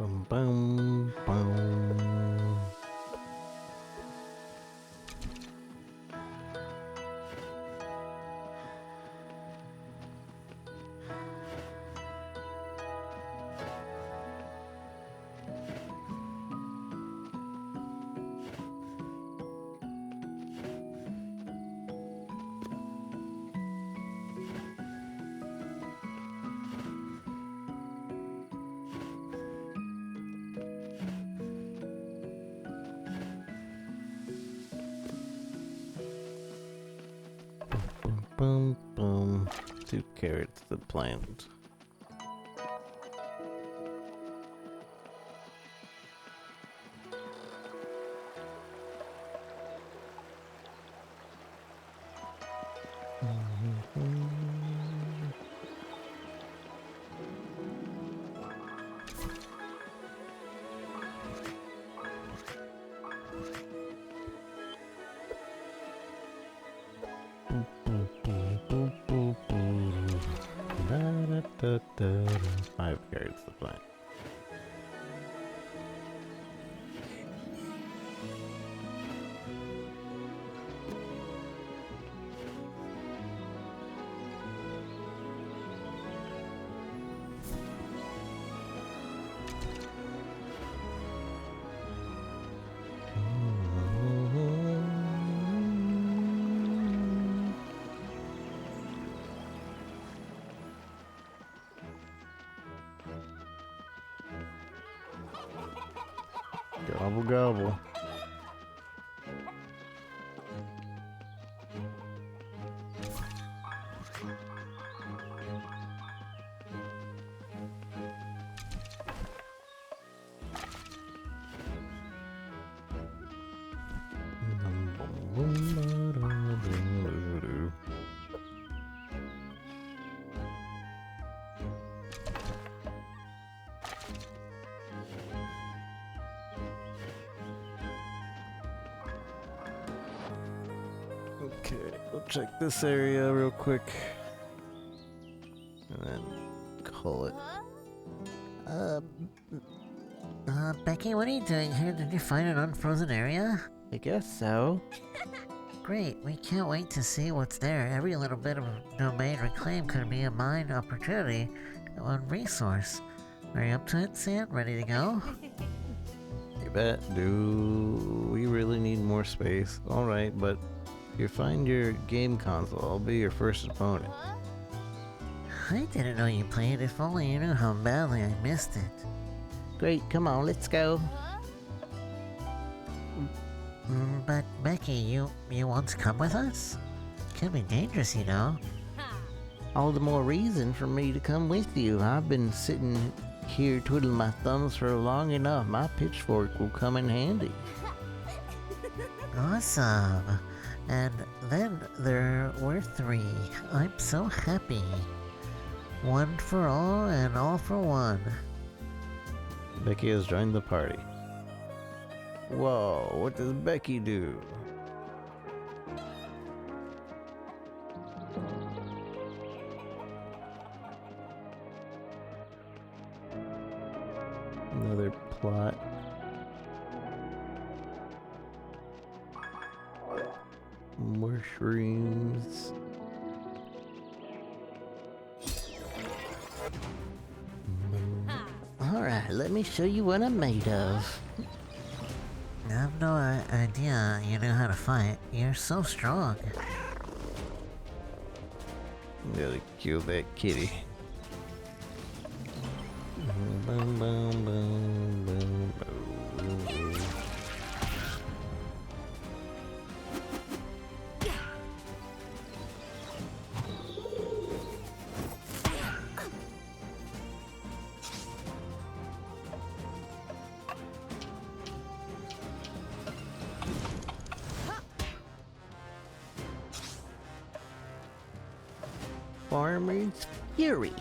Bum, bum, bum. Boom, boom. 2 carrots to plant. Da-da-da-da-da. 5 carrots to plant. Gobble gobble. Okay, we'll check this area real quick. And then call it. Becky, what are you doing here? Did you find an unfrozen area? I guess so. Great, we can't wait to see what's there. Every little bit of domain reclaimed could be a mine opportunity, one resource. Are you up to it, Sam? Ready to go? You bet. Do we really need more space? Alright, but if you find your game console, I'll be your first opponent. I didn't know you played. If only you knew how badly I missed it. Great, come on, let's go. But Becky, you want to come with us? Could be dangerous, you know. All the more reason for me to come with you. I've been sitting here twiddling my thumbs for long enough. My pitchfork will come in handy. Awesome. And then there were 3. I'm so happy. One for all and all for one. Becky has joined the party. Whoa, what does Becky do? Another plot. Mushrooms. Alright, let me show you what I'm made of. I have no idea you know how to fight. You're so strong. Gotta kill that kitty. Boom, boom, boom, boom, boom. Farmer's Fury.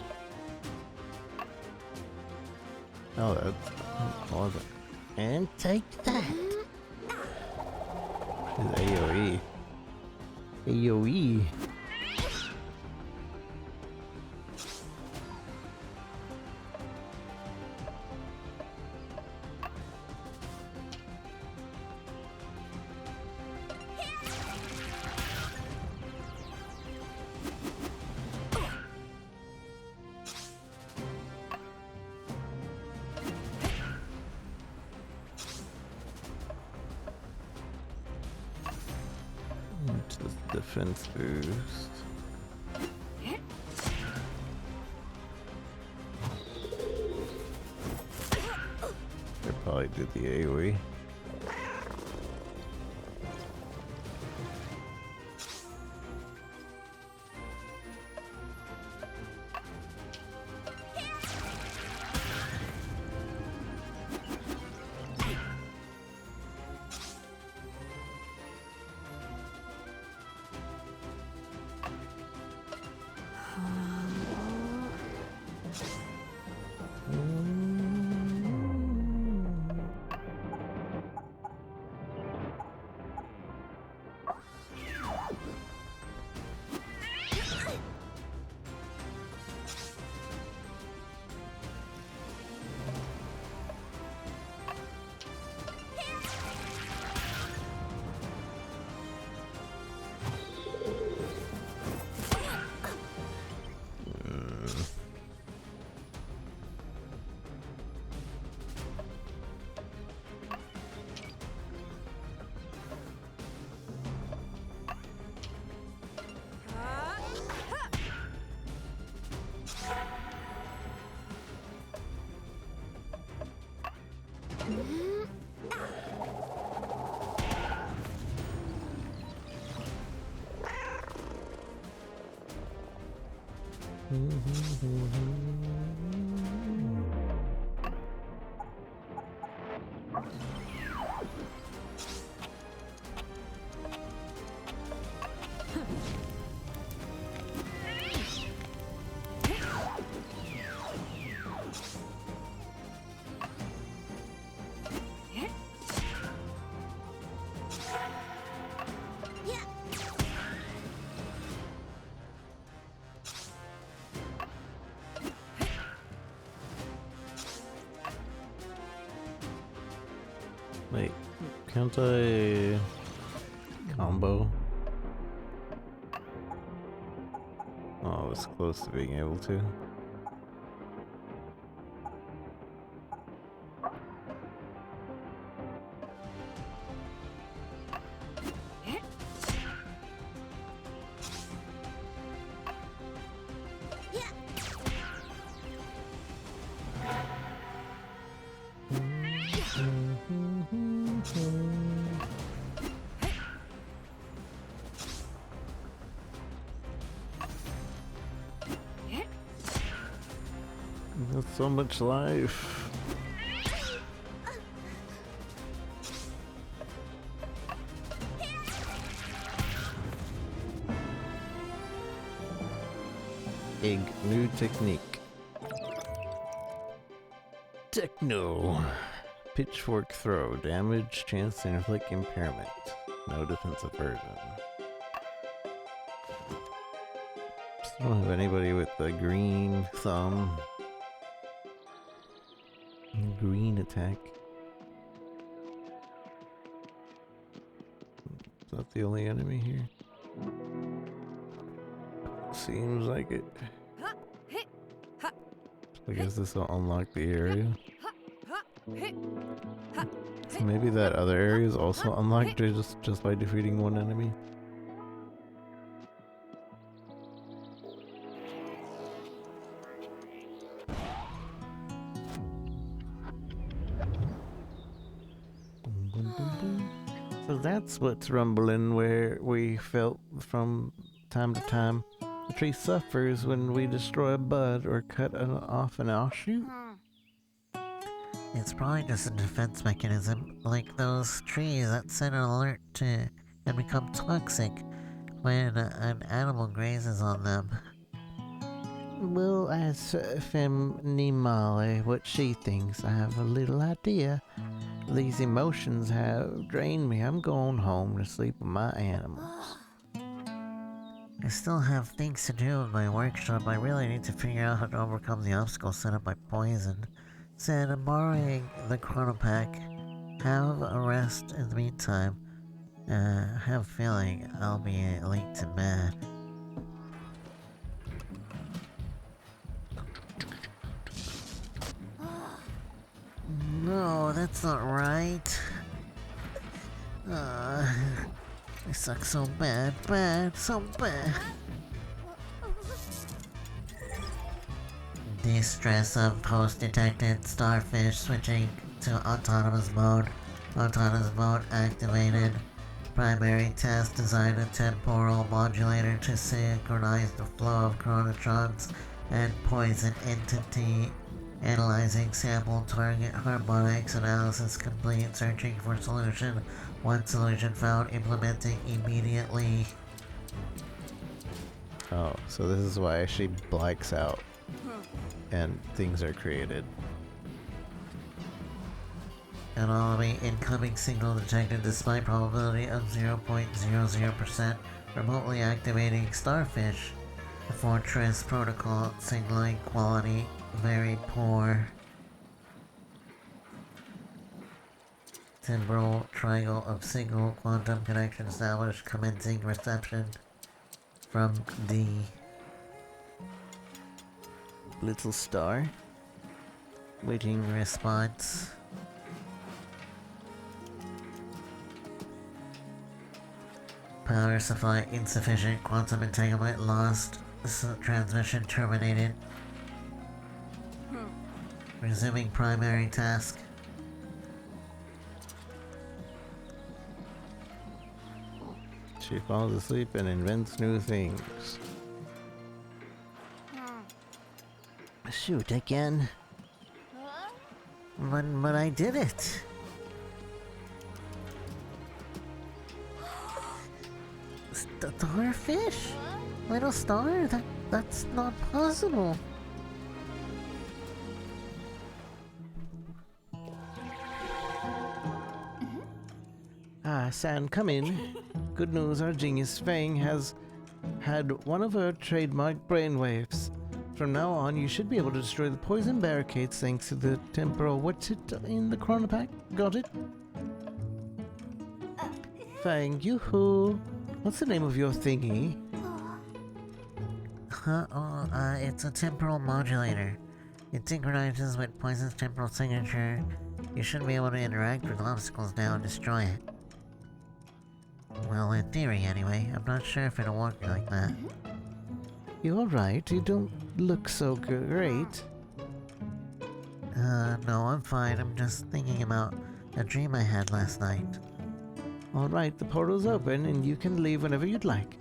Oh, that's awesome. And take that. It's AoE. AoE. Defense boost. They probably did the AoE. Wait, can't I combo? Oh, I was close to being able to. That's so much life. Egg, new technique. Techno. Pitchfork throw. Damage, chance to inflict impairment. No defensive version. Still don't have anybody with the green thumb. Green attack. Is that the only enemy here? Seems like it. I guess this will unlock the area. So maybe that other area is also unlocked just by defeating one enemy. So that's what's rumbling where we felt from time to time. The tree suffers when we destroy a bud or cut off an offshoot. It's probably just a defense mechanism, like those trees that send an alert to and become toxic when an animal grazes on them. Well, as Femnimale, what she thinks, I have a little idea. These emotions have drained me. I'm going home to sleep with my animals. I still have things to do in my workshop. I really need to figure out how to overcome the obstacles set up by poison. Said I'm borrowing the chronopack. Have a rest in the meantime. Have a feeling I'll be late to bed. No, that's not right. I suck so bad, so bad. De-stress of post-detected starfish switching to autonomous mode. Autonomous mode activated. Primary task designed a temporal modulator to synchronize the flow of chronotrons and poison entity. Analyzing sample target harmonics, analysis complete, searching for solution. One solution found, implementing immediately. Oh, so this is why she blacks out and things are created. Anomaly incoming signal detected despite probability of 0.00%. Remotely activating starfish. The Fortress protocol signaling quality very poor. Temporal triangle of single quantum connection established, commencing reception from D. Little star. Waiting response. Power supply insufficient, quantum entanglement lost, transmission terminated. Resuming primary task. She falls asleep and invents new things. Shoot, again. But I did it. Starfish? Little star? That's not possible. Ah, San, come in. Good news, our genius Fang has had one of her trademark brainwaves. From now on, you should be able to destroy the poison barricades thanks to the temporal. What's it in the chronopack? Got it? Fang, yoo-hoo. What's the name of your thingy? It's a temporal modulator. It synchronizes with Poison's temporal signature. You should be able to interact with obstacles now and destroy it. Well, in theory anyway. I'm not sure if it'll work like that. You're right, you don't look so great. No, I'm fine. I'm just thinking about a dream I had last night. Alright, the portal's open and you can leave whenever you'd like.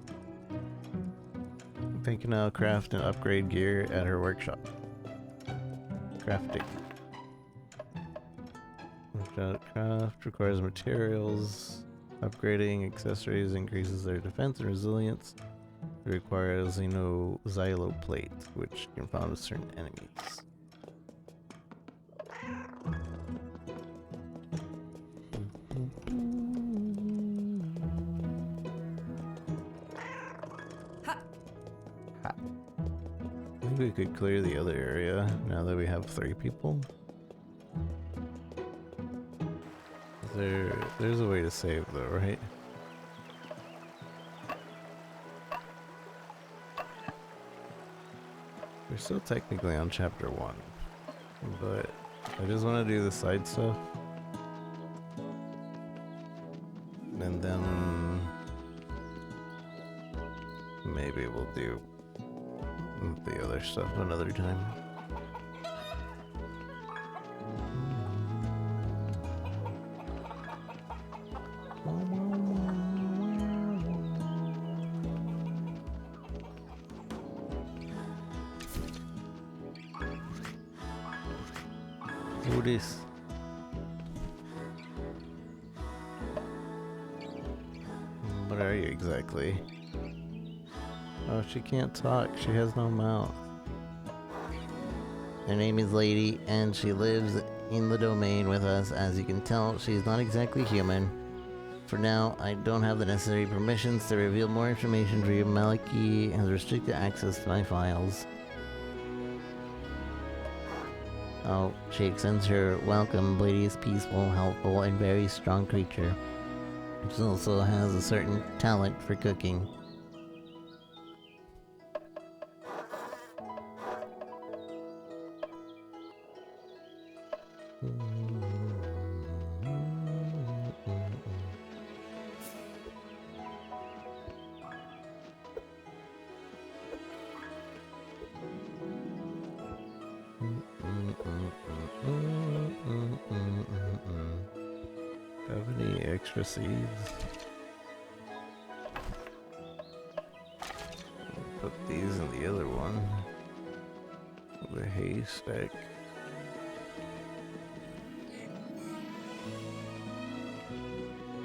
They can now craft and upgrade gear at her workshop. Crafting. Craft requires materials. Upgrading accessories increases their defense and resilience. It requires xylo plate, which can be found with certain enemies. I think we could clear the other area now that we have 3 people. There's a way to save though, right? We're still technically on chapter 1, but I just want to do the side stuff. And then maybe we'll do the other stuff another time. Who this? What are you exactly? Oh, she can't talk. She has no mouth. Her name is Lady, and she lives in the domain with us. As you can tell, she's not exactly human. For now, I don't have the necessary permissions to reveal more information for you. Maliki has restricted access to my files. Oh, she extends her welcome. Lady is peaceful, helpful, and very strong creature. She also has a certain talent for cooking. extra seeds. Put these in the other one. The haystack.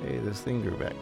Hey, this thing grew back.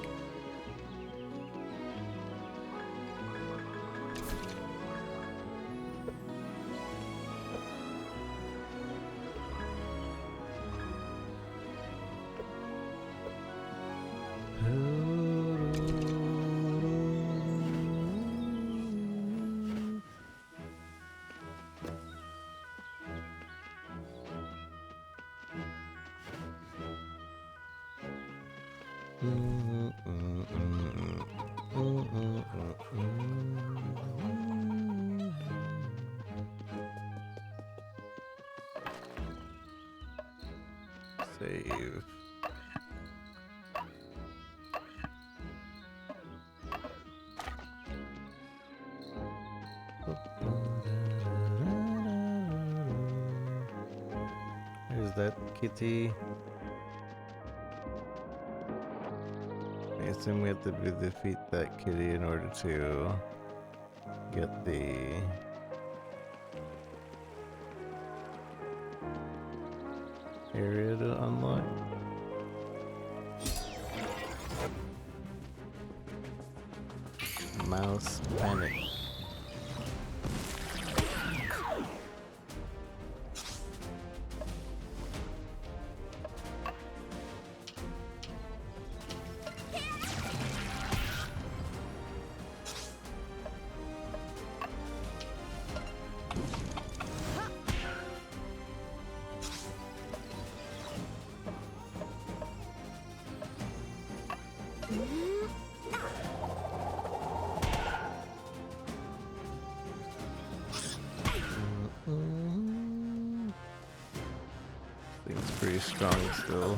Save. There's that kitty. I assume we have to defeat that kitty in order to get the area to unlock. Mouse panic. Thing's pretty strong still.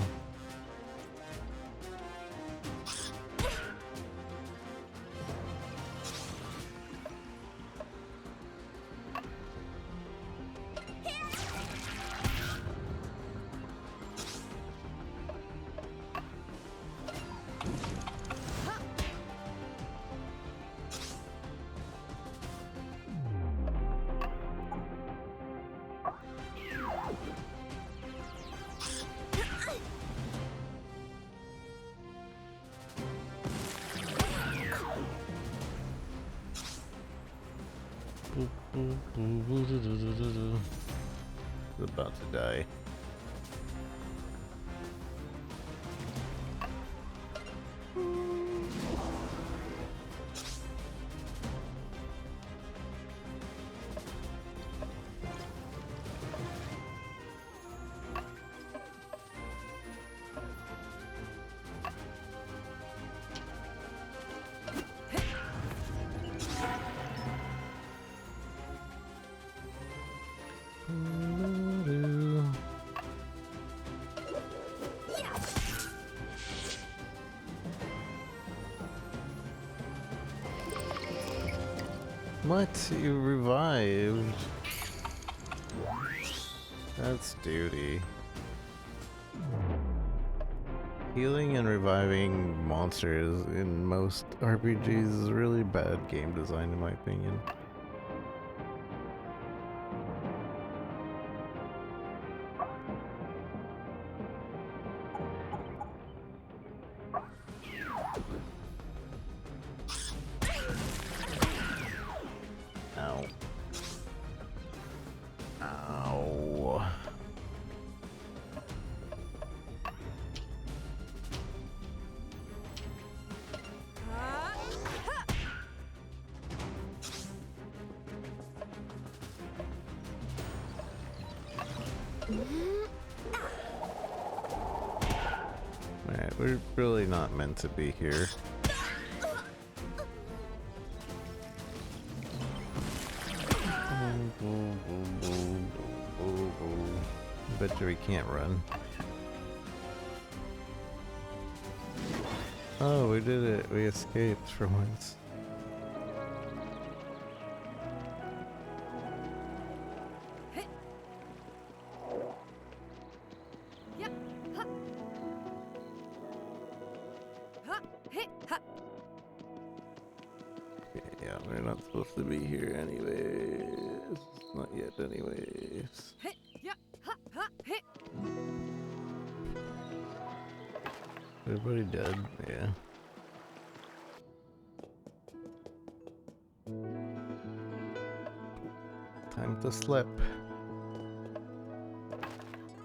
It's about to die. What? You revived? That's duty. Healing and reviving monsters in most RPGs is really bad game design in my opinion. Ow. Ow. Alright, we're really not meant to be here. Bet you we can't run. Oh, we did it. We escaped for once. not supposed to be here anyways. Not yet anyways. Hit, yeah, ha, ha, hit. Everybody dead? Yeah. Time to slip.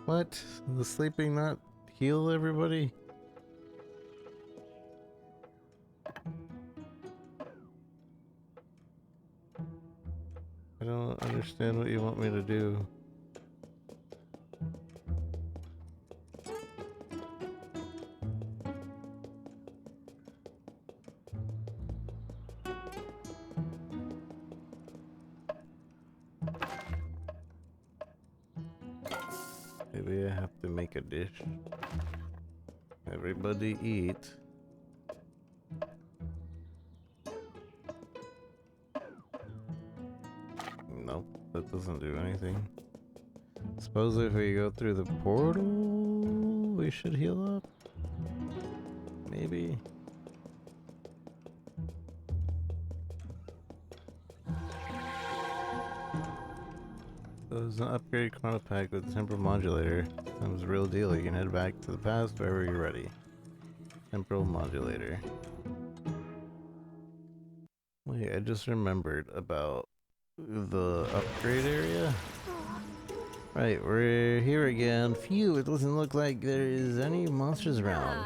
What? The sleeping not heal everybody? I don't understand what you want me to do. Maybe I have to make a dish. Everybody eat. Nope, that doesn't do anything. Suppose if we go through the portal, we should heal up? Maybe? So there's an upgrade chrono pack with the temporal modulator. That was a real deal. You can head back to the past wherever you're ready. Temporal modulator. Wait, I just remembered about the upgrade area. Right, we're here again. Phew, it doesn't look like there is any monsters around.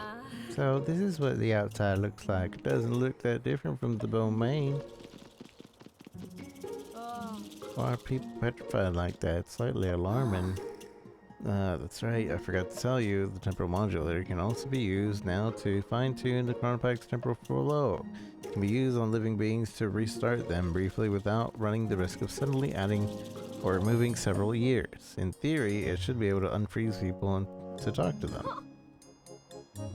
So this is what the outside looks like. It doesn't look that different from the domain. Why are people petrified like that? It's slightly alarming. That's right, I forgot to tell you, the temporal modulator can also be used now to fine-tune the Chronopack's temporal flow. It can be used on living beings to restart them briefly without running the risk of suddenly adding or removing several years. In theory, it should be able to unfreeze people and to talk to them.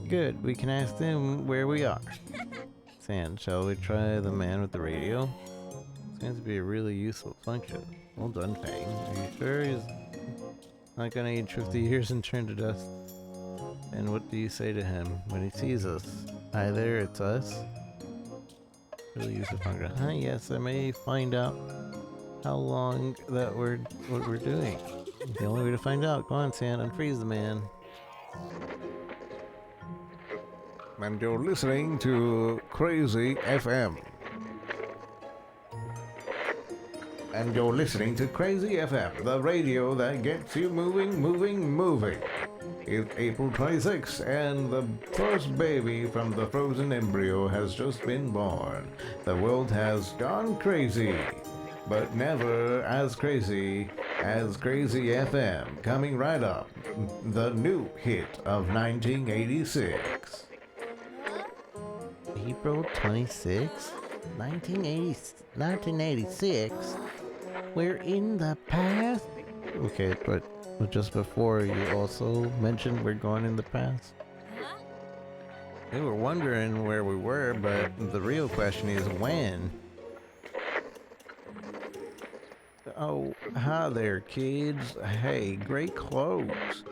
Good, we can ask them where we are. Sand, shall we try the man with the radio? Seems to be a really useful function. Well done, Fang. Are you sure he's not gonna age 50 years and turn to dust? And what do you say to him when he sees us? Hi there, it's us. Really useful function. Huh, yes, I may find out how long that what we're doing. The only way to find out. Go on, Sand, unfreeze the man. And you're listening to Crazy FM. And you're listening to Crazy FM, the radio that gets you moving, moving, moving. It's April 26th, and the first baby from the frozen embryo has just been born. The world has gone crazy, but never as crazy as Crazy FM. Coming right up, the new hit of 1986. April 26, 1986. We're in the past. Okay, but just before you also mentioned we're going in the past. We were wondering where we were, but the real question is when. Oh, hi there, kids. Hey, great clothes.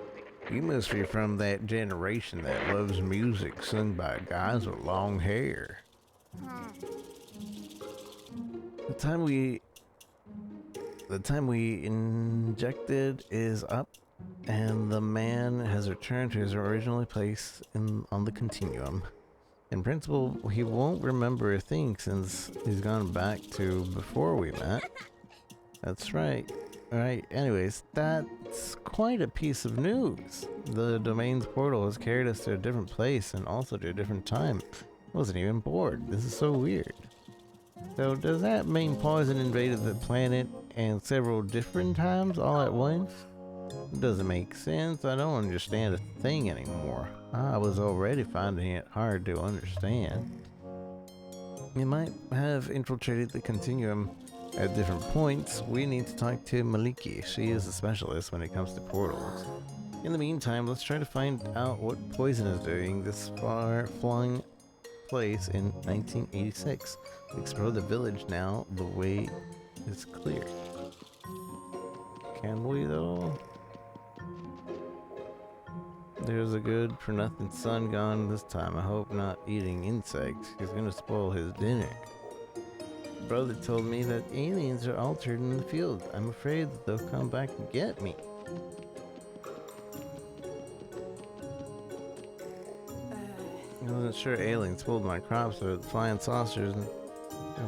You must be from that generation that loves music sung by guys with long hair. The time we injected is up, and the man has returned to his original place on the continuum. In principle, he won't remember a thing since he's gone back to before we met. That's right. Alright, anyways, that's quite a piece of news. The domain's portal has carried us to a different place and also to a different time. I wasn't even bored. This is so weird. So does that mean Poison invaded the planet and several different times all at once? It doesn't make sense. I don't understand a thing anymore. I was already finding it hard to understand. It might have infiltrated the continuum at different points. We need to talk to Maliki. She is a specialist when it comes to portals. In the meantime, let's try to find out what Poison is doing this far-flung place in 1986. Explore the village now. The way is clear. Can we though? There's a good-for-nothing son gone this time. I hope not eating insects. He's gonna spoil his dinner. brother told me that aliens are altered in the field. I'm afraid that they'll come back and get me. I wasn't sure aliens pulled my crops or flying saucers and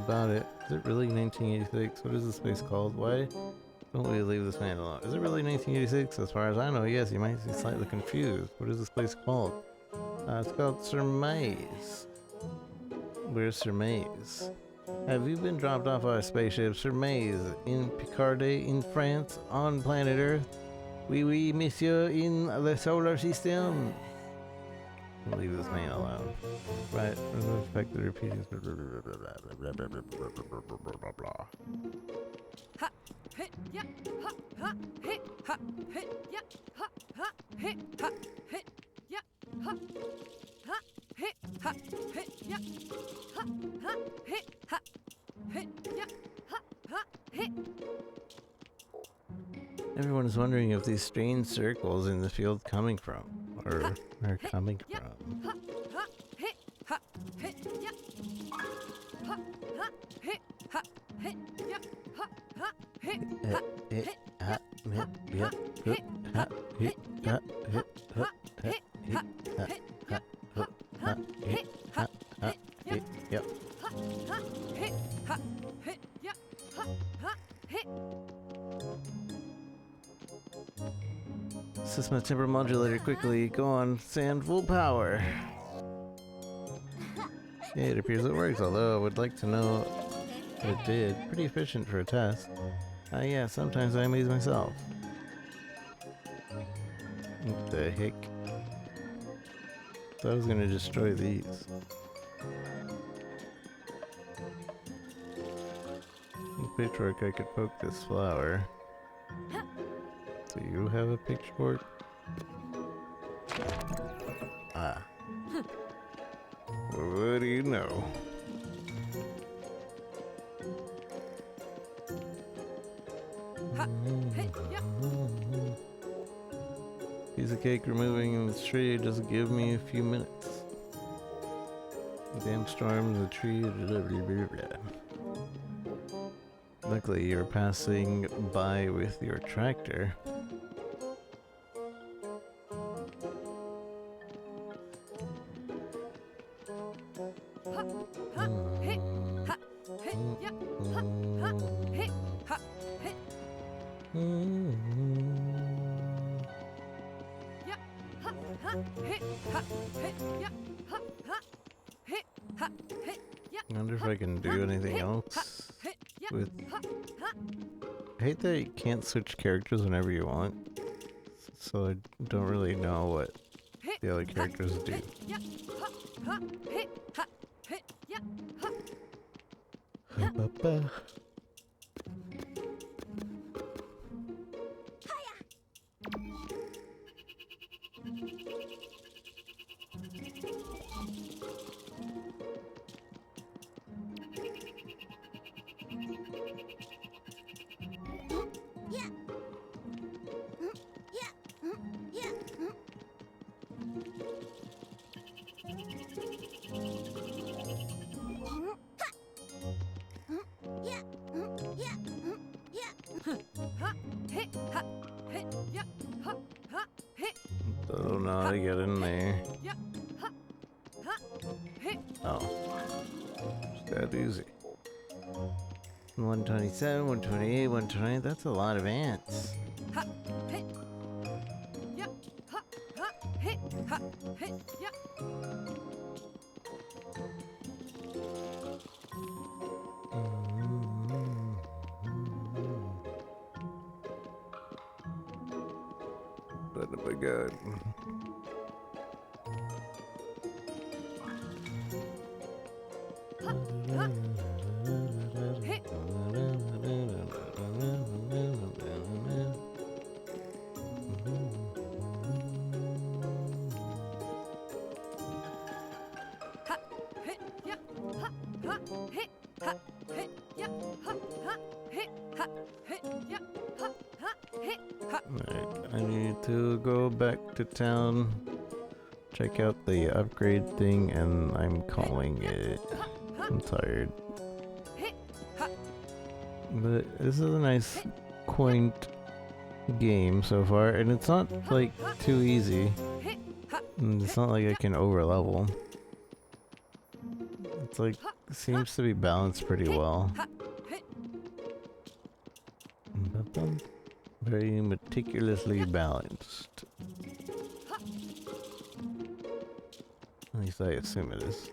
about it. Is it really 1986? What is this place called? Why don't we leave this man alone? Is it really 1986? As far as I know, yes. You might be slightly confused. What is this place called? It's called Surmaze. Where's Surmaze? Have you been dropped off by a spaceship Surmaze in Picardy in France on planet Earth? Oui, monsieur, in the solar system. We'll leave this man alone. Right, respect the repeating. Ha, hit, yeah, ha, ha, hit, ha, hit, yeah, ha, ha, hit, ha, hit, yeah, ha, ha, hit, ha, hit, yeah, ha, ha, hit, ha, hit, yeah, ha, ha, hit. Everyone is wondering if these strange circles in the field coming from, or are coming Yeah. from. Ha, ha, hit, ha, hit, yeah, ha, ha, hit, ha, hit, yeah, ha, ha, hit, ha, hit, yeah, ha, ha, hit, ha, hit, yeah, ha, ha, hit, ha, hit, yeah, ha, ha, hit, ha, hit, yeah, Yep. ha, ha, hit, ha, hit, yeah, ha, ha, hit. System temper modulator quickly. Go on, sand full power. Yeah, it appears it works, although I would like to know it did. Pretty efficient for a test. Yeah, sometimes I amaze myself. What the heck? Thought I was gonna destroy these. Pitchfork, I could poke this flower. Do you have a pitchfork? Ah. Well, what do you know? Ha, hit, yeah. Piece of cake removing the tree. Just give me a few minutes. Damn storm, the tree. Blah, blah, blah, blah. Luckily, you're passing by with your tractor. Ha, ha, hit, ha, hit, yeah, ha, ha, hit, ha, hit, yeah, ha, ha, hit, ha, hit, yeah, ha, ha, hit, ha, hit, yeah. I wonder if I can do anything else Hit, yeah, with. ha, ha, I hate that you can't switch characters whenever you want, so I don't really know what hit, the other characters do. hit, yeah, ha, ha, hit, yeah, ha. Ba-ba-ba. Ha, hit, yeah, ha, ha, hit, Don't know how to get in there. yeah, ha, ha, hit, Oh, it's that easy. 127, 128, 120. That's a lot of ants. ha, hit, yeah, ha, ha, hit, yeah. But oh my god. Ha, ha, hit, ha, hit, yeah, ha, ha, hit, yeah, ha, ha, hit, yeah, ha, ha, hit, Alright, I need to go back to town, check out the upgrade thing, and I'm calling it. I'm tired. hit, But this is a nice, quaint game so far, and it's not like too easy. And it's not like I can overlevel. It's like seems to be balanced pretty well. Very meticulously balanced. At least I assume it is.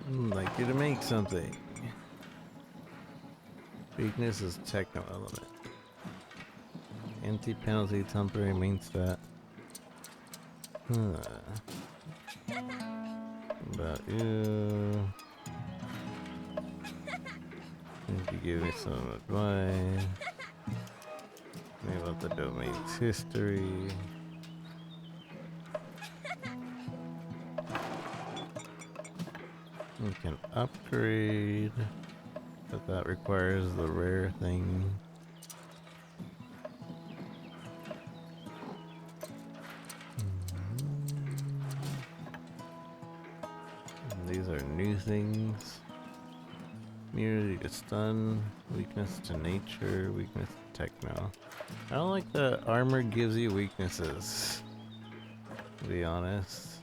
Like you to make something. Weakness is techno element. Anti-penalty temporary main stat. About you. If you give me some advice. Maybe about the domain's history. You can upgrade, but that requires the rare thing. And these are new things. Immunity to stun, weakness to nature, weakness to techno. I don't like that armor gives you weaknesses, to be honest.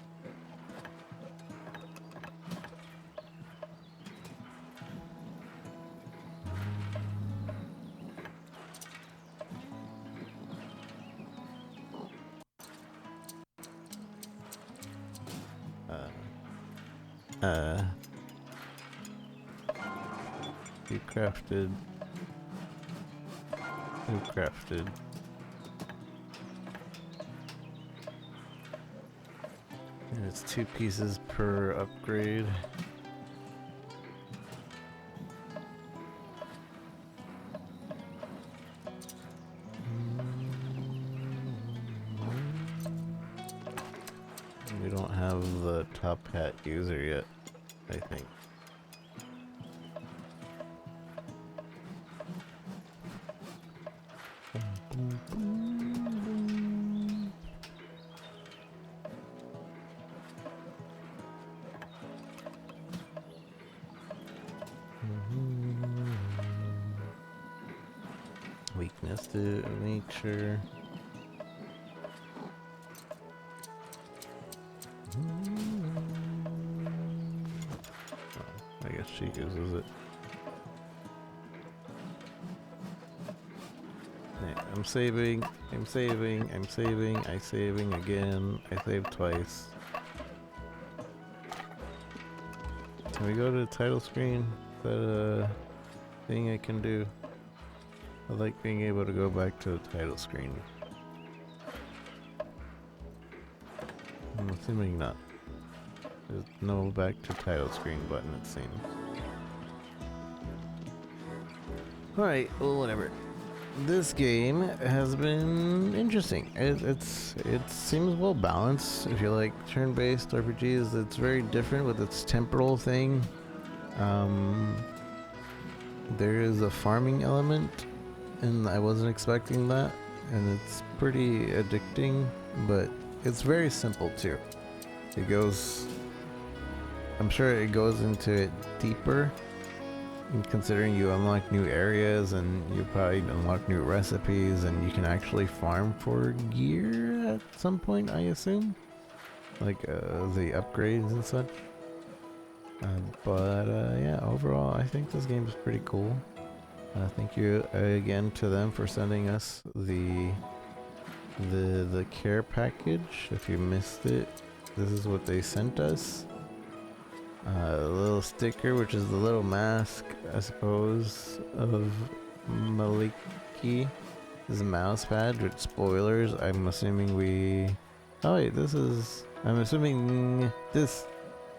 You crafted. Who crafted? And it's 2 pieces per upgrade. We don't have the top hat user yet, I think. Weakness to nature. I guess she uses it. Yeah, I'm saving again. I saved twice. Can we go to the title screen? Is that a thing I can do? I like being able to go back to the title screen. I'm assuming not. There's no back to title screen button, it seems. Alright, well, whatever. This game has been interesting. It seems well balanced. If you like turn-based RPGs, it's very different with its temporal thing. There is a farming element, and I wasn't expecting that, and it's pretty addicting, but it's very simple too. It goes, I'm sure it goes into it deeper, considering you unlock new areas and you probably unlock new recipes, and you can actually farm for gear at some point, I assume, like the upgrades and such. Yeah, overall, I think this game is pretty cool. Thank you again to them for sending us the care package. If you missed it, this is what they sent us. A little sticker, which is the little mask, I suppose, of Maliki. This is a mouse pad with spoilers. I'm assuming we... Oh wait, this is... I'm assuming this...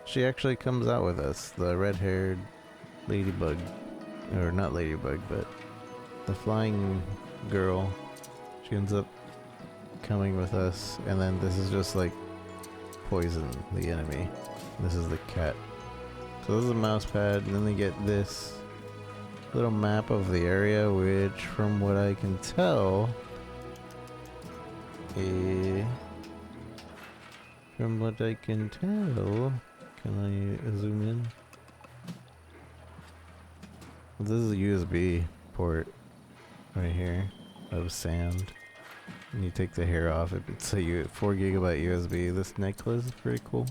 She actually comes out with us. The red-haired ladybug. Or not ladybug, but the flying girl. She ends up coming with us. And then this is just like poison, the enemy. This is the cat. So this is a mouse pad, and then they get this little map of the area, which from what I can tell, can I zoom in? This is a USB port right here of sand. And you take the hair off, it's a 4 gigabyte USB. This necklace is pretty cool.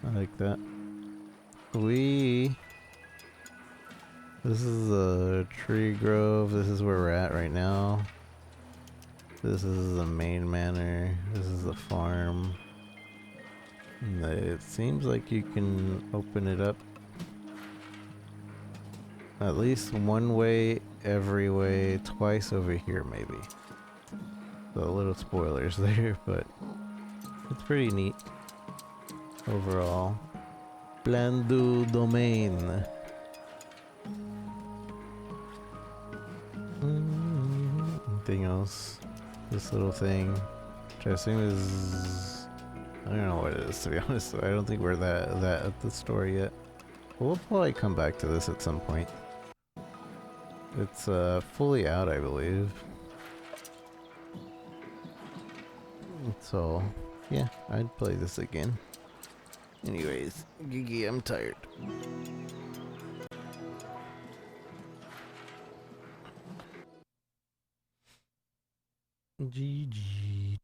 I like that. This is a tree grove. This is where we're at right now. This is the main manor. This is the farm. And it seems like you can open it up at least one way, every way, twice over here maybe. So little spoilers there, but it's pretty neat overall. Plan du domaine. Anything else? This little thing, which I assume is... I don't know what it is, to be honest. I don't think we're that at the store yet. We'll probably come back to this at some point. It's fully out, I believe. So, yeah, I'd play this again. Anyways, Gigi, I'm tired. GG.